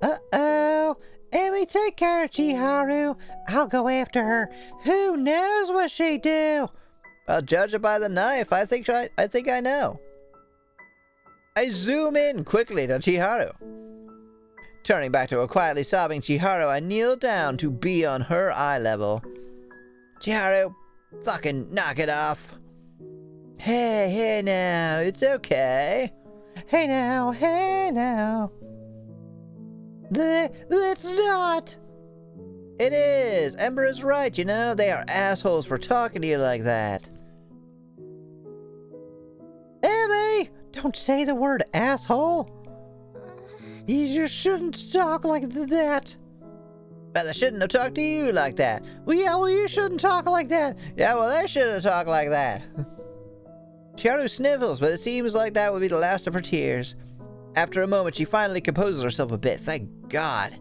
Uh-oh. Emmy, take care of Chiharu. I'll go after her. Who knows what she'd do? I'll judge it by the knife. I think I know. I zoom in quickly to Chiharu. Turning back to a quietly sobbing Chiharu, I kneel down to be on her eye level. Chiharu, fucking knock it off. Hey now, it's okay. Hey now. Let's not. It is. Ember is right, you know. They are assholes for talking to you like that. Emmy, don't say the word asshole. You just shouldn't talk like that. But they shouldn't have talked to you like that. Well, you shouldn't talk like that. Yeah, well, they shouldn't have talked like that. Chiharu sniffles, but it seems like that would be the last of her tears. After a moment, she finally composes herself a bit. Thank God.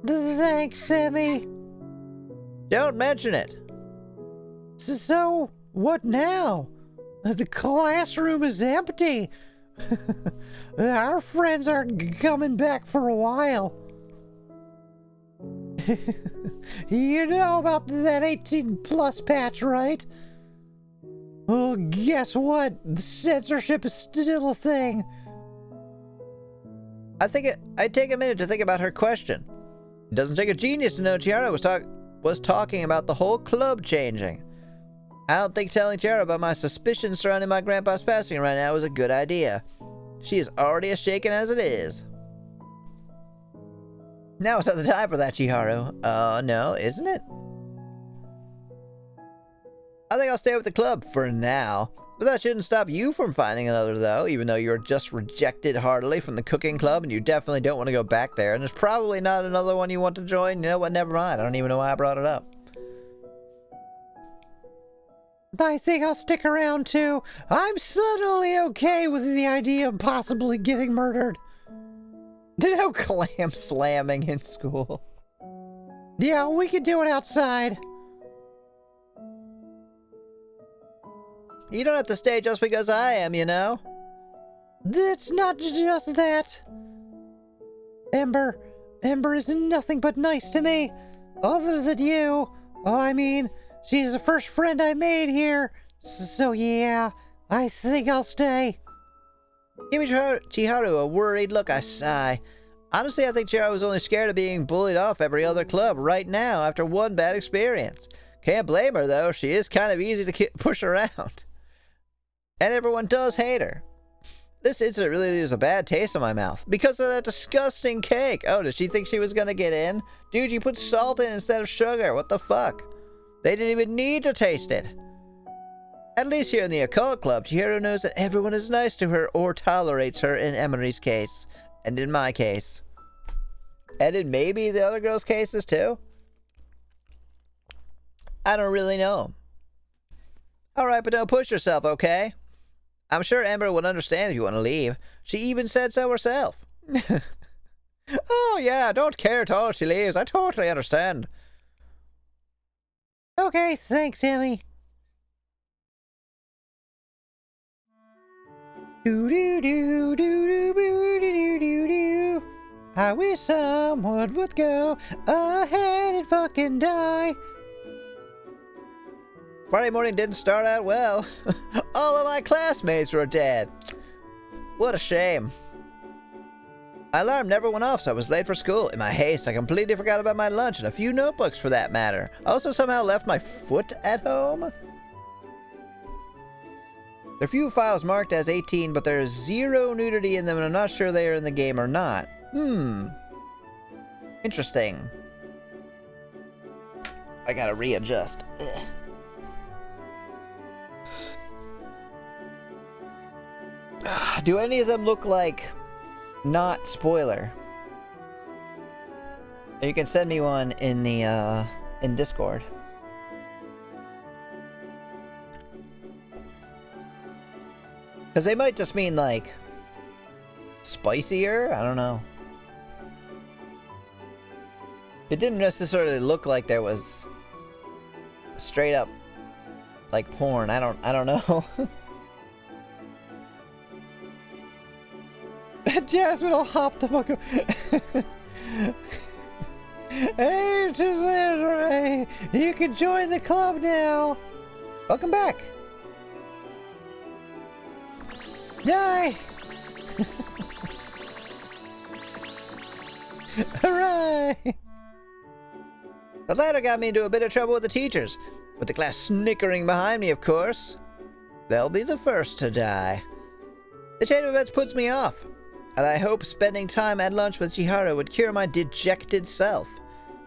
Thanks, Emmy. Don't mention it. So, what now? The classroom is empty. Our friends aren't coming back for a while. You know about that 18+ patch, right? Well, guess what? Censorship is still a thing. I'd take a minute to think about her question. It doesn't take a genius to know Chiharu was talking about the whole club changing. I don't think telling Chiharu about my suspicions surrounding my grandpa's passing right now is a good idea. She is already as shaken as it is. Now it's not the time for that, Chiharu. No, isn't it? I think I'll stay with the club for now. But that shouldn't stop you from finding another, though, even though you're just rejected heartily from the cooking club and you definitely don't want to go back there. And there's probably not another one you want to join. You know what? Never mind. I don't even know why I brought it up. I think I'll stick around, too. I'm suddenly okay with the idea of possibly getting murdered. No clam slamming in school. Yeah, we could do it outside. You don't have to stay just because I am, you know? It's not just that. Ember is nothing but nice to me. Other than you. Oh, I mean, she's the first friend I made here. So yeah, I think I'll stay. Give Chiharu a worried look, I sigh. Honestly, I think Chiharu was only scared of being bullied off every other club right now after one bad experience. Can't blame her, though. She is kind of easy to push around. And everyone does hate her. This incident really leaves a bad taste in my mouth. Because of that disgusting cake. Oh, did she think she was gonna get in? Dude, you put salt in instead of sugar. What the fuck? They didn't even need to taste it. At least here in the occult club, Chiharu knows that everyone is nice to her or tolerates her in Emery's case. And in my case. And in maybe the other girls' cases too. I don't really know. Alright, but don't push yourself, okay? I'm sure Ember would understand if you want to leave. She even said so herself. Oh yeah, don't care at all if she leaves. I totally understand. Okay, thanks, Emmy. Do-do-do-do-do-do-do-do-do. I wish someone would go ahead and fucking die. Friday morning didn't start out well. All of my classmates were dead. What a shame. My alarm never went off, so I was late for school. In my haste, I completely forgot about my lunch and a few notebooks for that matter. I also somehow left my foot at home. There are few files marked as 18, but there's zero nudity in them, and I'm not sure they are in the game or not. Interesting. I gotta readjust. Ugh. Do any of them look like not spoiler? You can send me one in the in Discord. Because they might just mean like spicier? I don't know. It didn't necessarily look like there was straight up like porn. I don't know. Jasmine will hop the fuck up. Hey, Ray, you can join the club now. Welcome back. Die. Hooray! The latter got me into a bit of trouble with the teachers, with the class snickering behind me, of course. They'll be the first to die. The chain of events puts me off, and I hope spending time at lunch with Chiharu would cure my dejected self.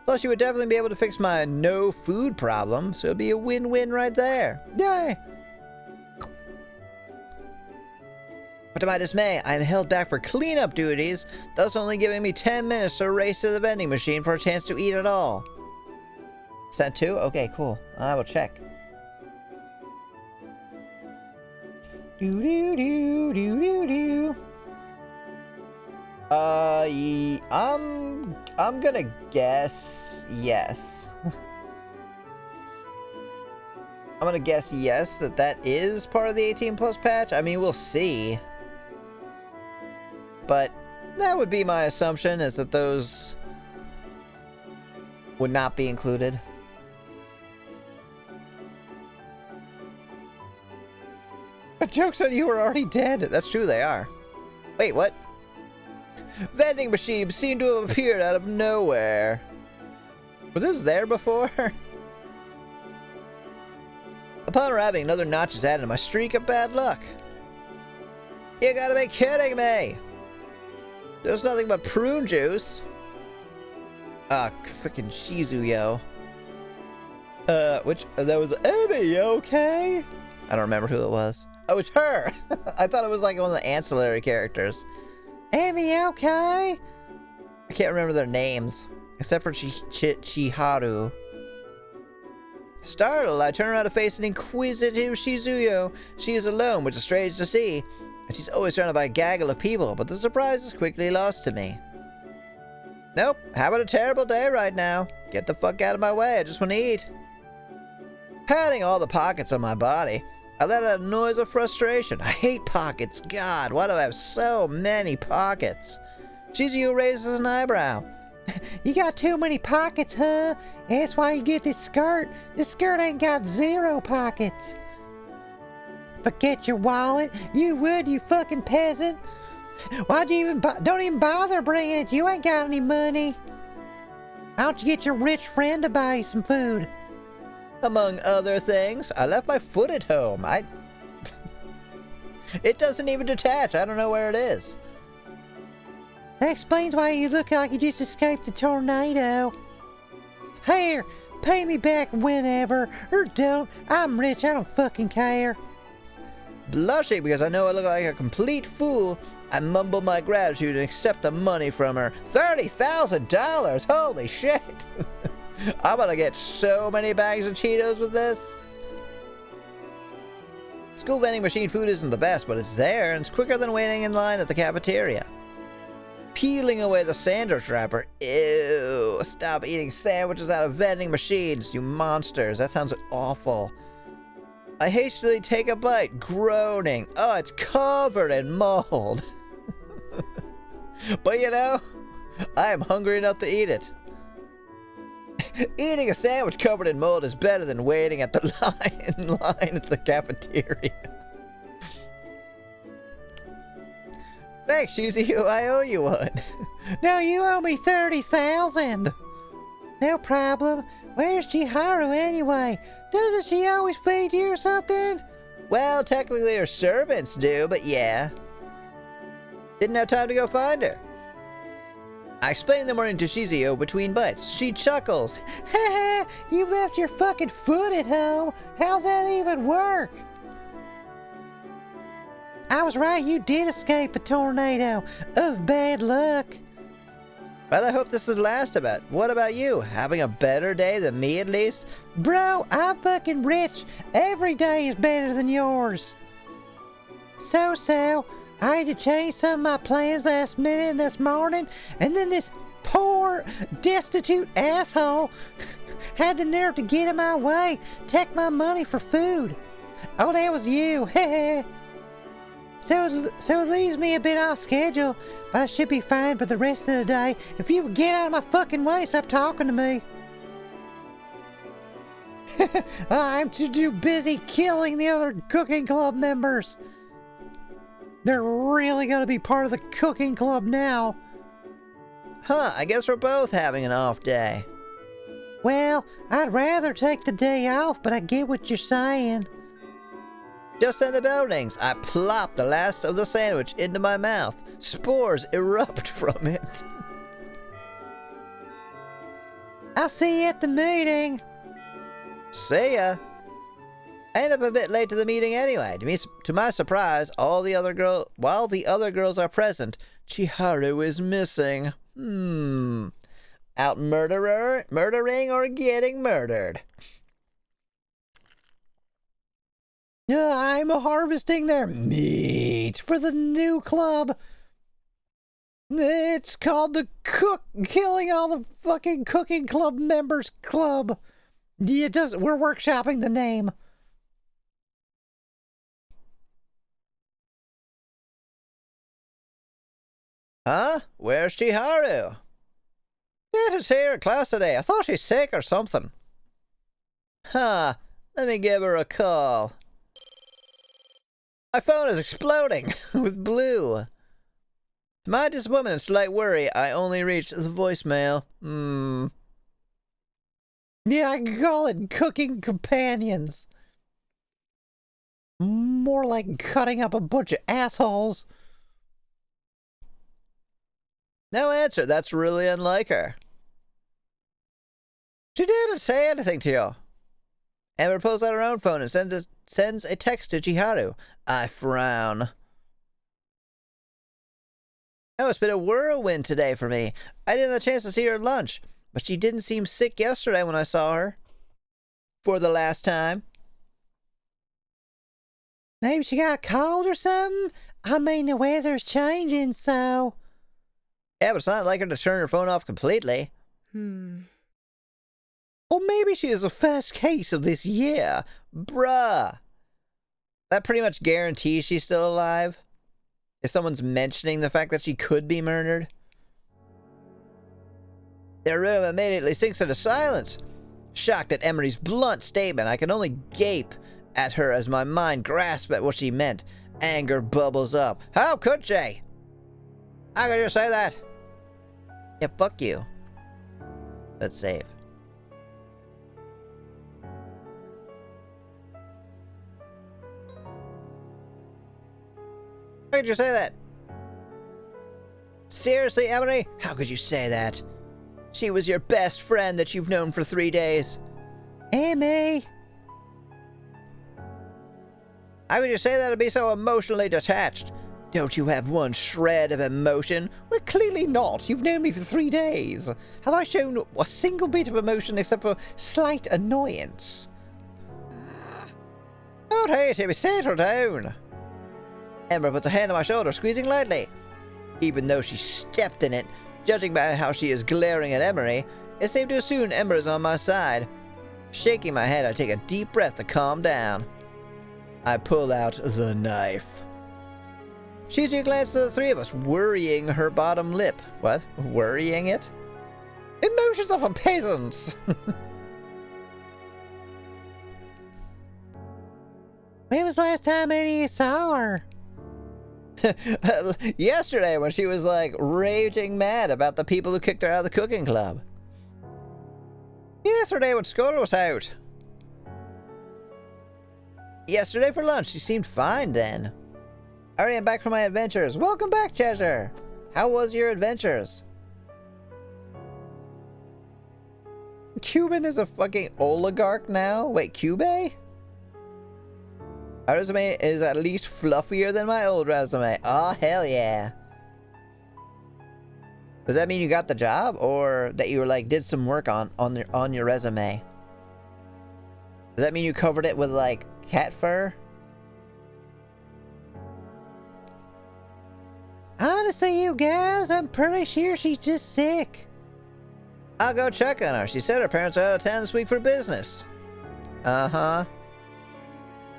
Plus, you would definitely be able to fix my no food problem, so it'd be a win-win right there. Yay! But to my dismay, I am held back for cleanup duties, thus only giving me 10 minutes to race to the vending machine for a chance to eat at all. Sent to? Okay, cool. I will check. Do. I'm gonna guess yes. I'm gonna guess yes that is part of the 18 plus patch. I mean, we'll see. But that would be my assumption, is that those would not be included. But joke's on you, were already dead. That's true, they are. Wait, what? Vending machines seem to have appeared out of nowhere. Were those there before? Upon arriving, another notch is added to my streak of bad luck. You gotta be kidding me! There's nothing but prune juice. Ah, frickin' Shizuyo. That was Amy, you okay? I don't remember who it was. Oh, it's her! I thought it was like one of the ancillary characters. Amy, okay? I can't remember their names, except for Chiharu. Startled, I turn around to face an inquisitive Shizuyo. She is alone, which is strange to see, and she's always surrounded by a gaggle of people, but the surprise is quickly lost to me. Nope, having a terrible day right now. Get the fuck out of my way, I just want to eat. Patting all the pockets on my body, I let out a noise of frustration. I hate pockets. God, why do I have so many pockets? Shizuyo raises an eyebrow. You got too many pockets, huh? That's why you get this skirt. This skirt ain't got 0 pockets. Forget your wallet. You would, you fucking peasant. Why'd you even don't even bother bringing it? You ain't got any money. Why don't you get your rich friend to buy you some food? Among other things, I left my foot at home. It doesn't even detach. I don't know where it is. That explains why you look like you just escaped the tornado. Here, pay me back whenever, or don't. I'm rich, I don't fucking care. Blushing because I know I look like a complete fool, I mumble my gratitude and accept the money from her. $30,000! Holy shit! I'm gonna get so many bags of Cheetos with this. School vending machine food isn't the best, but it's there and it's quicker than waiting in line at the cafeteria. Peeling away the sandwich wrapper. Ew, stop eating sandwiches out of vending machines, you monsters. That sounds awful. I hastily take a bite, groaning. Oh, it's covered in mold. But you know, I am hungry enough to eat it. Eating a sandwich covered in mold is better than waiting at the line at the cafeteria. Thanks, Shizuyo, I owe you one. No, you owe me 30,000. No problem. Where's Chiharu anyway? Doesn't she always feed you or something? Well, technically her servants do, but yeah. Didn't have time to go find her. I explain the morning to Shizuyo between bites. She chuckles. Haha, you left your fucking foot at home. How's that even work? I was right. You did escape a tornado of bad luck. Well, I hope this is the last of it. What about you? Having a better day than me, at least? Bro, I'm fucking rich. Every day is better than yours. So, I had to change some of my plans last minute this morning, and then this poor, destitute asshole had the nerve to get in my way, take my money for food. Oh, that was you. Heh. So it leaves me a bit off schedule, but I should be fine for the rest of the day. If you would get out of my fucking way, stop talking to me. I'm too busy killing the other cooking club members. They're really gonna be part of the cooking club now. Huh, I guess we're both having an off day. Well, I'd rather take the day off, but I get what you're saying. Just in the buildings, I plop the last of the sandwich into my mouth. Spores erupt from it. I'll see you at the meeting. See ya. I end up a bit late to the meeting anyway. To my surprise, while the other girls are present, Chiharu is missing. Out murdering or getting murdered? I'm harvesting their meat for the new club. It's called the Killing All the Fucking Cooking Club Members Club. We're workshopping the name. Huh? Where's Chiharu? Didn't see her at class today. I thought she's sick or something. Huh. Let me give her a call. My phone is exploding with blue. To my disappointment and slight worry, I only reached the voicemail. Yeah, I can call it cooking companions. More like cutting up a bunch of assholes. No answer. That's really unlike her. She didn't say anything to you. Amber pulls out her own phone and sends a text to Chiharu. I frown. Oh, it's been a whirlwind today for me. I didn't have a chance to see her at lunch, but she didn't seem sick yesterday when I saw her. For the last time. Maybe she got a cold or something? I mean, the weather's changing, so... Yeah, but it's not like her to turn her phone off completely. Or maybe she is the first case of this year. Bruh. That pretty much guarantees she's still alive. If someone's mentioning the fact that she could be murdered. Their room immediately sinks into silence. Shocked at Emery's blunt statement, I can only gape at her as my mind grasps at what she meant. Anger bubbles up. How could she? How could you say that? Yeah, fuck you. Let's save. How could you say that? Seriously, Emery? How could you say that? She was your best friend that you've known for 3 days. Amy! How could you say that and be so emotionally detached? Don't you have one shred of emotion? Well, clearly not. You've known me for 3 days. Have I shown a single bit of emotion except for slight annoyance? Oh, hey, Timmy, settle down. Ember puts a hand on my shoulder, squeezing lightly. Even though she stepped in it, judging by how she is glaring at Emery, it's safe to assume Ember is on my side. Shaking my head, I take a deep breath to calm down. I pull out the knife. She glances at the three of us, worrying her bottom lip. What? Worrying it? Emotions of a peasant! When was the last time any of you saw her? Yesterday, when she was like raging mad about the people who kicked her out of the cooking club. Yesterday, when school was out. Yesterday for lunch, she seemed fine then. I already am back from my adventures. Welcome back, Cheshire. How was your adventures? Cuban is a fucking oligarch now? Wait, Cube? Our resume is at least fluffier than my old resume. Oh, hell yeah. Does that mean you got the job, or that you were like did some work on your resume? Does that mean you covered it with like cat fur? Honestly, you guys, I'm pretty sure she's just sick. I'll go check on her. She said her parents are out of town this week for business. Uh-huh.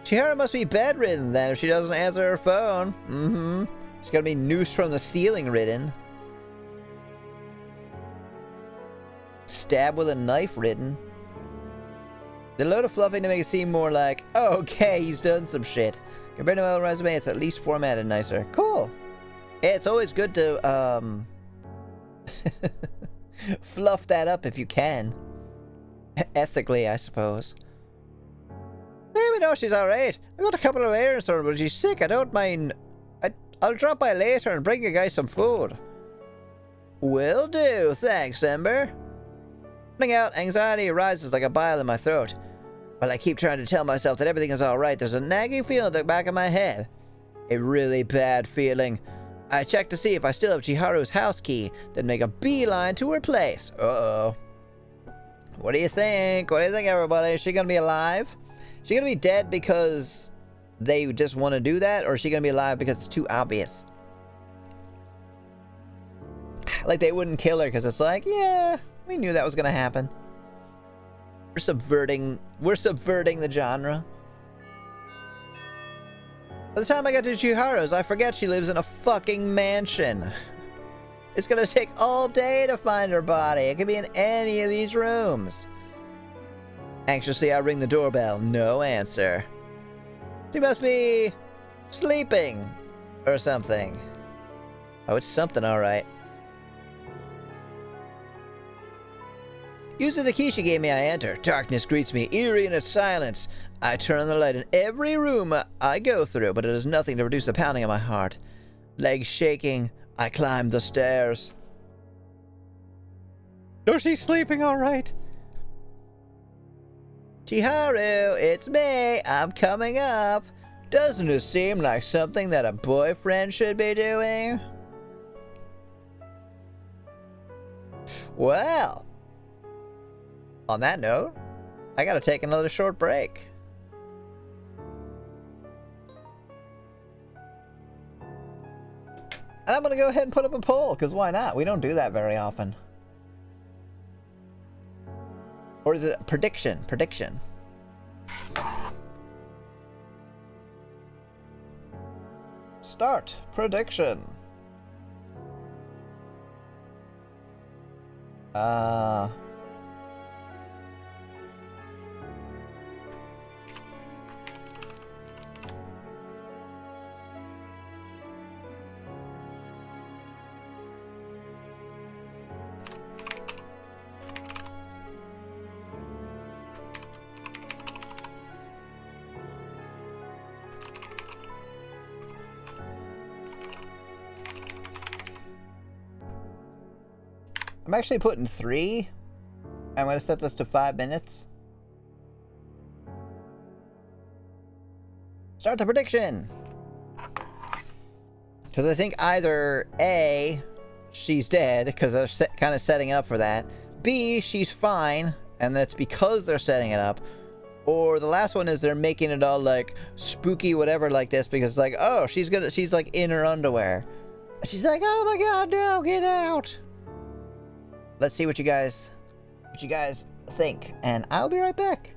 Chihara must be bedridden then if she doesn't answer her phone. Mm-hmm. She's gonna be noose from the ceiling ridden. Stab with a knife ridden. The load of fluffing to make it seem more like, oh, okay, he's done some shit. Compared to my old resume, it's at least formatted nicer. Cool. It's always good to, fluff that up if you can. Ethically, I suppose. Let me know she's alright. I got a couple of errands for her, but she's sick. I don't mind. I'll drop by later and bring you guys some food. Will do. Thanks, Ember. Running out, anxiety arises like a bile in my throat. While I keep trying to tell myself that everything is alright, there's a nagging feeling at the back of my head. A really bad feeling. I check to see if I still have Chiharu's house key, then make a beeline to her place. Uh-oh. What do you think? What do you think, everybody? Is she gonna be alive? Is she gonna be dead because they just want to do that? Or is she gonna be alive because it's too obvious? Like they wouldn't kill her because it's like, yeah, we knew that was gonna happen. We're subverting the genre. By the time I get to Chiharu's, I forget she lives in a fucking mansion. It's gonna take all day to find her body. It could be in any of these rooms. Anxiously, I ring the doorbell. No answer. She must be sleeping or something. Oh, it's something, all right. Using the key she gave me, I enter. Darkness greets me, eerie in its silence. I turn on the light in every room I go through, but it does nothing to reduce the pounding of my heart. Legs shaking, I climb the stairs. Oh, she's sleeping all right. Chiharu, it's me. I'm coming up. Doesn't it seem like something that a boyfriend should be doing? Well, on that note, I gotta take another short break. And I'm gonna go ahead and put up a poll, because why not? We don't do that very often. Or is it prediction? Prediction. Start prediction. I'm actually putting 3. I'm going to set this to 5 minutes. Start the prediction. Because I think either A, she's dead, because they're kind of setting it up for that. B, she's fine, and that's because they're setting it up. Or the last one is they're making it all like spooky whatever like this, because it's like, oh, she's like in her underwear. She's like, oh my god, no, get out. Let's see what you guys think, and I'll be right back.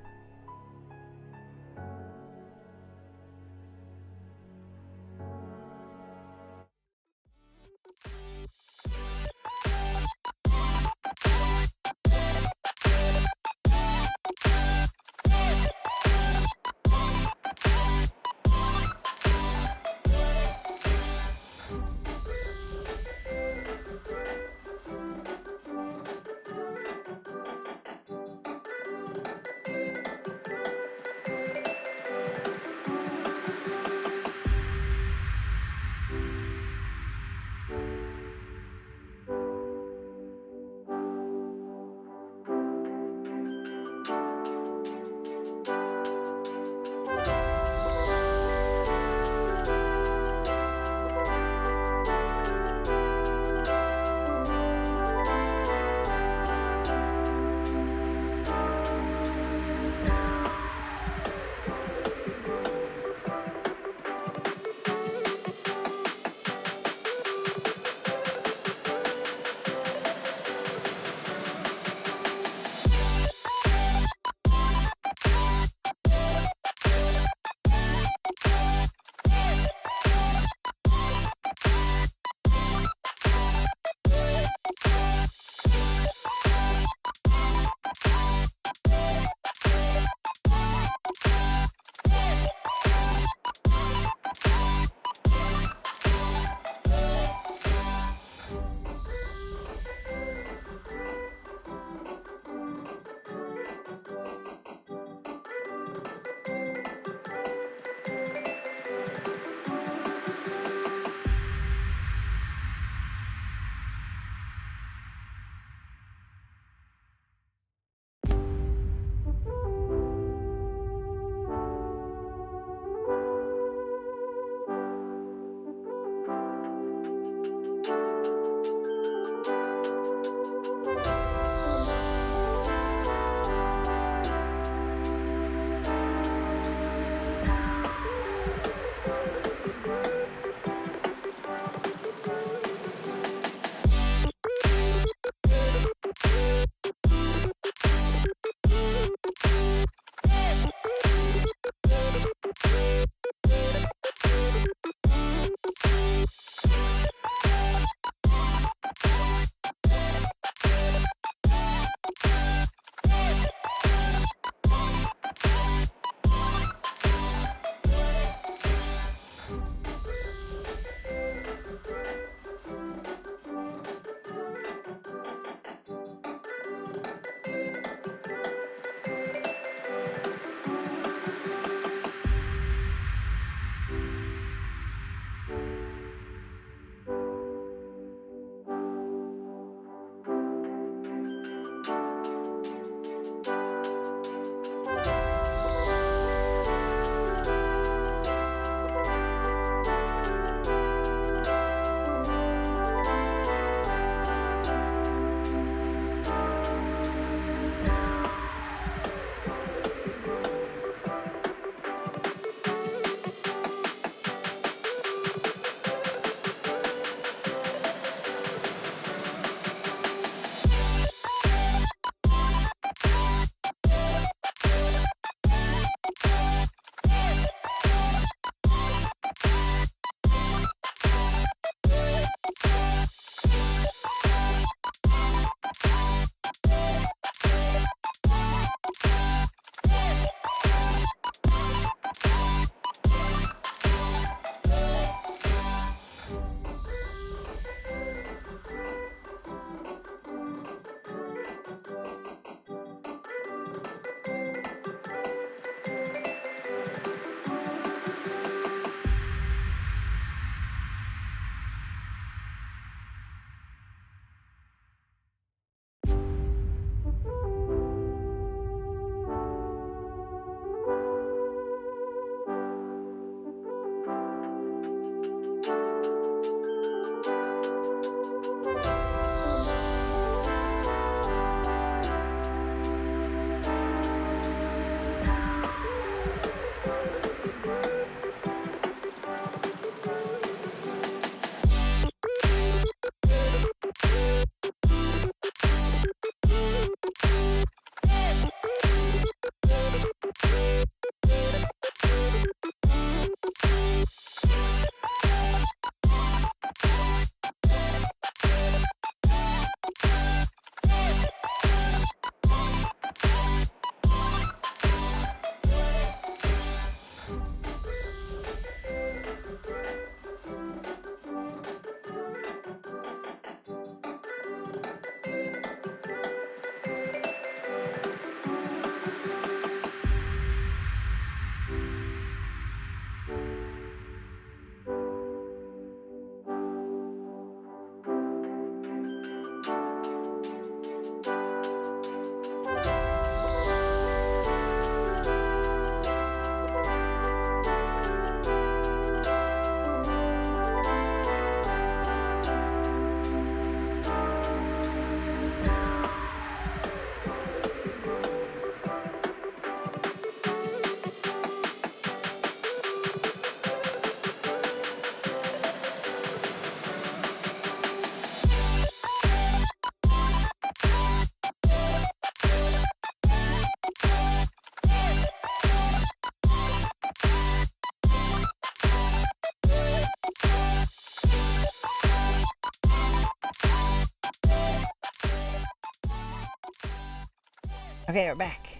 Okay, we're back.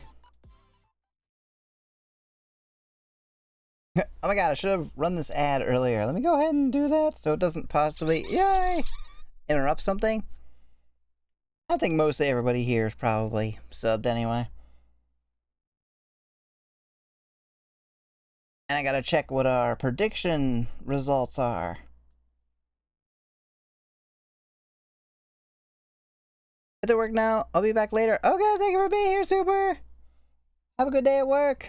Oh my god, I should have run this ad earlier. Let me go ahead and do that so it doesn't possibly, yay, interrupt something. I think mostly everybody here is probably subbed anyway. And I gotta check what our prediction results are. At work now. I'll be back later. Okay, thank you for being here, Super. Have a good day at work.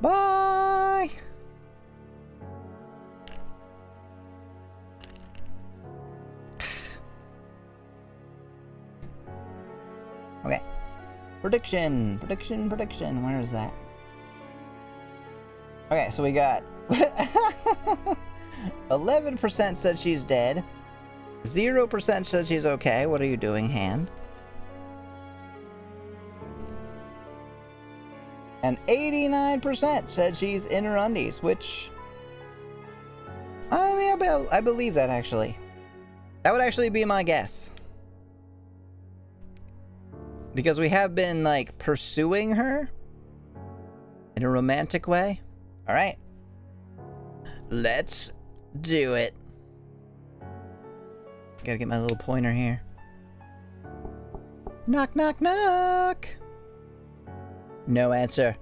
Bye. Okay. Prediction. Where is that? Okay, so we got 11% said she's dead. 0% said she's okay. What are you doing, hand? And 89% said she's in her undies, which... I mean, I believe that, actually. That would actually be my guess. Because we have been, like, pursuing her in a romantic way. Alright. Let's do it. Gotta get my little pointer here. Knock, knock, knock! No answer.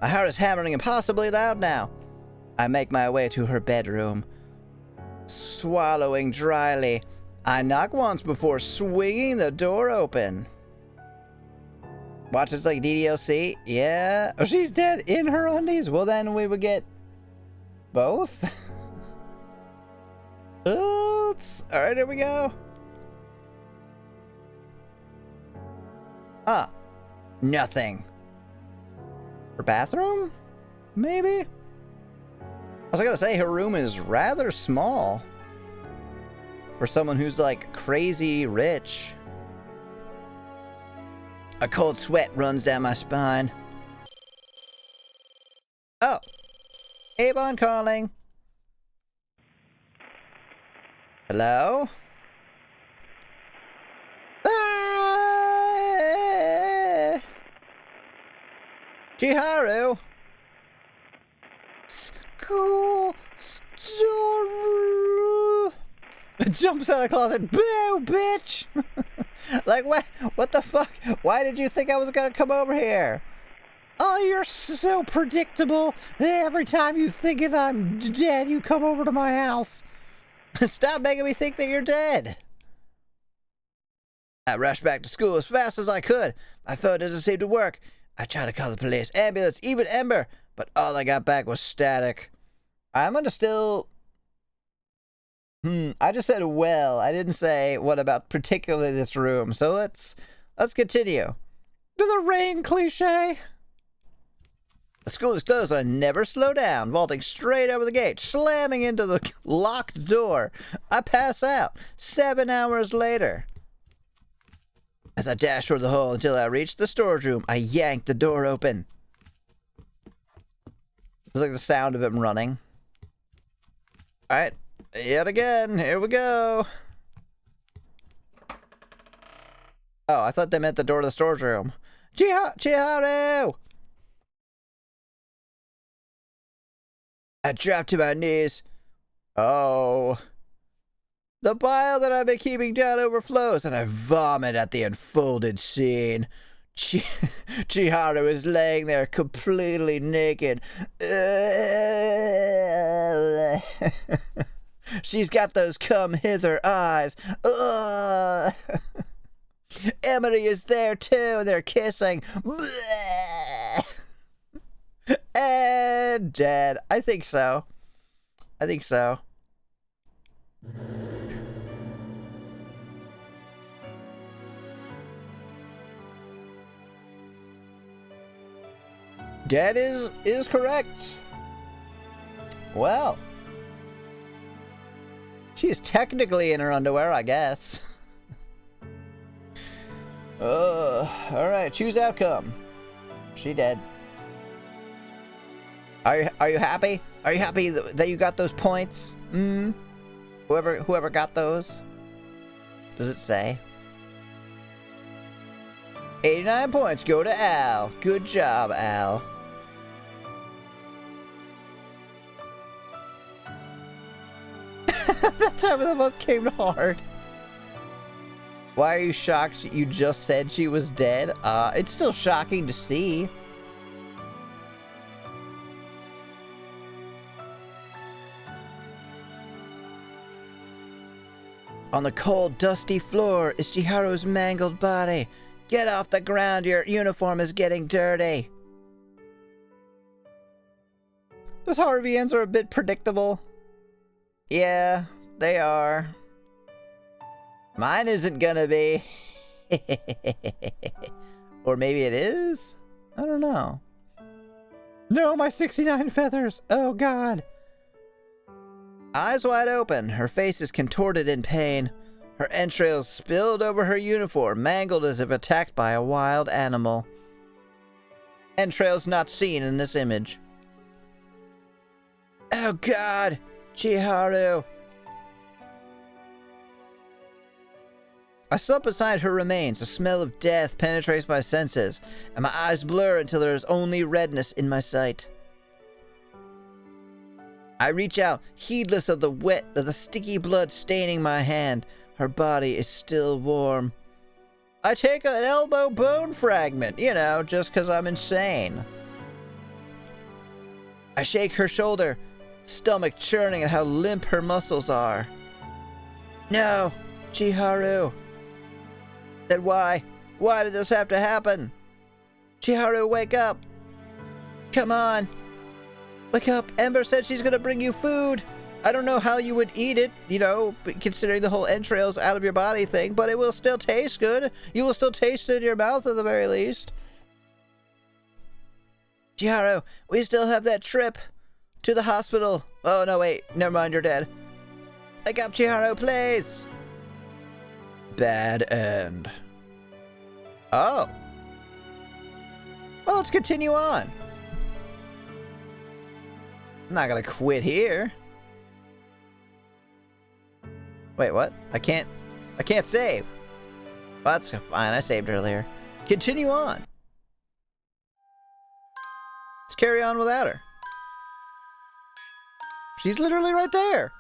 My heart is hammering impossibly loud now. I make my way to her bedroom. Swallowing dryly, I knock once before swinging the door open. Watch this like DDLC? Yeah. Oh, she's dead in her undies? Well, then we would get both? Oops. Alright, here we go. Ah. Nothing. Her bathroom? Maybe? I was gonna say her room is rather small. For someone who's like crazy rich. A cold sweat runs down my spine. Oh. Avon calling. Hello? Ah! Chiharu? School story. Jumps out of the closet. Boo, bitch! Like, what the fuck? Why did you think I was gonna come over here? Oh, you're so predictable. Every time you think that I'm dead, you come over to my house. Stop making me think that you're dead. I rushed back to school as fast as I could. My phone doesn't seem to work. I tried to call the police, ambulance, even Ember, but all I got back was static. I'm gonna still... I just said well. I didn't say what about particularly this room. So let's continue. To the rain cliche. The school is closed, but I never slow down, vaulting straight over the gate, slamming into the locked door. I pass out 7 hours later. As I dash toward the hole until I reach the storage room, I yank the door open. It's like the sound of him running. Alright, yet again, here we go. Oh, I thought they meant the door to the storage room. Chiharu! I drop to my knees. Oh. The pile that I've been keeping down overflows, and I vomit at the unfolded scene. Chiharu is laying there completely naked. She's got those come hither eyes. Emily is there too, and they're kissing. And dead. I think so. I think so. Dead is correct. Well, she's technically in her underwear, I guess. Alright, choose outcome. She dead. Are you happy? Are you happy that you got those points? Whoever got those? Does it say? 89 points go to Al. Good job, Al. That time of the month came hard. Why are you shocked you just said she was dead? It's still shocking to see. On the cold, dusty floor is Chiharu's mangled body. Get off the ground, your uniform is getting dirty. Those Harvians are a bit predictable. Yeah, they are. Mine isn't gonna be. Or maybe it is? I don't know. No, my 69 feathers. Oh, God. Eyes wide open, her face is contorted in pain. Her entrails spilled over her uniform, mangled as if attacked by a wild animal. Entrails not seen in this image. Oh God! Chiharu! I slump beside her remains. A smell of death penetrates my senses, and my eyes blur until there is only redness in my sight. I reach out, heedless of the sticky blood staining my hand. Her body is still warm. I take an elbow bone fragment, you know, just 'cause I'm insane. I shake her shoulder, stomach churning at how limp her muscles are. No, Chiharu. Then why? Why did this have to happen? Chiharu, wake up. Come on. Wake up. Ember said she's gonna bring you food. I don't know how you would eat it, you know, considering the whole entrails out of your body thing, but it will still taste good. You will still taste it in your mouth at the very least. Chiharu, we still have that trip to the hospital. Oh, no, wait. Never mind, you're dead. Wake up, Chiharu, please. Bad end. Oh. Well, let's continue on. I'm not gonna quit here. Wait, what? I can't save. Well, that's fine. I saved earlier. Continue on. Let's carry on without her. She's literally right there.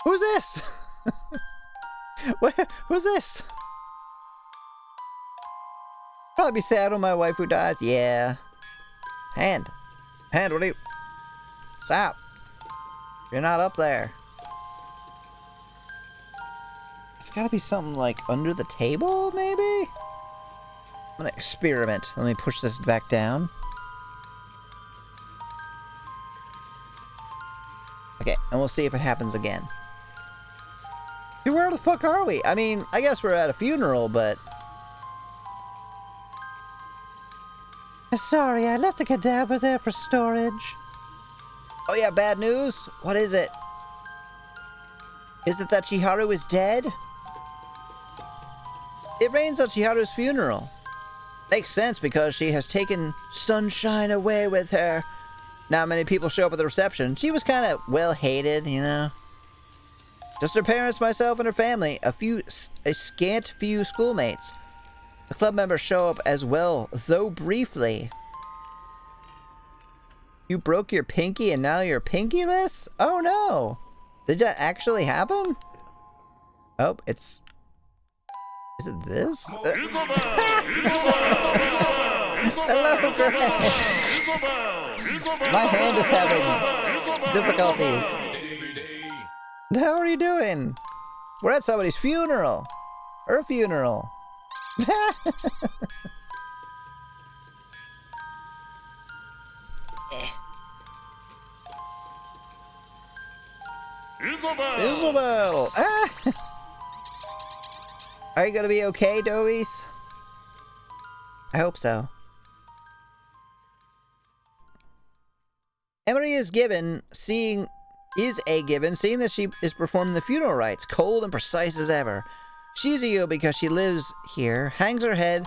Who's this? Who's this? Probably be sad when my waifu dies. Yeah. Hand, what are you? Stop. You're not up there. It's gotta be something like under the table, maybe? I'm gonna experiment. Let me push this back down. Okay, and we'll see if it happens again. Dude, where the fuck are we? I mean, I guess we're at a funeral, but... Sorry, I left the cadaver there for storage. Oh yeah, bad news? What is it? Is it that Chiharu is dead? It rains on Chiharu's funeral. Makes sense because she has taken sunshine away with her. Not many people show up at the reception. She was kind of well hated, you know. Just her parents, myself, and her family. A scant few schoolmates. The club members show up as well, though briefly. You broke your pinky and now you're pinkyless? Oh no! Did that actually happen? Oh, it's... Is it this? Hello, Greg! My hand is having difficulties. How are you doing? We're at somebody's funeral. Her funeral. Isabel! Ah! Are you gonna be okay, Dovies? I hope so. Emery is a given, seeing that she is performing the funeral rites, cold and precise as ever. Shizuyo, because she lives here, hangs her head,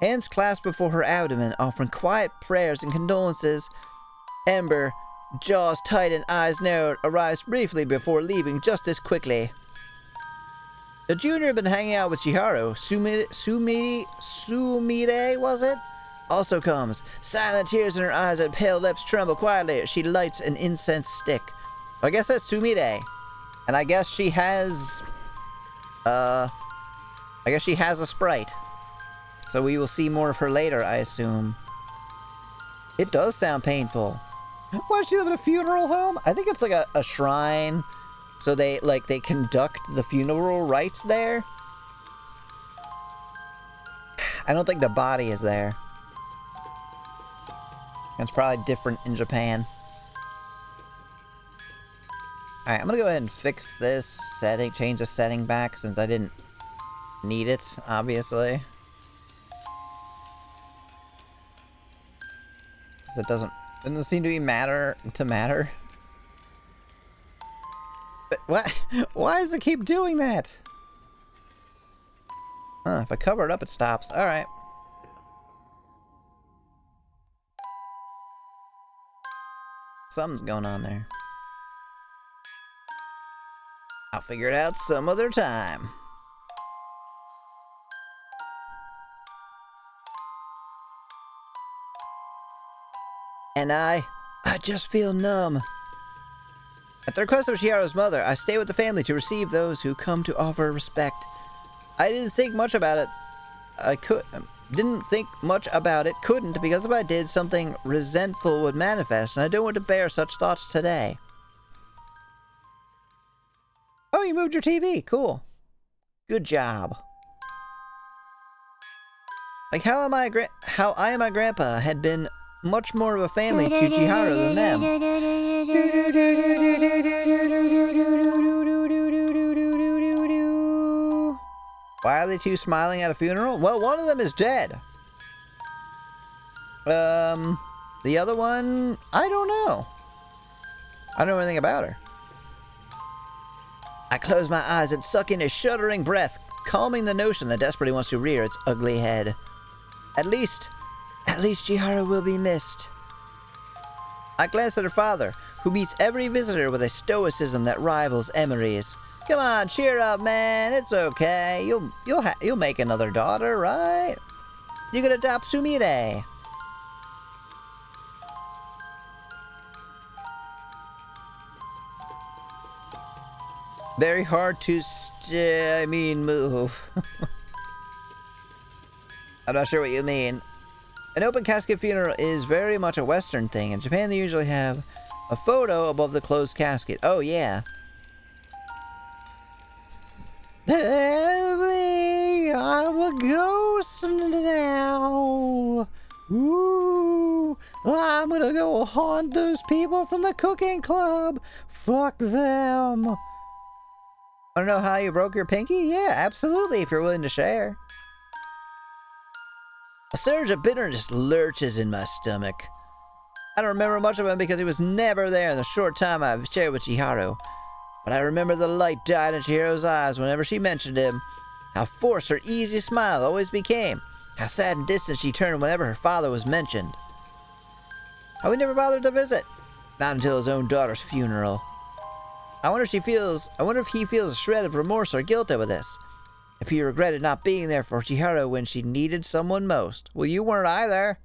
hands clasped before her abdomen, offering quiet prayers and condolences. Ember, jaws tight and eyes narrowed, arrives briefly before leaving just as quickly. The junior had been hanging out with Chiharu. Sumire, was it? Also comes. Silent tears in her eyes and pale lips tremble quietly as she lights an incense stick. I guess that's Sumire. And I guess she has... I guess she has a sprite. So we will see more of her later, I assume. It does sound painful. Why does she live in a funeral home? I think it's like a shrine. So they conduct the funeral rites there. I don't think the body is there. It's probably different in Japan. Alright, I'm gonna go ahead and fix this setting, change the setting back since I didn't need it, obviously. It doesn't seem to be matter. But what? Why does it keep doing that? Huh, if I cover it up, it stops. Alright. Something's going on there. I'll figure it out some other time. And I just feel numb. At the request of Chiharu's mother, I stay with the family to receive those who come to offer respect. I didn't think much about it. Didn't think much about it, couldn't, because if I did, something resentful would manifest, and I don't want to bear such thoughts today. Oh, you moved your TV. Cool. Good job. Like how I and my grandpa had been much more of a family to Chiharu than them. Why are they two smiling at a funeral? Well, one of them is dead. The other one, I don't know. I don't know anything about her. I close my eyes and suck in a shuddering breath, calming the notion that desperately wants to rear its ugly head. At least Chiharu will be missed. I glance at her father, who meets every visitor with a stoicism that rivals Emery's. Come on, cheer up, man. It's okay. You'll make another daughter, right? You can adopt Sumire. Very hard to move. I'm not sure what you mean. An open casket funeral is very much a Western thing. In Japan, they usually have a photo above the closed casket. Oh, yeah. I'm a ghost now. Ooh, I'm gonna go haunt those people from the cooking club. Fuck them. Wanna know how you broke your pinky? Yeah, absolutely, if you're willing to share. A surge of bitterness lurches in my stomach. I don't remember much of him because he was never there in the short time I've shared with Chiharu. But I remember the light died in Chiharu's eyes whenever she mentioned him. How forced her easy smile always became. How sad and distant she turned whenever her father was mentioned. How we never bothered to visit. Not until his own daughter's funeral. I wonder if he feels a shred of remorse or guilt over this. If he regretted not being there for Chiharu when she needed someone most. Well, you weren't either.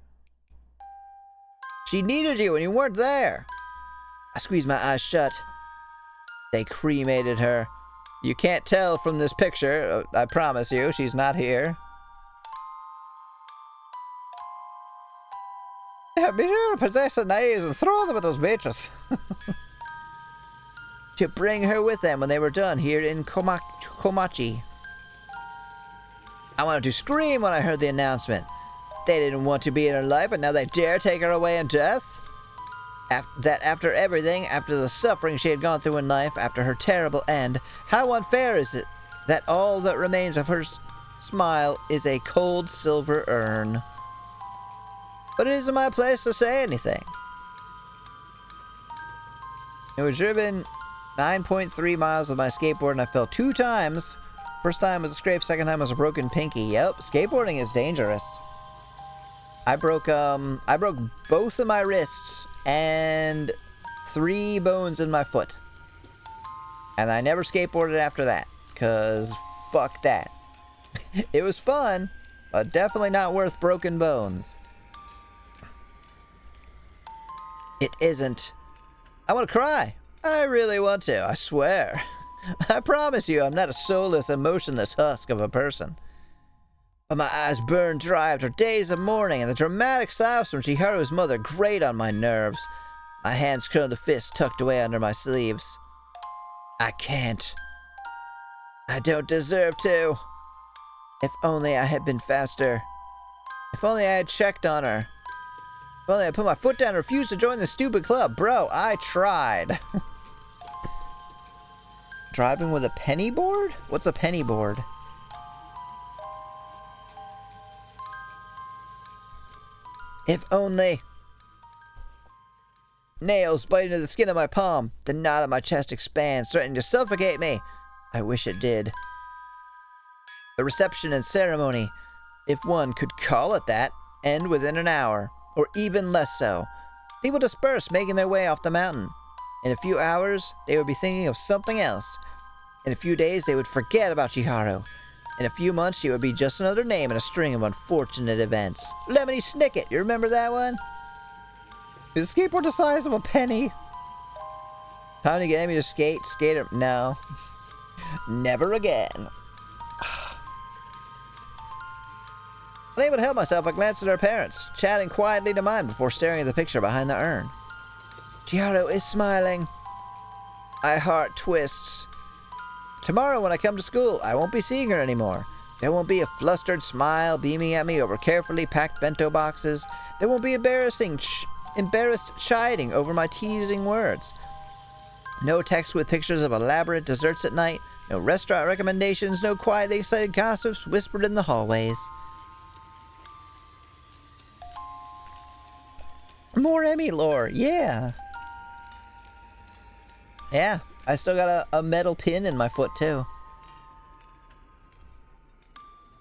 She needed you and you weren't there. I squeezed my eyes shut. They cremated her. You can't tell from this picture. I promise you, she's not here. Yeah, be sure to possess the knives and throw them at those bitches. To bring her with them when they were done here in Komachi. I wanted to scream when I heard the announcement. They didn't want to be in her life, and now they dare take her away in death? After everything, after the suffering she had gone through in life, after her terrible end, how unfair is it that all that remains of her smile is a cold silver urn? But it isn't my place to say anything. It was driven 9.3 miles with my skateboard and I fell 2 times. First time was a scrape, second time was a broken pinky. Yep, skateboarding is dangerous. I broke both of my wrists and 3 bones in my foot. And I never skateboarded after that, because fuck that. It was fun, but definitely not worth broken bones. It isn't. I want to cry. I really want to, I swear. I promise you I'm not a soulless, emotionless husk of a person. But my eyes burn dry after days of mourning, and the dramatic sobs from Chiharu's mother grate on my nerves. My hands curl into fists tucked away under my sleeves. I can't. I don't deserve to. If only I had been faster. If only I had checked on her. If only I put my foot down and refused to join the stupid club. Bro, I tried. Driving with a penny board? What's a penny board? If only. Nails bite into the skin of my palm. The knot on my chest expands, threatening to suffocate me. I wish it did. The reception and ceremony, if one could call it that, end within an hour, or even less so. People disperse, making their way off the mountain. In a few hours, they would be thinking of something else. In a few days, they would forget about Chiharu. In a few months, she would be just another name in a string of unfortunate events. Lemony Snicket, you remember that one? Is a skateboard the size of a penny? Time to get me to skate? Skater? No. Never again. Unable to help myself, I glanced at her parents, chatting quietly to mine before staring at the picture behind the urn. Chiharu is smiling. My heart twists. Tomorrow when I come to school, I won't be seeing her anymore. There won't be a flustered smile beaming at me over carefully packed bento boxes. There won't be embarrassed chiding over my teasing words. No text with pictures of elaborate desserts at night. No restaurant recommendations. No quietly excited gossips whispered in the hallways. More Emmy lore, yeah. Yeah, I still got a metal pin in my foot too.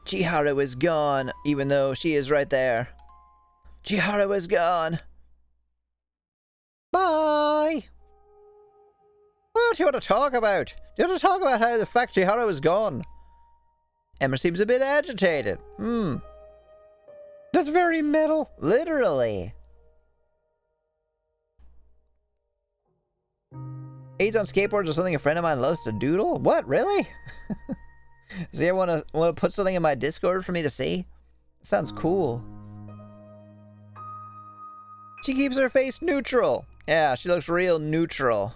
Chiharu is gone, even though she is right there. Chiharu is gone. Bye! What do you want to talk about? Do you want to talk about how the fact Chiharu is gone? Emma seems a bit agitated. That's very metal. Literally. Aids on skateboards or something a friend of mine loves to doodle? What, really? Does he ever want to put something in my Discord for me to see? Sounds cool. She keeps her face neutral. Yeah, she looks real neutral.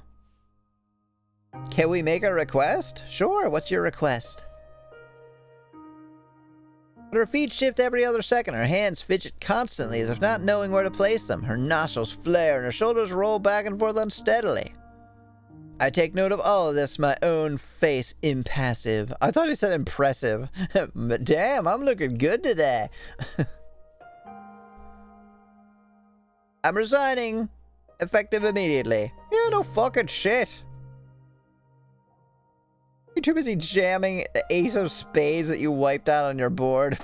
Can we make a request? Sure, what's your request? Her feet shift every other second. Her hands fidget constantly as if not knowing where to place them. Her nostrils flare and her shoulders roll back and forth unsteadily. I take note of all of this, my own face impassive. I thought he said impressive. But damn, I'm looking good today. I'm resigning. Effective immediately. Yeah, no fucking shit. You're too busy jamming the ace of spades that you wiped out on your board.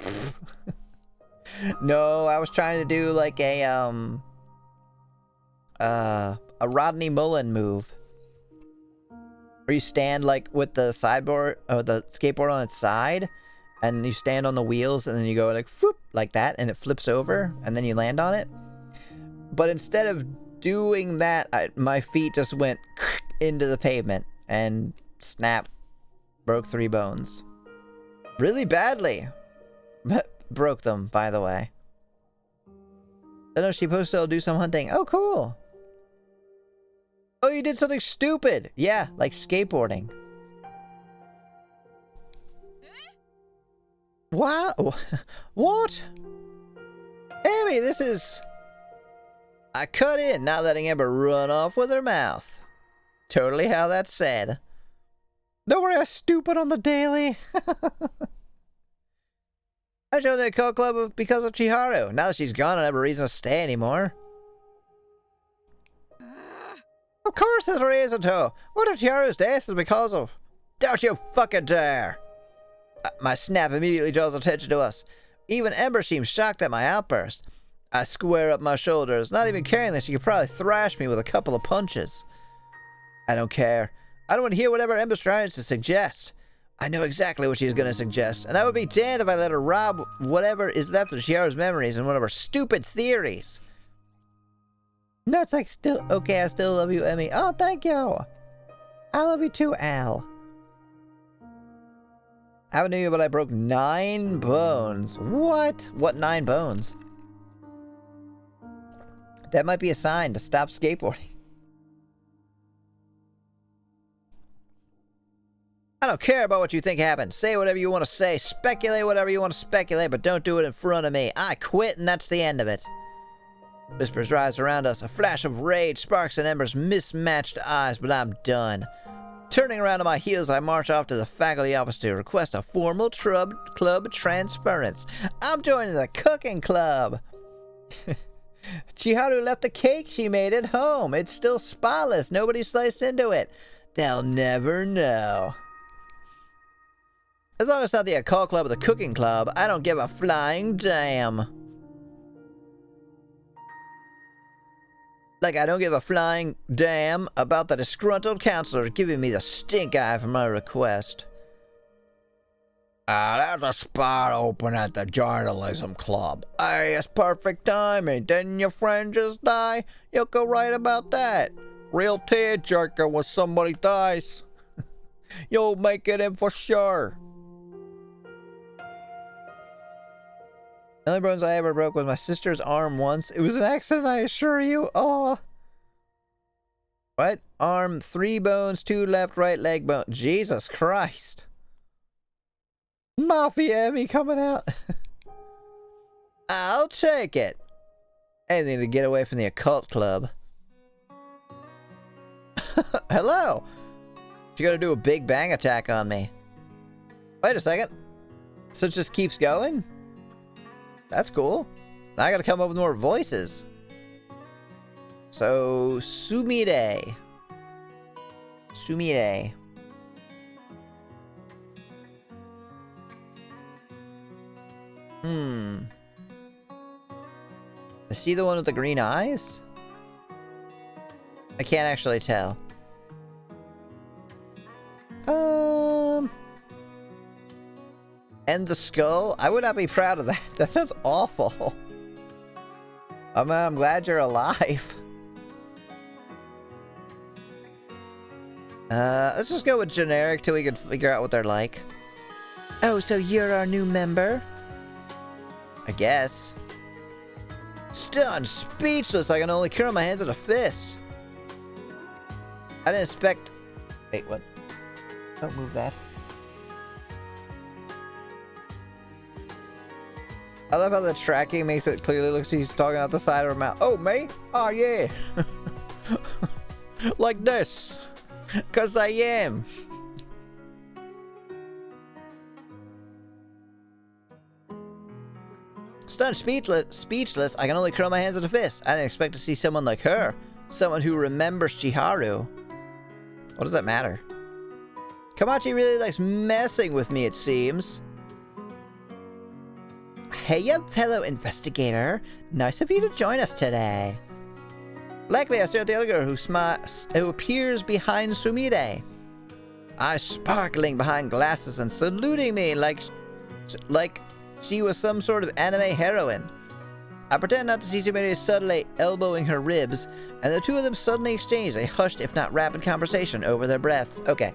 No, I was trying to do like a Rodney Mullen move. Where you stand like with the sideboard or the skateboard on its side, and you stand on the wheels, and then you go like whoop, like that, and it flips over, and then you land on it. But instead of doing that, my feet just went into the pavement and snap, broke 3 bones, really badly. Broke them, by the way. I know she posted I'll do some hunting. Oh, cool. Oh, you did something stupid. Yeah, like skateboarding. Wow. What? Amy, this is... I cut in, not letting Amber run off with her mouth. Totally how that's said. Don't worry, I stupid on the daily. I joined the cult club because of Chiharu. Now that she's gone, I don't have a reason to stay anymore. Of course there's a reason to. What if Chiharu's death is because of... Don't you fucking dare! My snap immediately draws attention to us. Even Ember seems shocked at my outburst. I square up my shoulders, not even caring that she could probably thrash me with a couple of punches. I don't care. I don't want to hear whatever Ember's trying to suggest. I know exactly what she's gonna suggest, and I would be damned if I let her rob whatever is left of Chiharu's memories in one of her stupid theories. No, it's like still okay. I still love you, Emmy. Oh, thank you. I love you too, Al. I haven't knew you, but I broke 9 bones. What? What 9 bones? That might be a sign to stop skateboarding. I don't care about what you think happened. Say whatever you want to say. Speculate whatever you want to speculate, but don't do it in front of me. I quit, and that's the end of it. Whispers rise around us. A flash of rage sparks in Ember's mismatched eyes, but I'm done. Turning around on my heels, I march off to the faculty office to request a formal club transference. I'm joining the cooking club. Chiharu left the cake she made at home. It's still spotless. Nobody sliced into it. They'll never know. As long as it's not the occult club or the cooking club, I don't give a flying damn. Like I don't give a flying damn about the disgruntled counselor giving me the stink eye for my request. There's a spot open at the journalism club. Hey, it's perfect timing. Didn't your friend just die? You'll go right about that. Real tearjerker when somebody dies. You'll make it in for sure. The only bones I ever broke was my sister's arm once. It was an accident, I assure you. Oh. What? Arm, 3 bones, 2 left, right leg bone. Jesus Christ. Mafia Emmy coming out. I'll take it. Anything to get away from the occult club. Hello. You're gonna do a big bang attack on me. Wait a second. So it just keeps going? That's cool. I gotta come up with more voices. So, Sumire. Sumire. Is she the one with the green eyes? I can't actually tell. And the skull? I would not be proud of that. That sounds awful. I'm glad you're alive. Let's just go with generic till we can figure out what they're like. Oh, so you're our new member? I guess. Stunned, speechless, I can only curl my hands in a fist. I didn't expect... Wait, what? Don't move that. I love how the tracking makes it clearly look like she's talking out the side of her mouth. Oh, me? Oh, yeah. Like this. 'Cause I am. Stunned, speechless, I can only curl my hands in a fist. I didn't expect to see someone like her. Someone who remembers Chiharu. What does that matter? Kamachi really likes messing with me, it seems. Hey, fellow investigator. Nice of you to join us today. Likely, I stare at the other girl who appears behind Sumire. Eyes sparkling behind glasses and saluting me like she was some sort of anime heroine. I pretend not to see Sumire suddenly elbowing her ribs, and the two of them suddenly exchange a hushed, if not rapid, conversation over their breaths. Okay.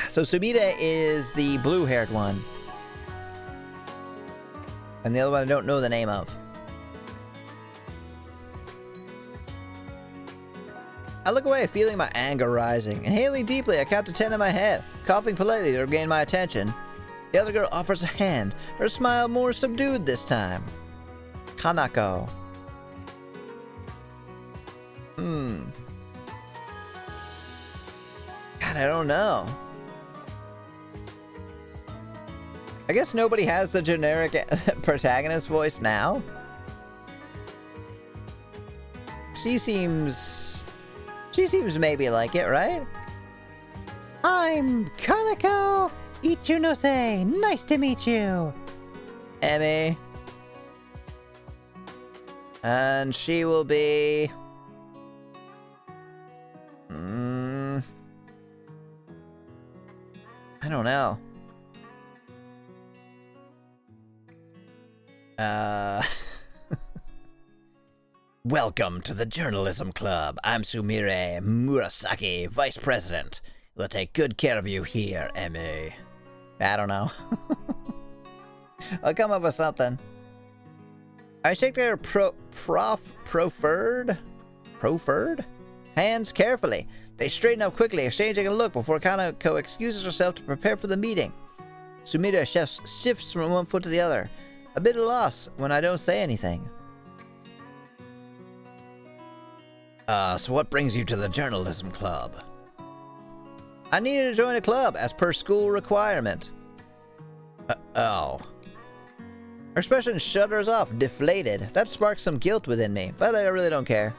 So Sumire is the blue-haired one. And the other one I don't know the name of. I look away, feeling my anger rising. Inhaling deeply, I count to 10 in my head, coughing politely to regain my attention. The other girl offers a hand, her smile more subdued this time. Kanako. God, I don't know. I guess nobody has the generic protagonist voice now. She seems maybe like it, right? I'm Kanako Ichinose. Nice to meet you. Emmy. And she will be... I don't know. Welcome to the Journalism Club. I'm Sumire Murasaki, Vice President. We'll take good care of you here, MA. I don't know. I'll come up with something. I shake their proffered hands carefully. They straighten up quickly, exchanging a look before Kanako excuses herself to prepare for the meeting. Sumire shifts from one foot to the other, a bit lost when I don't say anything. So what brings you to the Journalism Club? I needed to join a club as per school requirement. Oh. Her expression shudders off, deflated. That sparks some guilt within me, but I really don't care.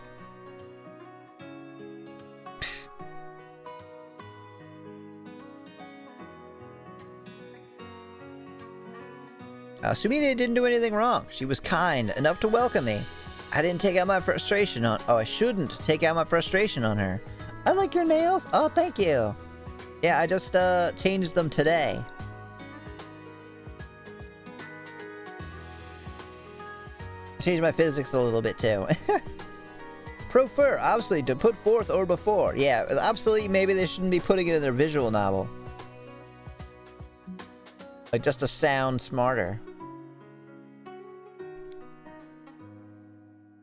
Sumire didn't do anything wrong. She was kind enough to welcome me. I didn't take out my frustration on... Oh, I shouldn't take out my frustration on her. I like your nails. Oh, thank you. Yeah, I just changed them today. I changed my physics a little bit too. Prefer, obviously, to put forth or before. Yeah, obviously, maybe they shouldn't be putting it in their visual novel. Like, just to sound smarter.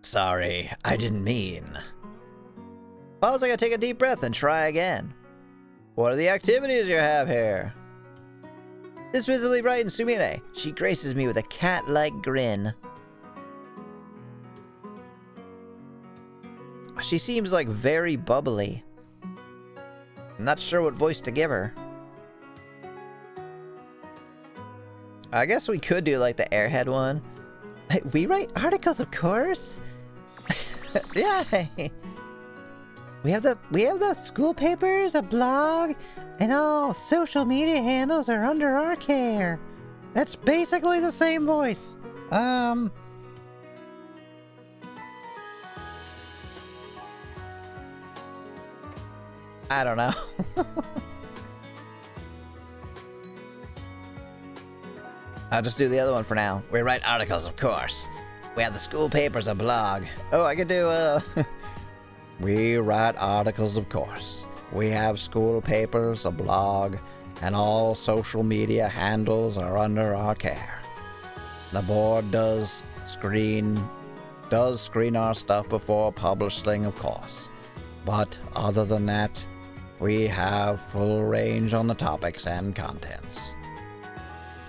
Sorry, I didn't mean. Pause, I gotta take a deep breath and try again. What are the activities you have here? This visibly brightens Sumire. She graces me with a cat-like grin. She seems like very bubbly. I'm not sure what voice to give her. I guess we could do like the Airhead one. We write articles, of course. Yeah. We have the school papers, a blog, and all social media handles are under our care. That's basically the same voice. I don't know. I'll just do the other one for now. We write articles, of course. We have the school papers, a blog. Oh, I could do, We write articles, of course. We have school papers, a blog, and all social media handles are under our care. The board does screen our stuff before publishing, of course. But other than that, we have full range on the topics and contents.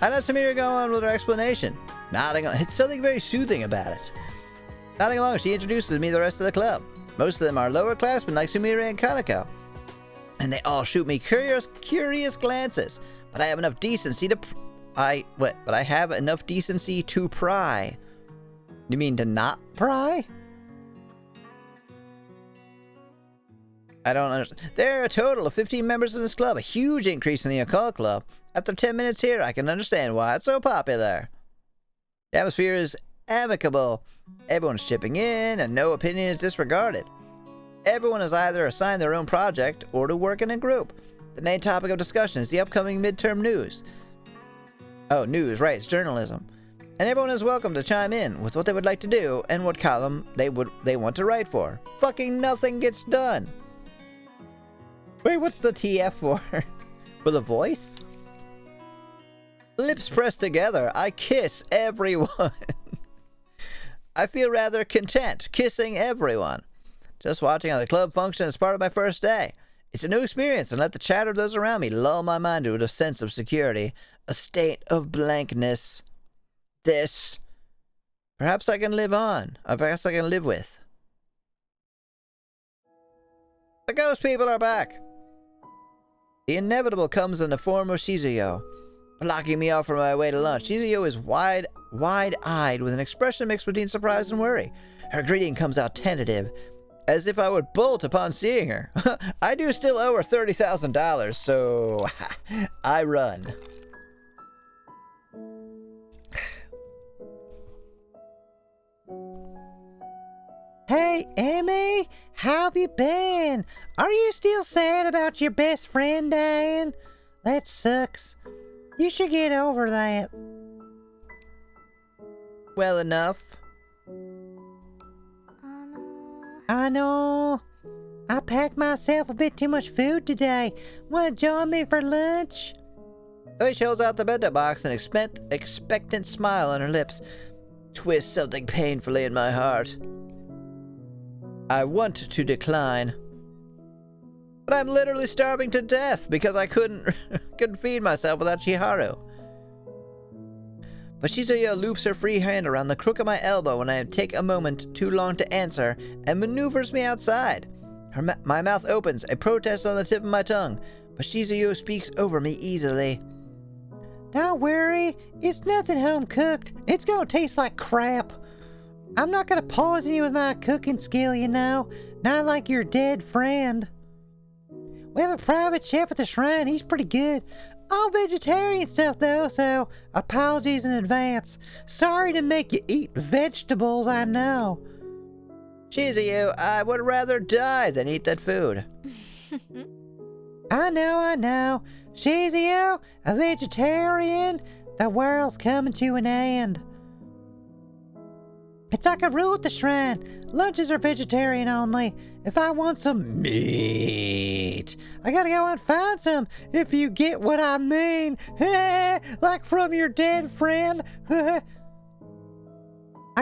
I let Sumire go on with her explanation. It's something very soothing about it. Nodding along, she introduces me to the rest of the club. Most of them are lower classmen like Sumire and Kanako. And they all shoot me curious glances. But I have enough decency to... But I have enough decency to pry. You mean to not pry? I don't understand. There are a total of 15 members in this club. A huge increase in the occult club. After 10 minutes here, I can understand why it's so popular. The atmosphere is amicable. Everyone's chipping in, and no opinion is disregarded. Everyone is either assigned their own project or to work in a group. The main topic of discussion is the upcoming midterm news. Oh, news, right, it's journalism. And everyone is welcome to chime in with what they would like to do and what column they want to write for. Fucking nothing gets done. Wait, what's the TF for? For the voice? Lips pressed together, I kiss everyone. I feel rather content kissing everyone. Just watching how the club functions is part of my first day. It's a new experience, and let the chatter of those around me lull my mind to a sense of security, a state of blankness. This, perhaps I can live on. Perhaps I can live with. The ghost people are back. The inevitable comes in the form of Shizuyo, blocking me off from my way to lunch. Shizuyo is wide-eyed with an expression mixed between surprise and worry. Her greeting comes out tentative, as if I would bolt upon seeing her. I do still owe her $30,000, so I run. Hey, Amy, how have you been? Are you still sad about your best friend dying? That sucks. You should get over that. Well enough. I know. I packed myself a bit too much food today. Want to join me for lunch? Zoe holds out the bento box, an expectant smile on her lips. Twist something painfully in my heart. I want to decline. But I'm literally starving to death because I couldn't feed myself without Chiharu. But Shizuyo loops her free hand around the crook of my elbow when I take a moment too long to answer and maneuvers me outside. My mouth opens, a protest on the tip of my tongue, but Shizuyo speaks over me easily. Don't worry, it's nothing home cooked. It's gonna taste like crap. I'm not gonna poison you with my cooking skill, you know. Not like your dead friend. We have a private chef at the shrine. He's pretty good. All vegetarian stuff, though, so apologies in advance. Sorry to make you eat vegetables, I know. Shizuyo, I would rather die than eat that food. I know. Shizuyo, a vegetarian? The world's coming to an end. It's like a rule at the shrine. Lunches are vegetarian only. If I want some meat, I gotta go and find some, if you get what I mean. Like from your dead friend. I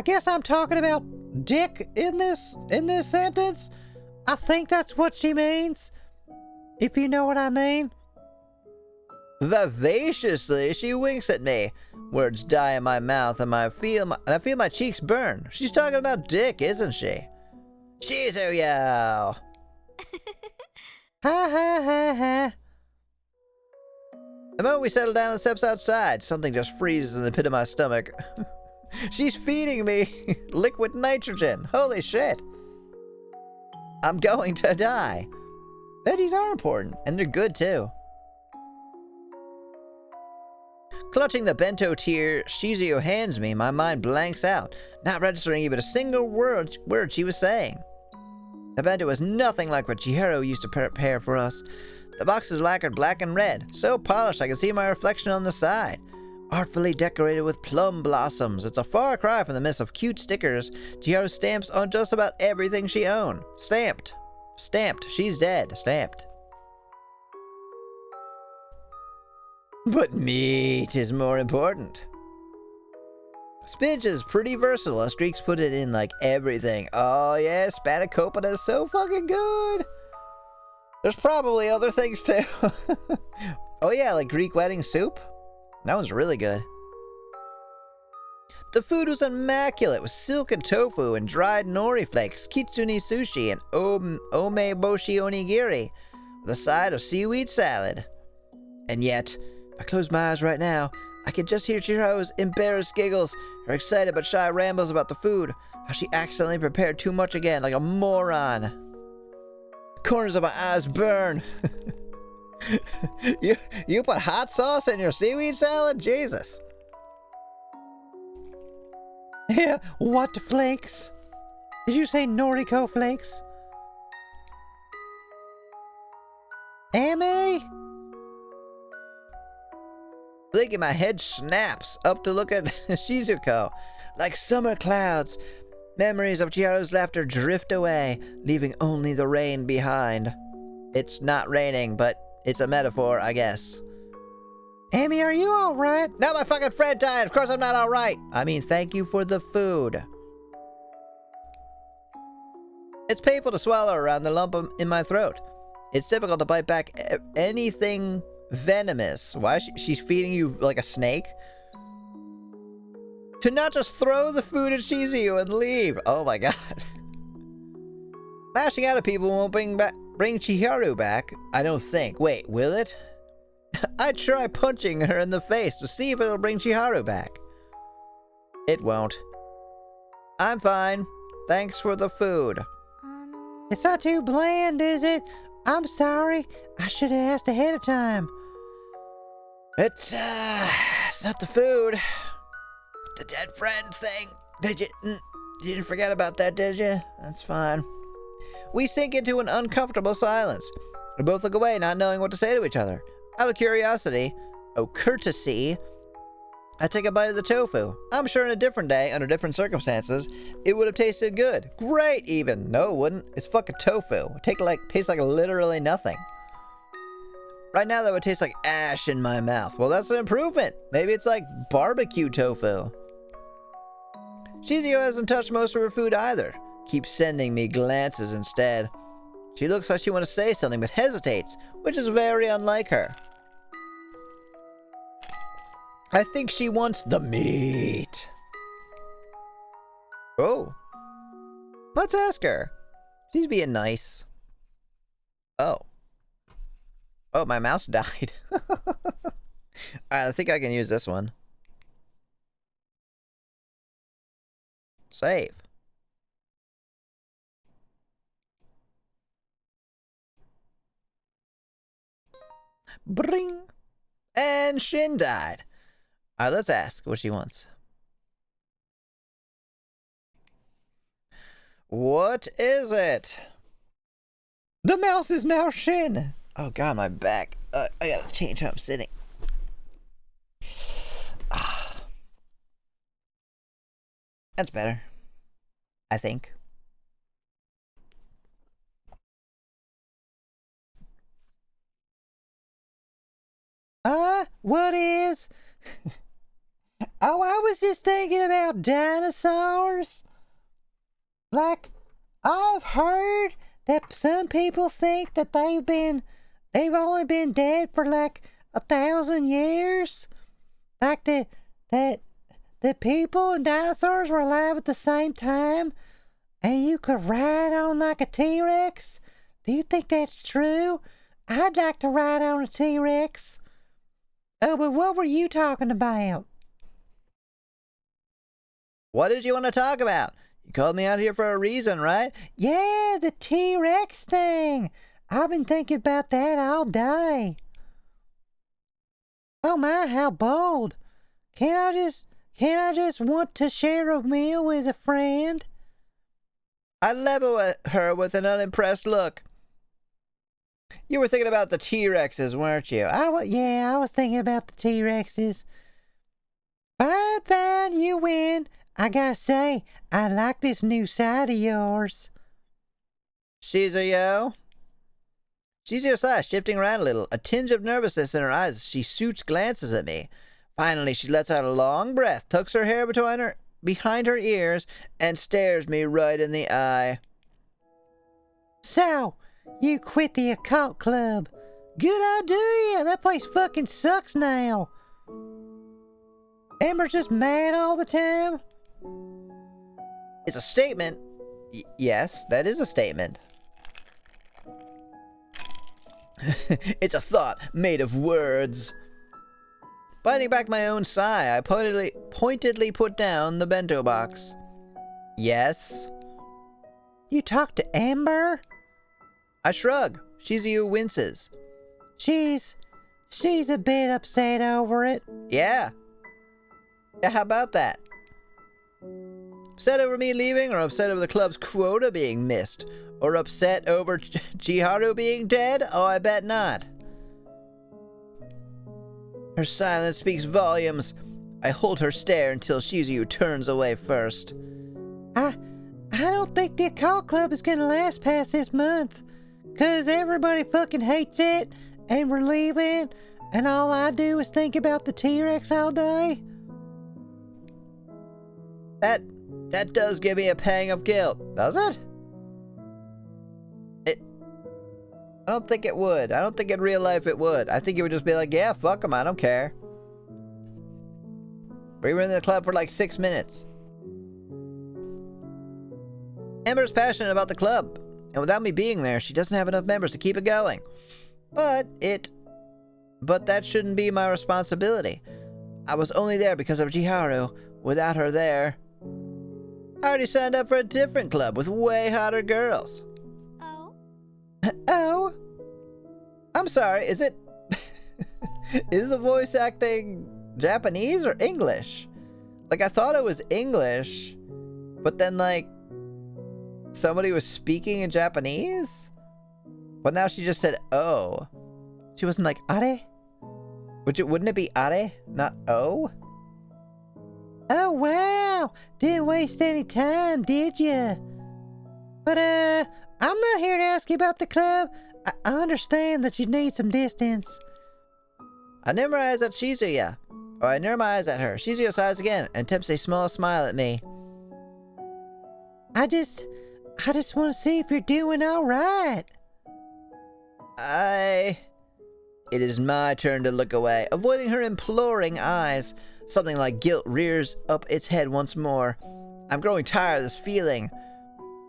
guess I'm talking about dick in this sentence. I think that's what she means. If you know what I mean. Vivaciously, she winks at me. Words die in my mouth, and I feel my cheeks burn. She's talking about dick, isn't she? Shizuyo! Ha. The moment we settle down and steps outside, something just freezes in the pit of my stomach. She's feeding me liquid nitrogen. Holy shit. I'm going to die. Veggies are important, and they're good too. Clutching the bento tier Shizuyo hands me, my mind blanks out, not registering even a single word she was saying. The bento was nothing like what Chihiro used to prepare for us. The box is lacquered black and red, so polished I can see my reflection on the side. Artfully decorated with plum blossoms, it's a far cry from the mess of cute stickers Chihiro stamps on just about everything she owned. Stamped. She's dead. Stamped. But meat is more important. Spinach is pretty versatile, as Greeks put it in like everything. Oh yeah, spanakopita is so fucking good. There's probably other things too. Oh yeah, like Greek wedding soup. That one's really good. The food was immaculate, with silken tofu and dried nori flakes, kitsune sushi, and omeboshi onigiri, with a side of seaweed salad. And yet, if I close my eyes right now, I can just hear Chihiro's embarrassed giggles, her excited but shy rambles about the food, how she accidentally prepared too much again, like a moron. The corners of my eyes burn. You put hot sauce in your seaweed salad? Jesus. Yeah, what flakes? Did you say Noriko flakes? Amy? Blinking, my head snaps up to look at Shizuko. Like summer clouds, memories of Chihiro's laughter drift away, leaving only the rain behind. It's not raining, but it's a metaphor, I guess. Amy, are you alright? Now my fucking friend died. Of course I'm not alright. I mean, thank you for the food. It's painful to swallow around the lump in my throat. It's difficult to bite back anything venomous. Why? She's feeding you like a snake? To not just throw the food at Shizuyo and leave. Oh my god. Lashing out at people won't bring Chihiro back, I don't think. Wait, will it? I'd try punching her in the face to see if it'll bring Chiharu back. It won't. I'm fine. Thanks for the food. It's not too bland, is it? I'm sorry. I should have asked ahead of time. It's not the food. The dead friend thing. You didn't forget about that, did you? That's fine. We sink into an uncomfortable silence. We both look away, not knowing what to say to each other. Out of curiosity, courtesy, I take a bite of the tofu. I'm sure in a different day, under different circumstances, it would have tasted good. Great, even. No, it wouldn't. It's fucking tofu. It tastes like literally nothing. Right now, that would taste like ash in my mouth. Well, that's an improvement. Maybe it's like barbecue tofu. Shizio hasn't touched most of her food either. Keeps sending me glances instead. She looks like she wants to say something, but hesitates, which is very unlike her. I think she wants the meat. Oh. Let's ask her. She's being nice. Oh. Oh, my mouse died. Alright, I think I can use this one. Save. Bring. And Shin died. Alright, let's ask what she wants. What is it? The mouse is now Shin. Oh god, my back. I gotta change how I'm sitting. That's better. I think. What is? Oh, I was just thinking about dinosaurs. Like, I've heard that some people think that they've only been dead for like 1,000 years. Like that the people and dinosaurs were alive at the same time, and you could ride on like a T-Rex. Do you think that's true? I'd like to ride on a T-Rex. Oh, but what were you talking about? What did you want to talk about? You called me out here for a reason, right? Yeah, the T-Rex thing. I've been thinking about that all day. Oh my, how bold. Can't I just want to share a meal with a friend? I level at her with an unimpressed look. You were thinking about the T-Rexes, weren't you? I was thinking about the T-Rexes. Fine, you win. I gotta say, I like this new side of yours. Shizio sighs, shifting around a little, a tinge of nervousness in her eyes as she shoots glances at me. Finally, she lets out a long breath, tucks her hair behind her ears, and stares me right in the eye. So, you quit the occult club. Good idea. That place fucking sucks now. Amber's just mad all the time. It's a statement. Yes, that is a statement. It's a thought made of words. Biting back my own sigh, I pointedly put down the bento box. Yes? You talked to Amber? I shrug. Shizio winces. She's a bit upset over it. Yeah. Yeah, how about that? Upset over me leaving, or upset over the club's quota being missed? Or upset over Chiharu being dead? Oh, I bet not. Her silence speaks volumes. I hold her stare until Shizio turns away first. I don't think the occult club is gonna last past this month. 'Cause everybody fucking hates it, and we're leaving, and all I do is think about the T-Rex all day. That does give me a pang of guilt, does it? I don't think it would. I don't think in real life it would. I think it would just be like, yeah, fuck them, I don't care. We were in the club for like 6 minutes. Amber's passionate about the club, and without me being there, she doesn't have enough members to keep it going. But that shouldn't be my responsibility. I was only there because of Chiharu. Without her there, I already signed up for a different club with way hotter girls. Oh? Oh? I'm sorry, is it... is the voice acting Japanese or English? Like, I thought it was English, but then, like, somebody was speaking in Japanese? But now she just said, oh. She wasn't like, are? Wouldn't it be Are, not O? Oh, wow. Didn't waste any time, did ya? But, I'm not here to ask you about the club. I understand that you need some distance. I narrow my eyes at Shizuya. Or I narrow my eyes at her. Shizuya sighs again and attempts a small smile at me. I just want to see if you're doing all right. It is my turn to look away, avoiding her imploring eyes. Something like guilt rears up its head once more. I'm growing tired of this feeling.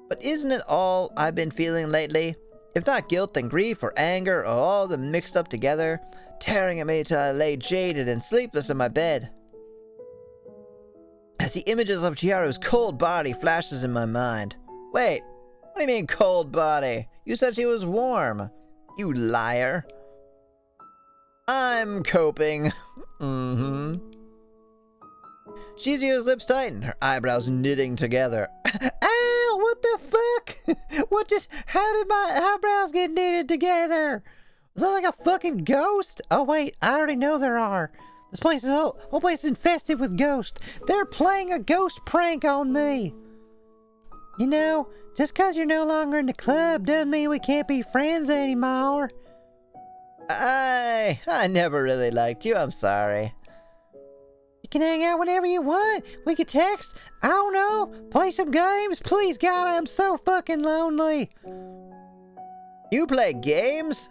But isn't it all I've been feeling lately? If not guilt, then grief or anger, or all of them mixed up together, tearing at me till I lay jaded and sleepless in my bed. As the images of Chiharu's cold body flashes in my mind. Wait, what do you mean cold body? You said she was warm. You liar. I'm coping. Shizuya's lips tighten, her eyebrows knitting together. Ow, what the fuck? How did my eyebrows get knitted together? Is that like a fucking ghost? Oh wait, I already know there are. This whole place is infested with ghosts. They're playing a ghost prank on me. You know, just cause you're no longer in the club doesn't mean we can't be friends anymore. I never really liked you, I'm sorry. You can hang out whenever you want. We could text. I don't know. Play some games. Please, God, I'm so fucking lonely. You play games?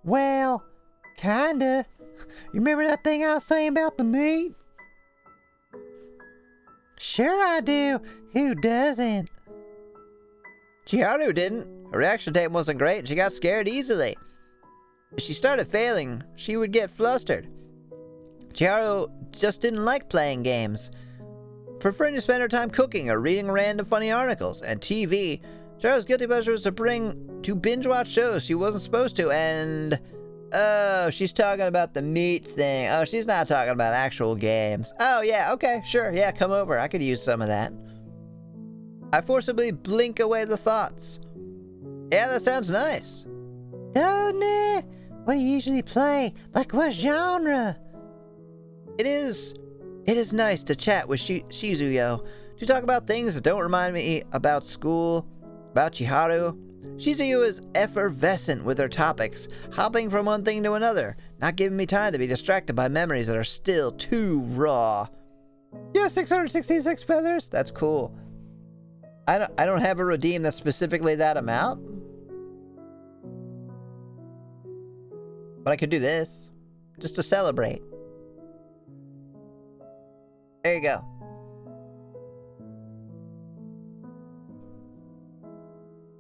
Well, kinda. You remember that thing I was saying about the meat? Sure I do. Who doesn't? Chiharu didn't. Her reaction time wasn't great and she got scared easily. If she started failing, she would get flustered. Chiharu just didn't like playing games. Preferring to spend her time cooking or reading random funny articles and TV, Chiharu's guilty pleasure was to binge watch shows she wasn't supposed to, and oh, she's talking about the meat thing. Oh, she's not talking about actual games. Oh yeah, okay, sure, yeah, come over. I could use some of that. I forcibly blink away the thoughts. Yeah, that sounds nice. Doesn't it? What do you usually play? Like what genre? It is nice to chat with Shizuyo, to talk about things that don't remind me about school, about Chiharu. Shizuyo is effervescent with her topics, hopping from one thing to another, not giving me time to be distracted by memories that are still too raw. Yeah, 666 feathers? That's cool. I don't have a redeem that's specifically that amount. But I could do this, just to celebrate. There you go.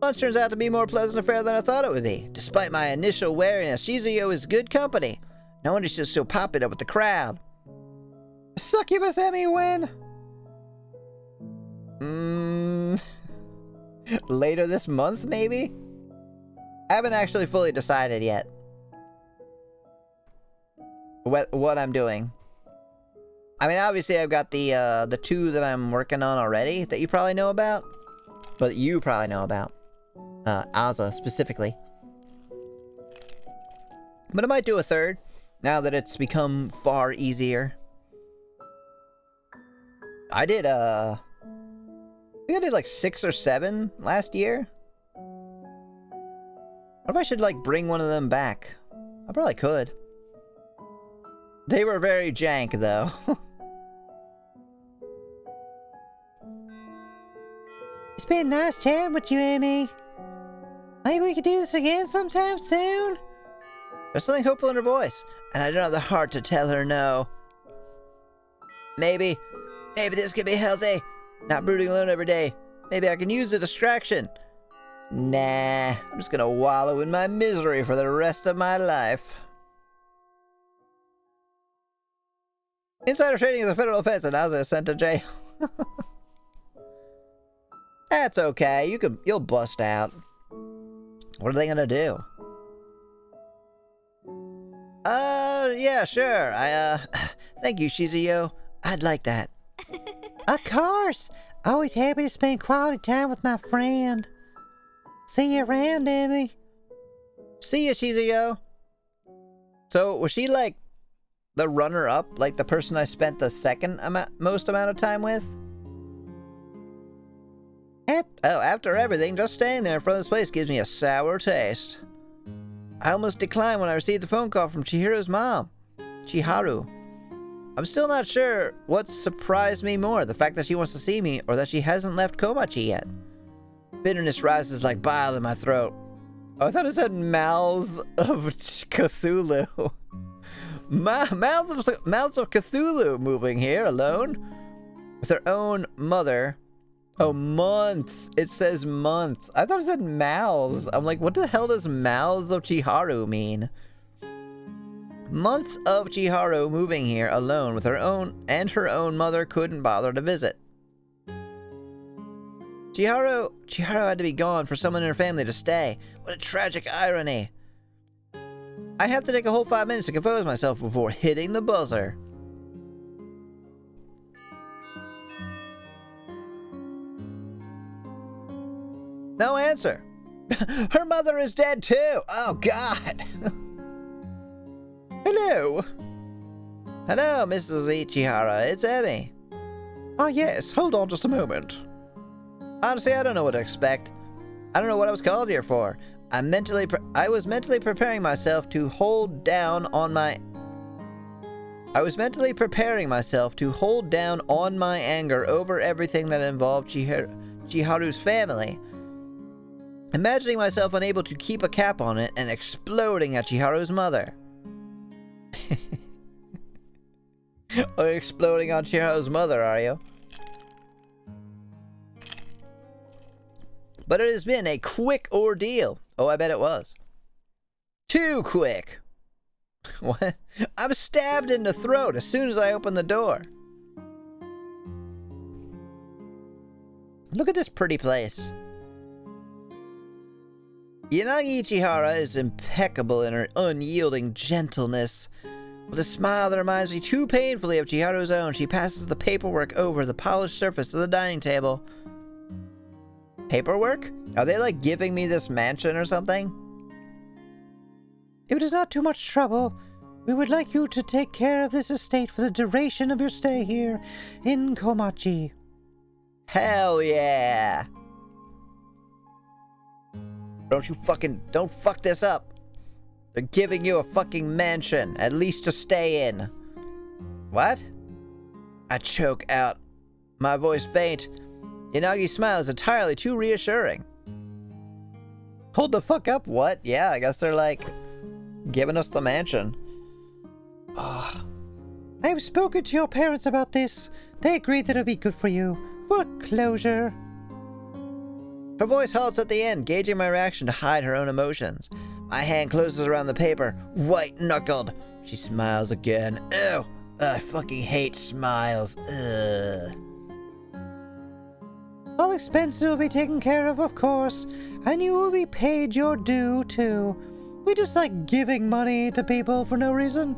Lunch turns out to be a more pleasant affair than I thought it would be. Despite my initial wariness, Shizuyo is good company. No wonder she's so popular with the crowd. Succubus Emmy win! Later this month, maybe? I haven't actually fully decided yet what I'm doing. I mean, obviously I've got the two that I'm working on already that you probably know about. But you probably know about. Aza, specifically. But I might do a third, now that it's become far easier. I think I did like 6 or 7 last year. What if I should, like, bring one of them back? I probably could. They were very jank, though. It's been nice chatting with you, Amy. Maybe we could do this again sometime soon? There's something hopeful in her voice, and I don't have the heart to tell her no. Maybe this could be healthy. Not brooding alone every day. Maybe I can use the distraction. Nah, I'm just gonna wallow in my misery for the rest of my life. Insider trading is a federal offense and Aza is sent to jail. That's okay, you'll bust out. What are they gonna do? Yeah, sure. Thank you, Shizuyo. I'd like that. Of course. Always happy to spend quality time with my friend. See you around, Emmy. See ya, Shizuyo. So, was she, like, the runner-up, like the person I spent the second most amount of time with. After everything, just staying there in front of this place gives me a sour taste. I almost declined when I received the phone call from Chihiro's mom, Chiharu. I'm still not sure what surprised me more, the fact that she wants to see me or that she hasn't left Komachi yet. Bitterness rises like bile in my throat. Oh, I thought it said mouths of Cthulhu. Mouths of Cthulhu moving here alone with her own mother. Oh, months. It says months. I thought it said mouths. I'm like, what the hell does mouths of Chiharu mean? Months of Chiharu moving here alone with her own mother couldn't bother to visit. Chiharu had to be gone for someone in her family to stay. What a tragic irony. I have to take a whole 5 minutes to compose myself before hitting the buzzer. No answer. Her mother is dead too. Oh, God. Hello. Hello, Mrs. Ichihara. It's Emmy. Ah, yes. Hold on just a moment. Honestly, I don't know what to expect. I don't know what I was called here for. I was mentally preparing myself to hold down on my anger over everything that involved Chiharu's family. Imagining myself unable to keep a cap on it and exploding at Chiharu's mother. Oh, you're exploding on Chiharu's mother, are you? But it has been a quick ordeal. Oh, I bet it was. Too quick. What? I'm stabbed in the throat as soon as I open the door. Look at this pretty place. Yanagi Ichihara is impeccable in her unyielding gentleness. With a smile that reminds me too painfully of Chiharu's own, she passes the paperwork over the polished surface of the dining table. Paperwork? Are they like giving me this mansion or something? If it is not too much trouble, we would like you to take care of this estate for the duration of your stay here in Komachi. Hell yeah! Don't fuck this up. They're giving you a fucking mansion, at least to stay in. What? I choke out, my voice faint. Yanagi's smile is entirely too reassuring. Hold the fuck up, what? Yeah, I guess they're like, giving us the mansion. I have spoken to your parents about this. They agreed that it would be good for you. For closure. Her voice halts at the end, gauging my reaction to hide her own emotions. My hand closes around the paper, white-knuckled. She smiles again. Ew! I fucking hate smiles. Ugh. All expenses will be taken care of course, and you will be paid your due, too. We just like giving money to people for no reason.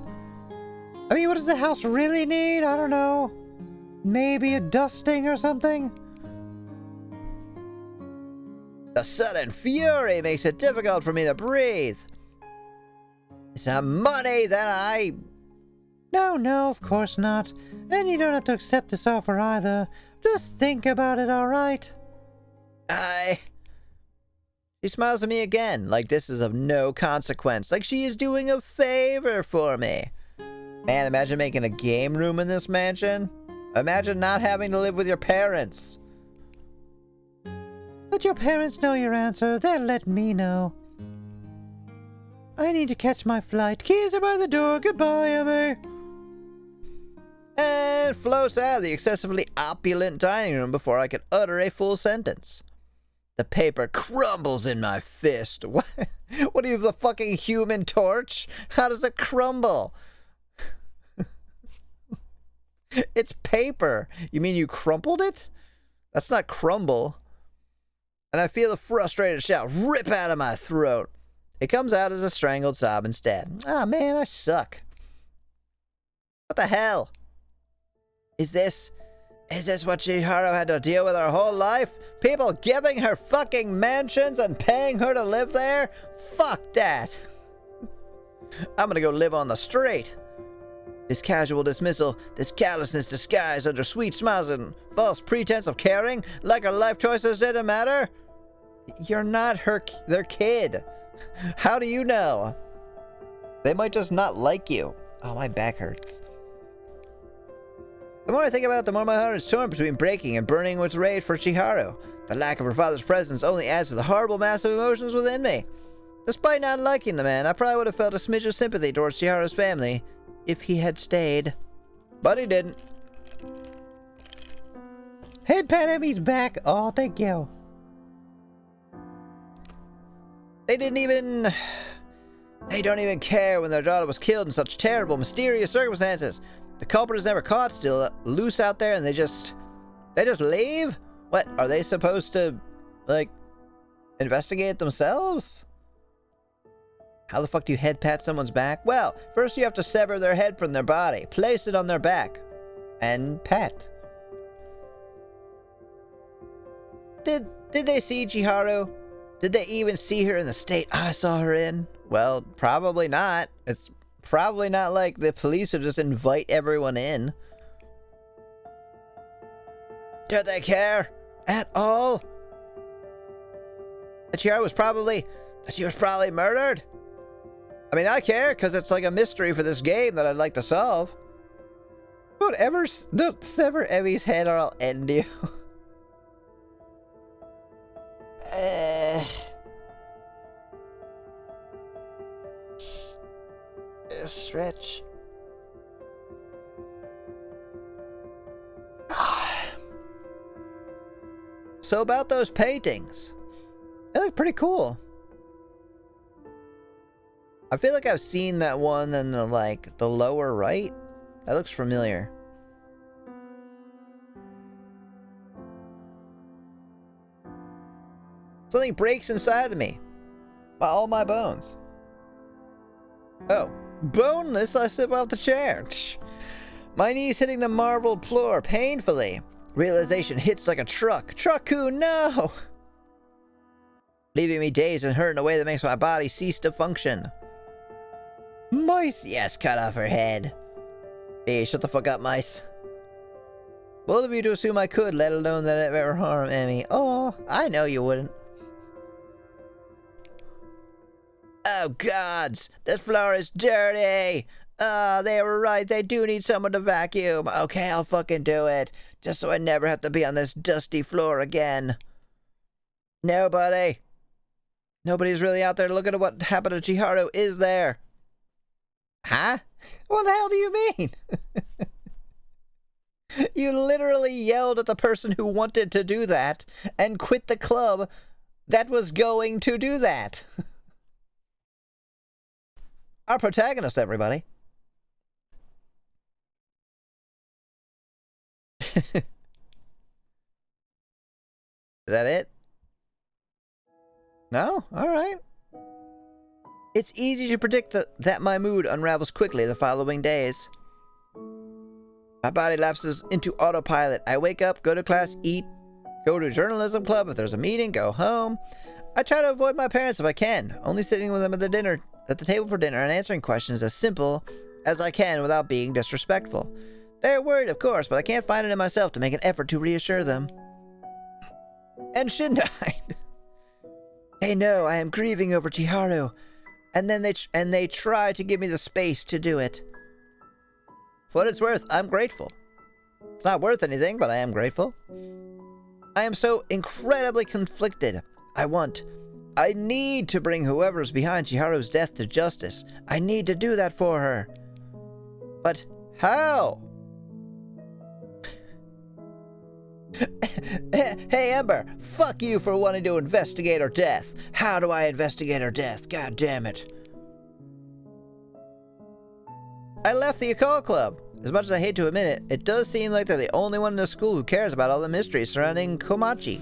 I mean, what does the house really need? I don't know. Maybe a dusting or something? The sudden fury makes it difficult for me to breathe. It's not money that I... No, of course not. And you don't have to accept this offer either. Just think about it, alright? She smiles at me again, like this is of no consequence, like she is doing a favor for me. Man, imagine making a game room in this mansion. Imagine not having to live with your parents. Let your parents know your answer. They'll let me know. I need to catch my flight. Keys are by the door. Goodbye, Emmy. And floats out of the excessively opulent dining room before I can utter a full sentence. The paper crumbles in my fist. What are you, the fucking Human Torch? How does it crumble? It's paper. You mean you crumpled it? That's not crumble. And I feel a frustrated shout rip out of my throat. It comes out as a strangled sob instead. Ah, man, I suck. What the hell? Is this what Chiharu had to deal with her whole life? People giving her fucking mansions and paying her to live there? Fuck that. I'm gonna go live on the street. This casual dismissal, this callousness disguised under sweet smiles and false pretense of caring, like our life choices didn't matter? You're not their kid. How do you know? They might just not like you. Oh, my back hurts. The more I think about it, the more my heart is torn between breaking and burning with rage for Chiharu. The lack of her father's presence only adds to the horrible mass of emotions within me. Despite not liking the man, I probably would have felt a smidge of sympathy towards Chiharu's family if he had stayed. But he didn't. Head pat Emmy's back. Oh, thank you. They don't even care when their daughter was killed in such terrible, mysterious circumstances. The culprit is never caught, still loose out there, and they just leave? What, are they supposed to, like, investigate themselves? How the fuck do you head pat someone's back? Well, first you have to sever their head from their body, place it on their back, and pat. Did they see Chiharu? Did they even see her in the state I saw her in? Well, probably not. It's probably not like the police would just invite everyone in. Did they care at all? That she was probably murdered? I mean, I care because it's like a mystery for this game that I'd like to solve. Don't sever Emmy's head or I'll end you. Stretch. So about those paintings. They look pretty cool. I feel like I've seen that one in the lower right. That looks familiar. Something breaks inside of me. All my bones. Oh. Boneless, I slip off the chair. My knees hitting the marbled floor painfully. Realization hits like a truck. Trucku, no! Leaving me dazed and hurt in a way that makes my body cease to function. Mice! Yes, cut off her head. Hey, shut the fuck up, mice. Both of you to assume I could, let alone that it ever harm Emmy. Oh, I know you wouldn't. Oh, gods! This floor is dirty! They were right. They do need someone to vacuum. Okay, I'll fucking do it. Just so I never have to be on this dusty floor again. Nobody. Nobody's really out there looking at what happened to Chiharu, is there? Huh? What the hell do you mean? You literally yelled at the person who wanted to do that and quit the club that was going to do that. Our protagonist, everybody. Is that it? No? Alright. It's easy to predict that my mood unravels quickly the following days. My body lapses into autopilot. I wake up, go to class, eat, go to a journalism club if there's a meeting, go home. I try to avoid my parents if I can, only sitting with them at the table for dinner and answering questions as simple as I can without being disrespectful. They're worried, of course, but I can't find it in myself to make an effort to reassure them. And shouldn't I? They know I am grieving over Chiharu, and then they try to give me the space to do it. For what it's worth, I'm grateful. It's not worth anything, but I am grateful. I am so incredibly conflicted. I need to bring whoever's behind Chiharu's death to justice. I need to do that for her. But how? Hey, Ember, fuck you for wanting to investigate her death. How do I investigate her death? God damn it. I left the occult club. As much as I hate to admit it, it does seem like they're the only one in the school who cares about all the mysteries surrounding Komachi.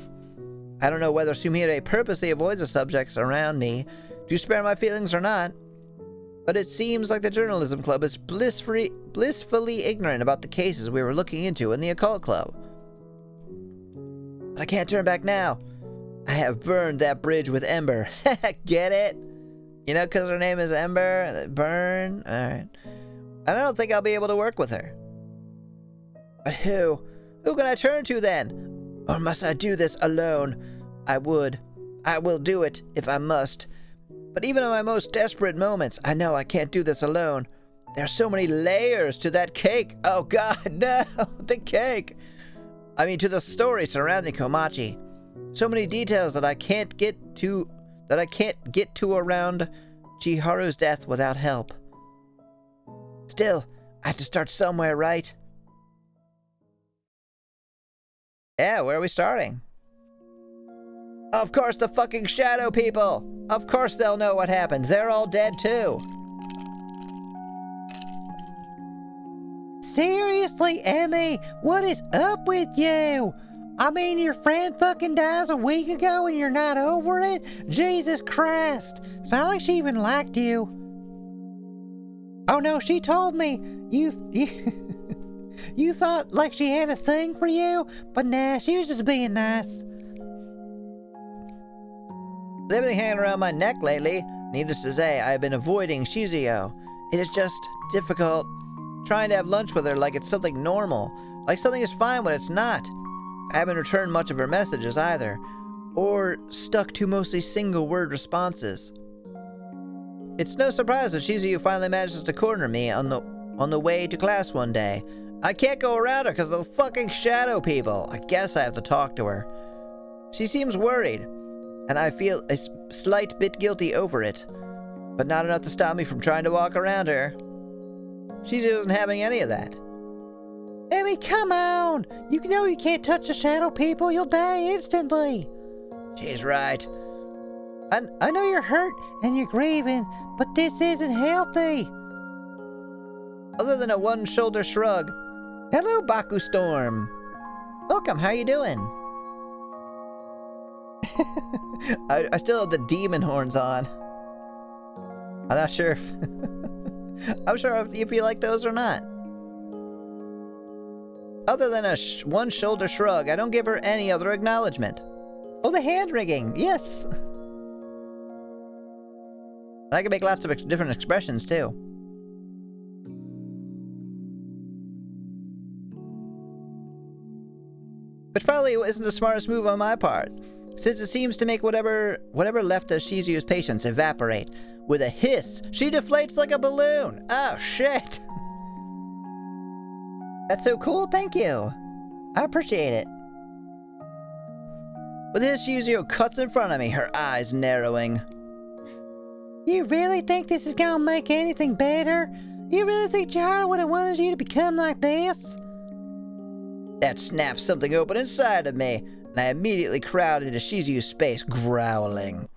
I don't know whether Sumire purposely avoids the subjects around me to spare my feelings or not, but it seems like the journalism club is blissfully ignorant about the cases we were looking into in the occult club. But I can't turn back now. I have burned that bridge with Ember. Get it? You know, because her name is Ember? Burn? Alright. and I don't think I'll be able to work with her. But who? Who can I turn to then? Or must I do this alone? I will do it if I must. But even in my most desperate moments, I know I can't do this alone. There are so many layers to that cake. Oh God, no, the cake. I mean, to the story surrounding Komachi. So many details that I can't get to around Chiharu's death without help. Still, I have to start somewhere, right? Yeah, where are we starting? Of course, the fucking shadow people! Of course they'll know what happened. They're all dead too. Seriously, Emmy, what is up with you? I mean, your friend fucking dies a week ago and you're not over it? Jesus Christ. It's not like she even liked you. Oh no, she told me you thought like she had a thing for you, but nah, she was just being nice. With everything hanging around my neck lately, needless to say, I have been avoiding Shizuyo. It is just difficult trying to have lunch with her like it's something normal, like something is fine when it's not. I haven't returned much of her messages either, or stuck to mostly single-word responses. It's no surprise when Shizuyo finally manages to corner me on the way to class one day. I can't go around her because of the fucking shadow people. I guess I have to talk to her. She seems worried, and I feel a slight bit guilty over it, but not enough to stop me from trying to walk around her. Shizuyo isn't having any of that. Emmy, come on! You know you can't touch the shadow people, you'll die instantly! She's right. I know you're hurt and you're grieving, but this isn't healthy! Other than a one-shoulder shrug. Hello, Baku Storm. Welcome, how you doing? I still have the demon horns on. I'm not sure if... I'm sure if you like those or not. Other than a one-shoulder shrug, I don't give her any other acknowledgement. Oh, the hand-wringing, yes! And I can make lots of different expressions, too. Which probably isn't the smartest move on my part, since it seems to make whatever left of Shizuyo's patience evaporate. With a hiss, she deflates like a balloon! Oh, shit! That's so cool, thank you. I appreciate it. With this, Shizuyo cuts in front of me, her eyes narrowing. You really think this is gonna make anything better? You really think Chiharu would have wanted you to become like this? That snapped something open inside of me, and I immediately crowded into Shizuyo's space, growling.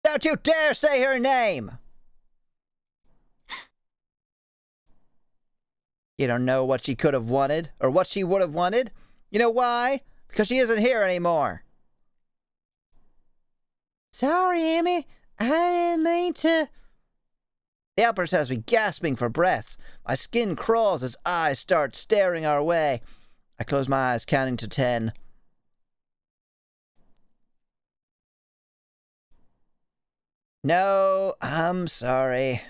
Don't you dare say her name! You don't know what she could have wanted, or what she would have wanted? You know why? Because she isn't here anymore. Sorry, Emmy. I didn't mean to... The outburst has me gasping for breath. My skin crawls as eyes start staring our way. I close my eyes, counting to 10. No, I'm sorry.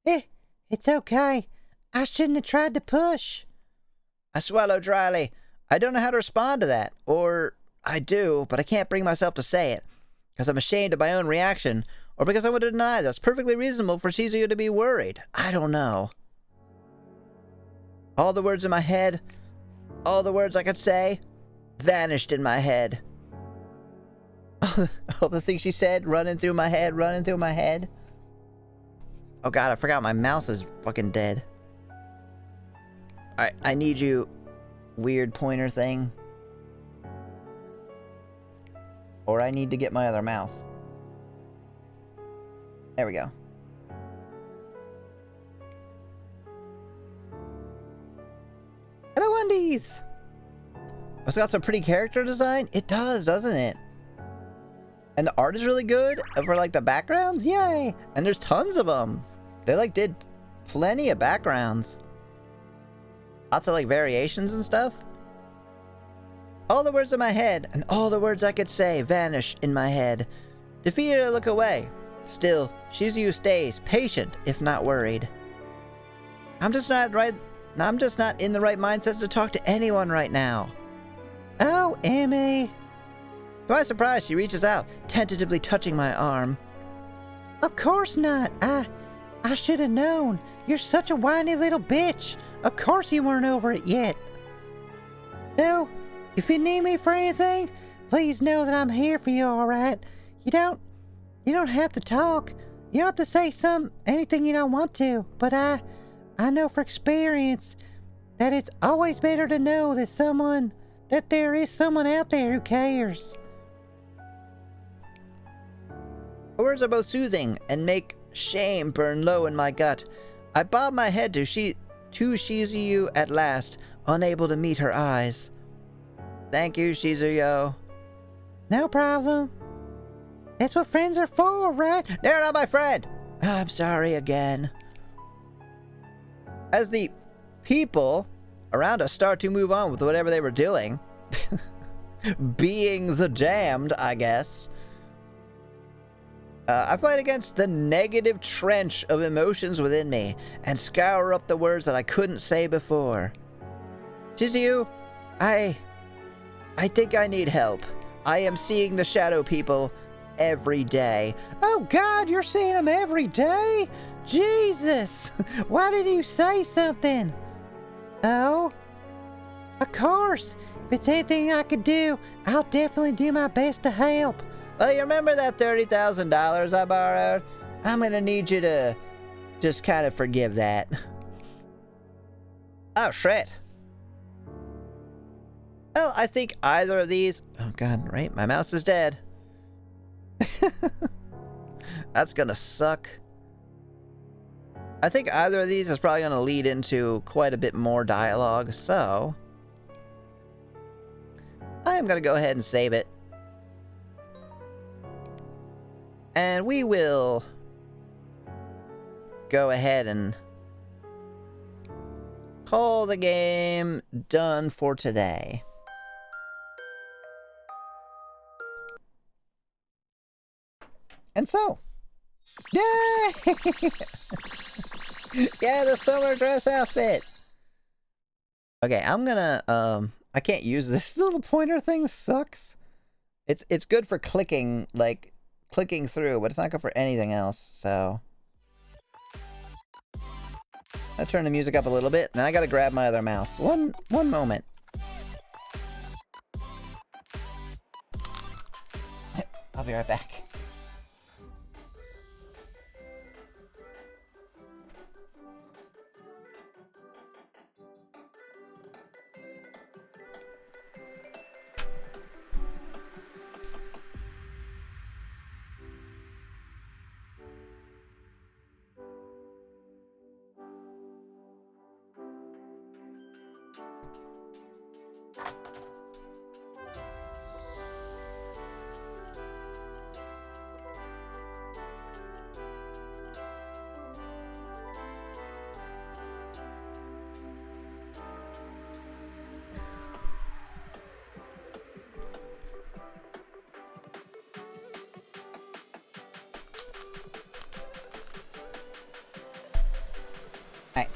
It's okay. I shouldn't have tried to push. I swallow dryly. I don't know how to respond to that. Or I do, but I can't bring myself to say it. Because I'm ashamed of my own reaction. Or because I want to deny that it's perfectly reasonable for Shizuyo to be worried. I don't know. All the words in my head, all the words I could say, vanished in my head. All the things she said running through my head. Oh god, I forgot my mouse is fucking dead. Alright, I need you, weird pointer thing. Or I need to get my other mouse. There we go. Hello, Undies! It's got some pretty character design. It does, doesn't it? And the art is really good for like the backgrounds. Yay! And there's tons of them. They like did plenty of backgrounds. Lots of like variations and stuff. All the words in my head and all the words I could say vanish in my head. Defeated, I look away. Still, Shizuyu stays, patient, if not worried. I'm just not in the right mindset to talk to anyone right now. Oh, Emmy. To my surprise, she reaches out, tentatively touching my arm. Of course not. I should have known. You're such a whiny little bitch. Of course you weren't over it yet. So, if you need me for anything, please know that I'm here for you, alright? You don't have to talk. You don't have to say anything you don't want to. But I know for experience that it's always better to know that there is someone out there who cares. Her words are both soothing and make shame burn low in my gut. I bob my head to Shizuyu at last, unable to meet her eyes. Thank you, Shizuyo. No problem. That's what friends are for, right? They're not my friend! I'm sorry again. As the people around us start to move on with whatever they were doing, being the damned, I guess, I fight against the negative trench of emotions within me and scour up the words that I couldn't say before. Shizuyu, I think I need help. I am seeing the shadow people every day. Oh God, you're seeing them every day? Jesus! Why didn't you say something? Oh? Of course! If it's anything I could do, I'll definitely do my best to help. Well, you remember that $30,000 I borrowed? I'm gonna need you to just kind of forgive that. Oh, shit. Well, I think either of these... Oh, God, right? My mouse is dead. That's gonna suck. I think either of these is probably gonna lead into quite a bit more dialogue, so... I am gonna go ahead and save it. And we will go ahead and call the game done for today. And so, yay! Yeah, the summer dress outfit. Okay, I'm gonna, I can't use this little pointer thing, sucks. It's good for clicking, like, clicking through, but it's not good for anything else, so. I'll turn the music up a little bit, and then I gotta grab my other mouse. One moment. I'll be right back.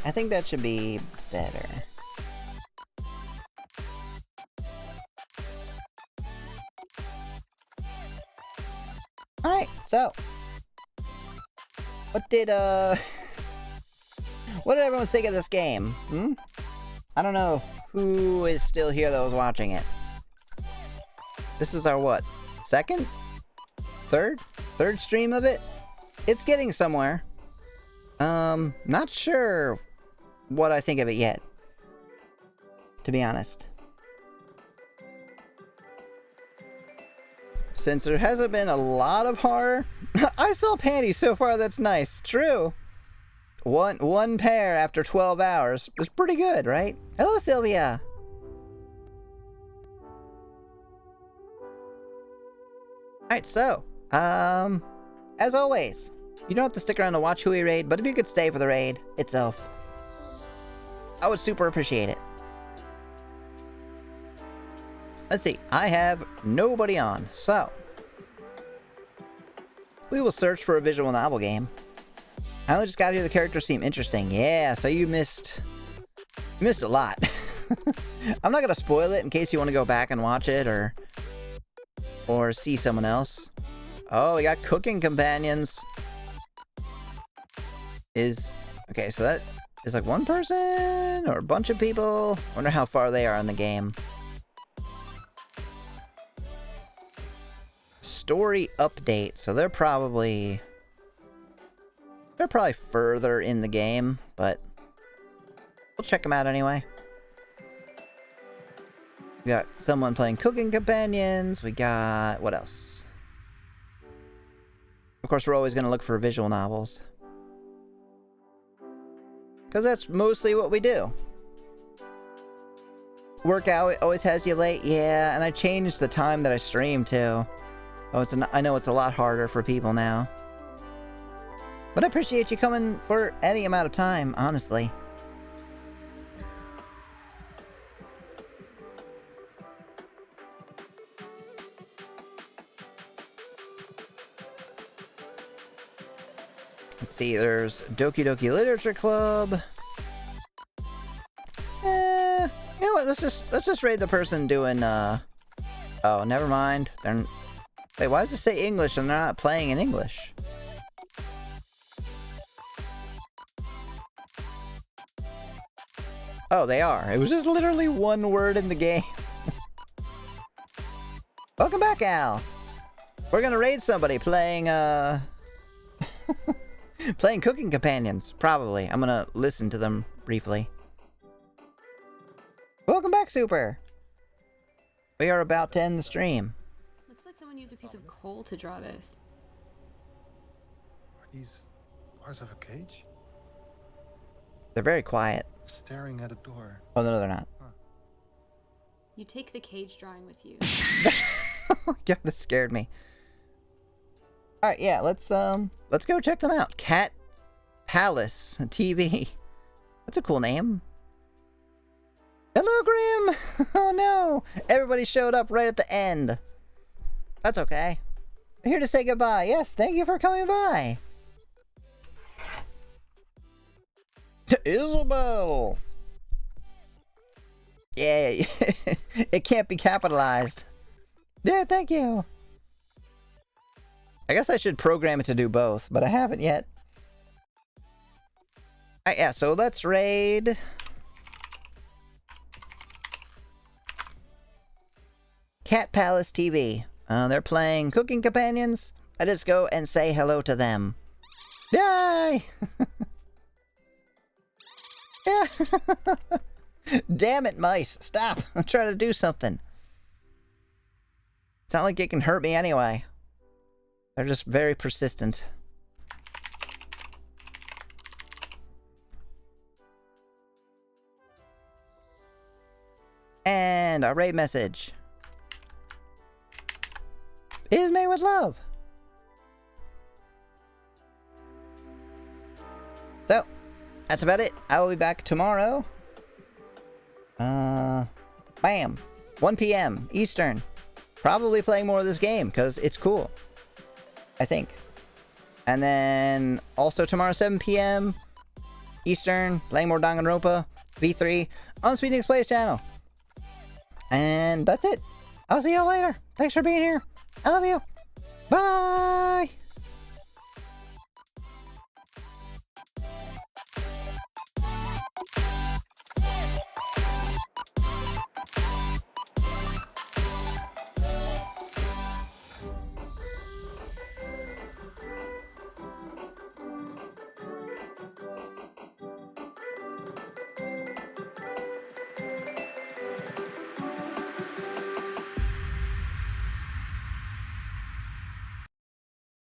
I think that should be better. Alright, so. What did everyone think of this game? I don't know who is still here that was watching it. This is our what? Second? Third? Third stream of it? It's getting somewhere. Not sure what I think of it yet, to be honest. Since there hasn't been a lot of horror, I saw panties so far, that's nice. True. One pair after 12 hours is pretty good, right? Hello, Sylvia. Alright, so, as always, you don't have to stick around to watch Hui raid, but if you could stay for the raid itself, I would super appreciate it. Let's see, I have nobody on, so We will search for a visual novel game. I only just got here. The characters seem interesting. Yeah, so you missed a lot. I'm not gonna spoil it in case you want to go back and watch it or see someone else. Oh, we got cooking companions. Okay, so that is like one person or a bunch of people. Wonder how far they are in the game. Story update. So they're probably further in the game, but we'll check them out anyway. We got someone playing cooking companions. We got what else? Of course, we're always going to look for visual novels. Because that's mostly what we do. Workout always has you late. Yeah, and I changed the time that I stream too. Oh, I know it's a lot harder for people now. But I appreciate you coming for any amount of time, honestly. Let's see, there's Doki Doki Literature Club. You know what? Let's just raid the person doing. Oh, never mind. Wait, why does it say English and they're not playing in English? Oh, they are. It was just literally one word in the game. Welcome back, Al. We're gonna raid somebody playing playing Cooking Companions, probably. I'm gonna listen to them briefly. Welcome back, Super. We are about to end the stream. Looks like someone used a piece of coal to draw this. Are these bars of a cage? They're very quiet. Staring at a door. Oh, no, they're not. You take the cage drawing with you. God, that scared me. Alright, yeah, let's go check them out. Cat Palace TV. That's a cool name. Hello, Grim! Oh no! Everybody showed up right at the end. That's okay. I'm here to say goodbye. Yes, thank you for coming by. Isabel! Yeah, it can't be capitalized. Yeah, thank you. I guess I should program it to do both, but I haven't yet. Alright, yeah, so let's raid. Cat Palace TV. They're playing Cooking Companions. I just go and say hello to them. Yay! Yeah. Damn it, mice. Stop. I'm trying to do something. It's not like it can hurt me anyway. They're just very persistent. And our raid message is made with love. So, that's about it. I will be back tomorrow. Bam. 1 p.m. Eastern. Probably playing more of this game, because it's cool. I think. And then, also tomorrow, 7 p.m. Eastern, playing more Danganronpa V3 on Sweet Plays channel. And that's it. I'll see y'all later. Thanks for being here. I love you. Bye!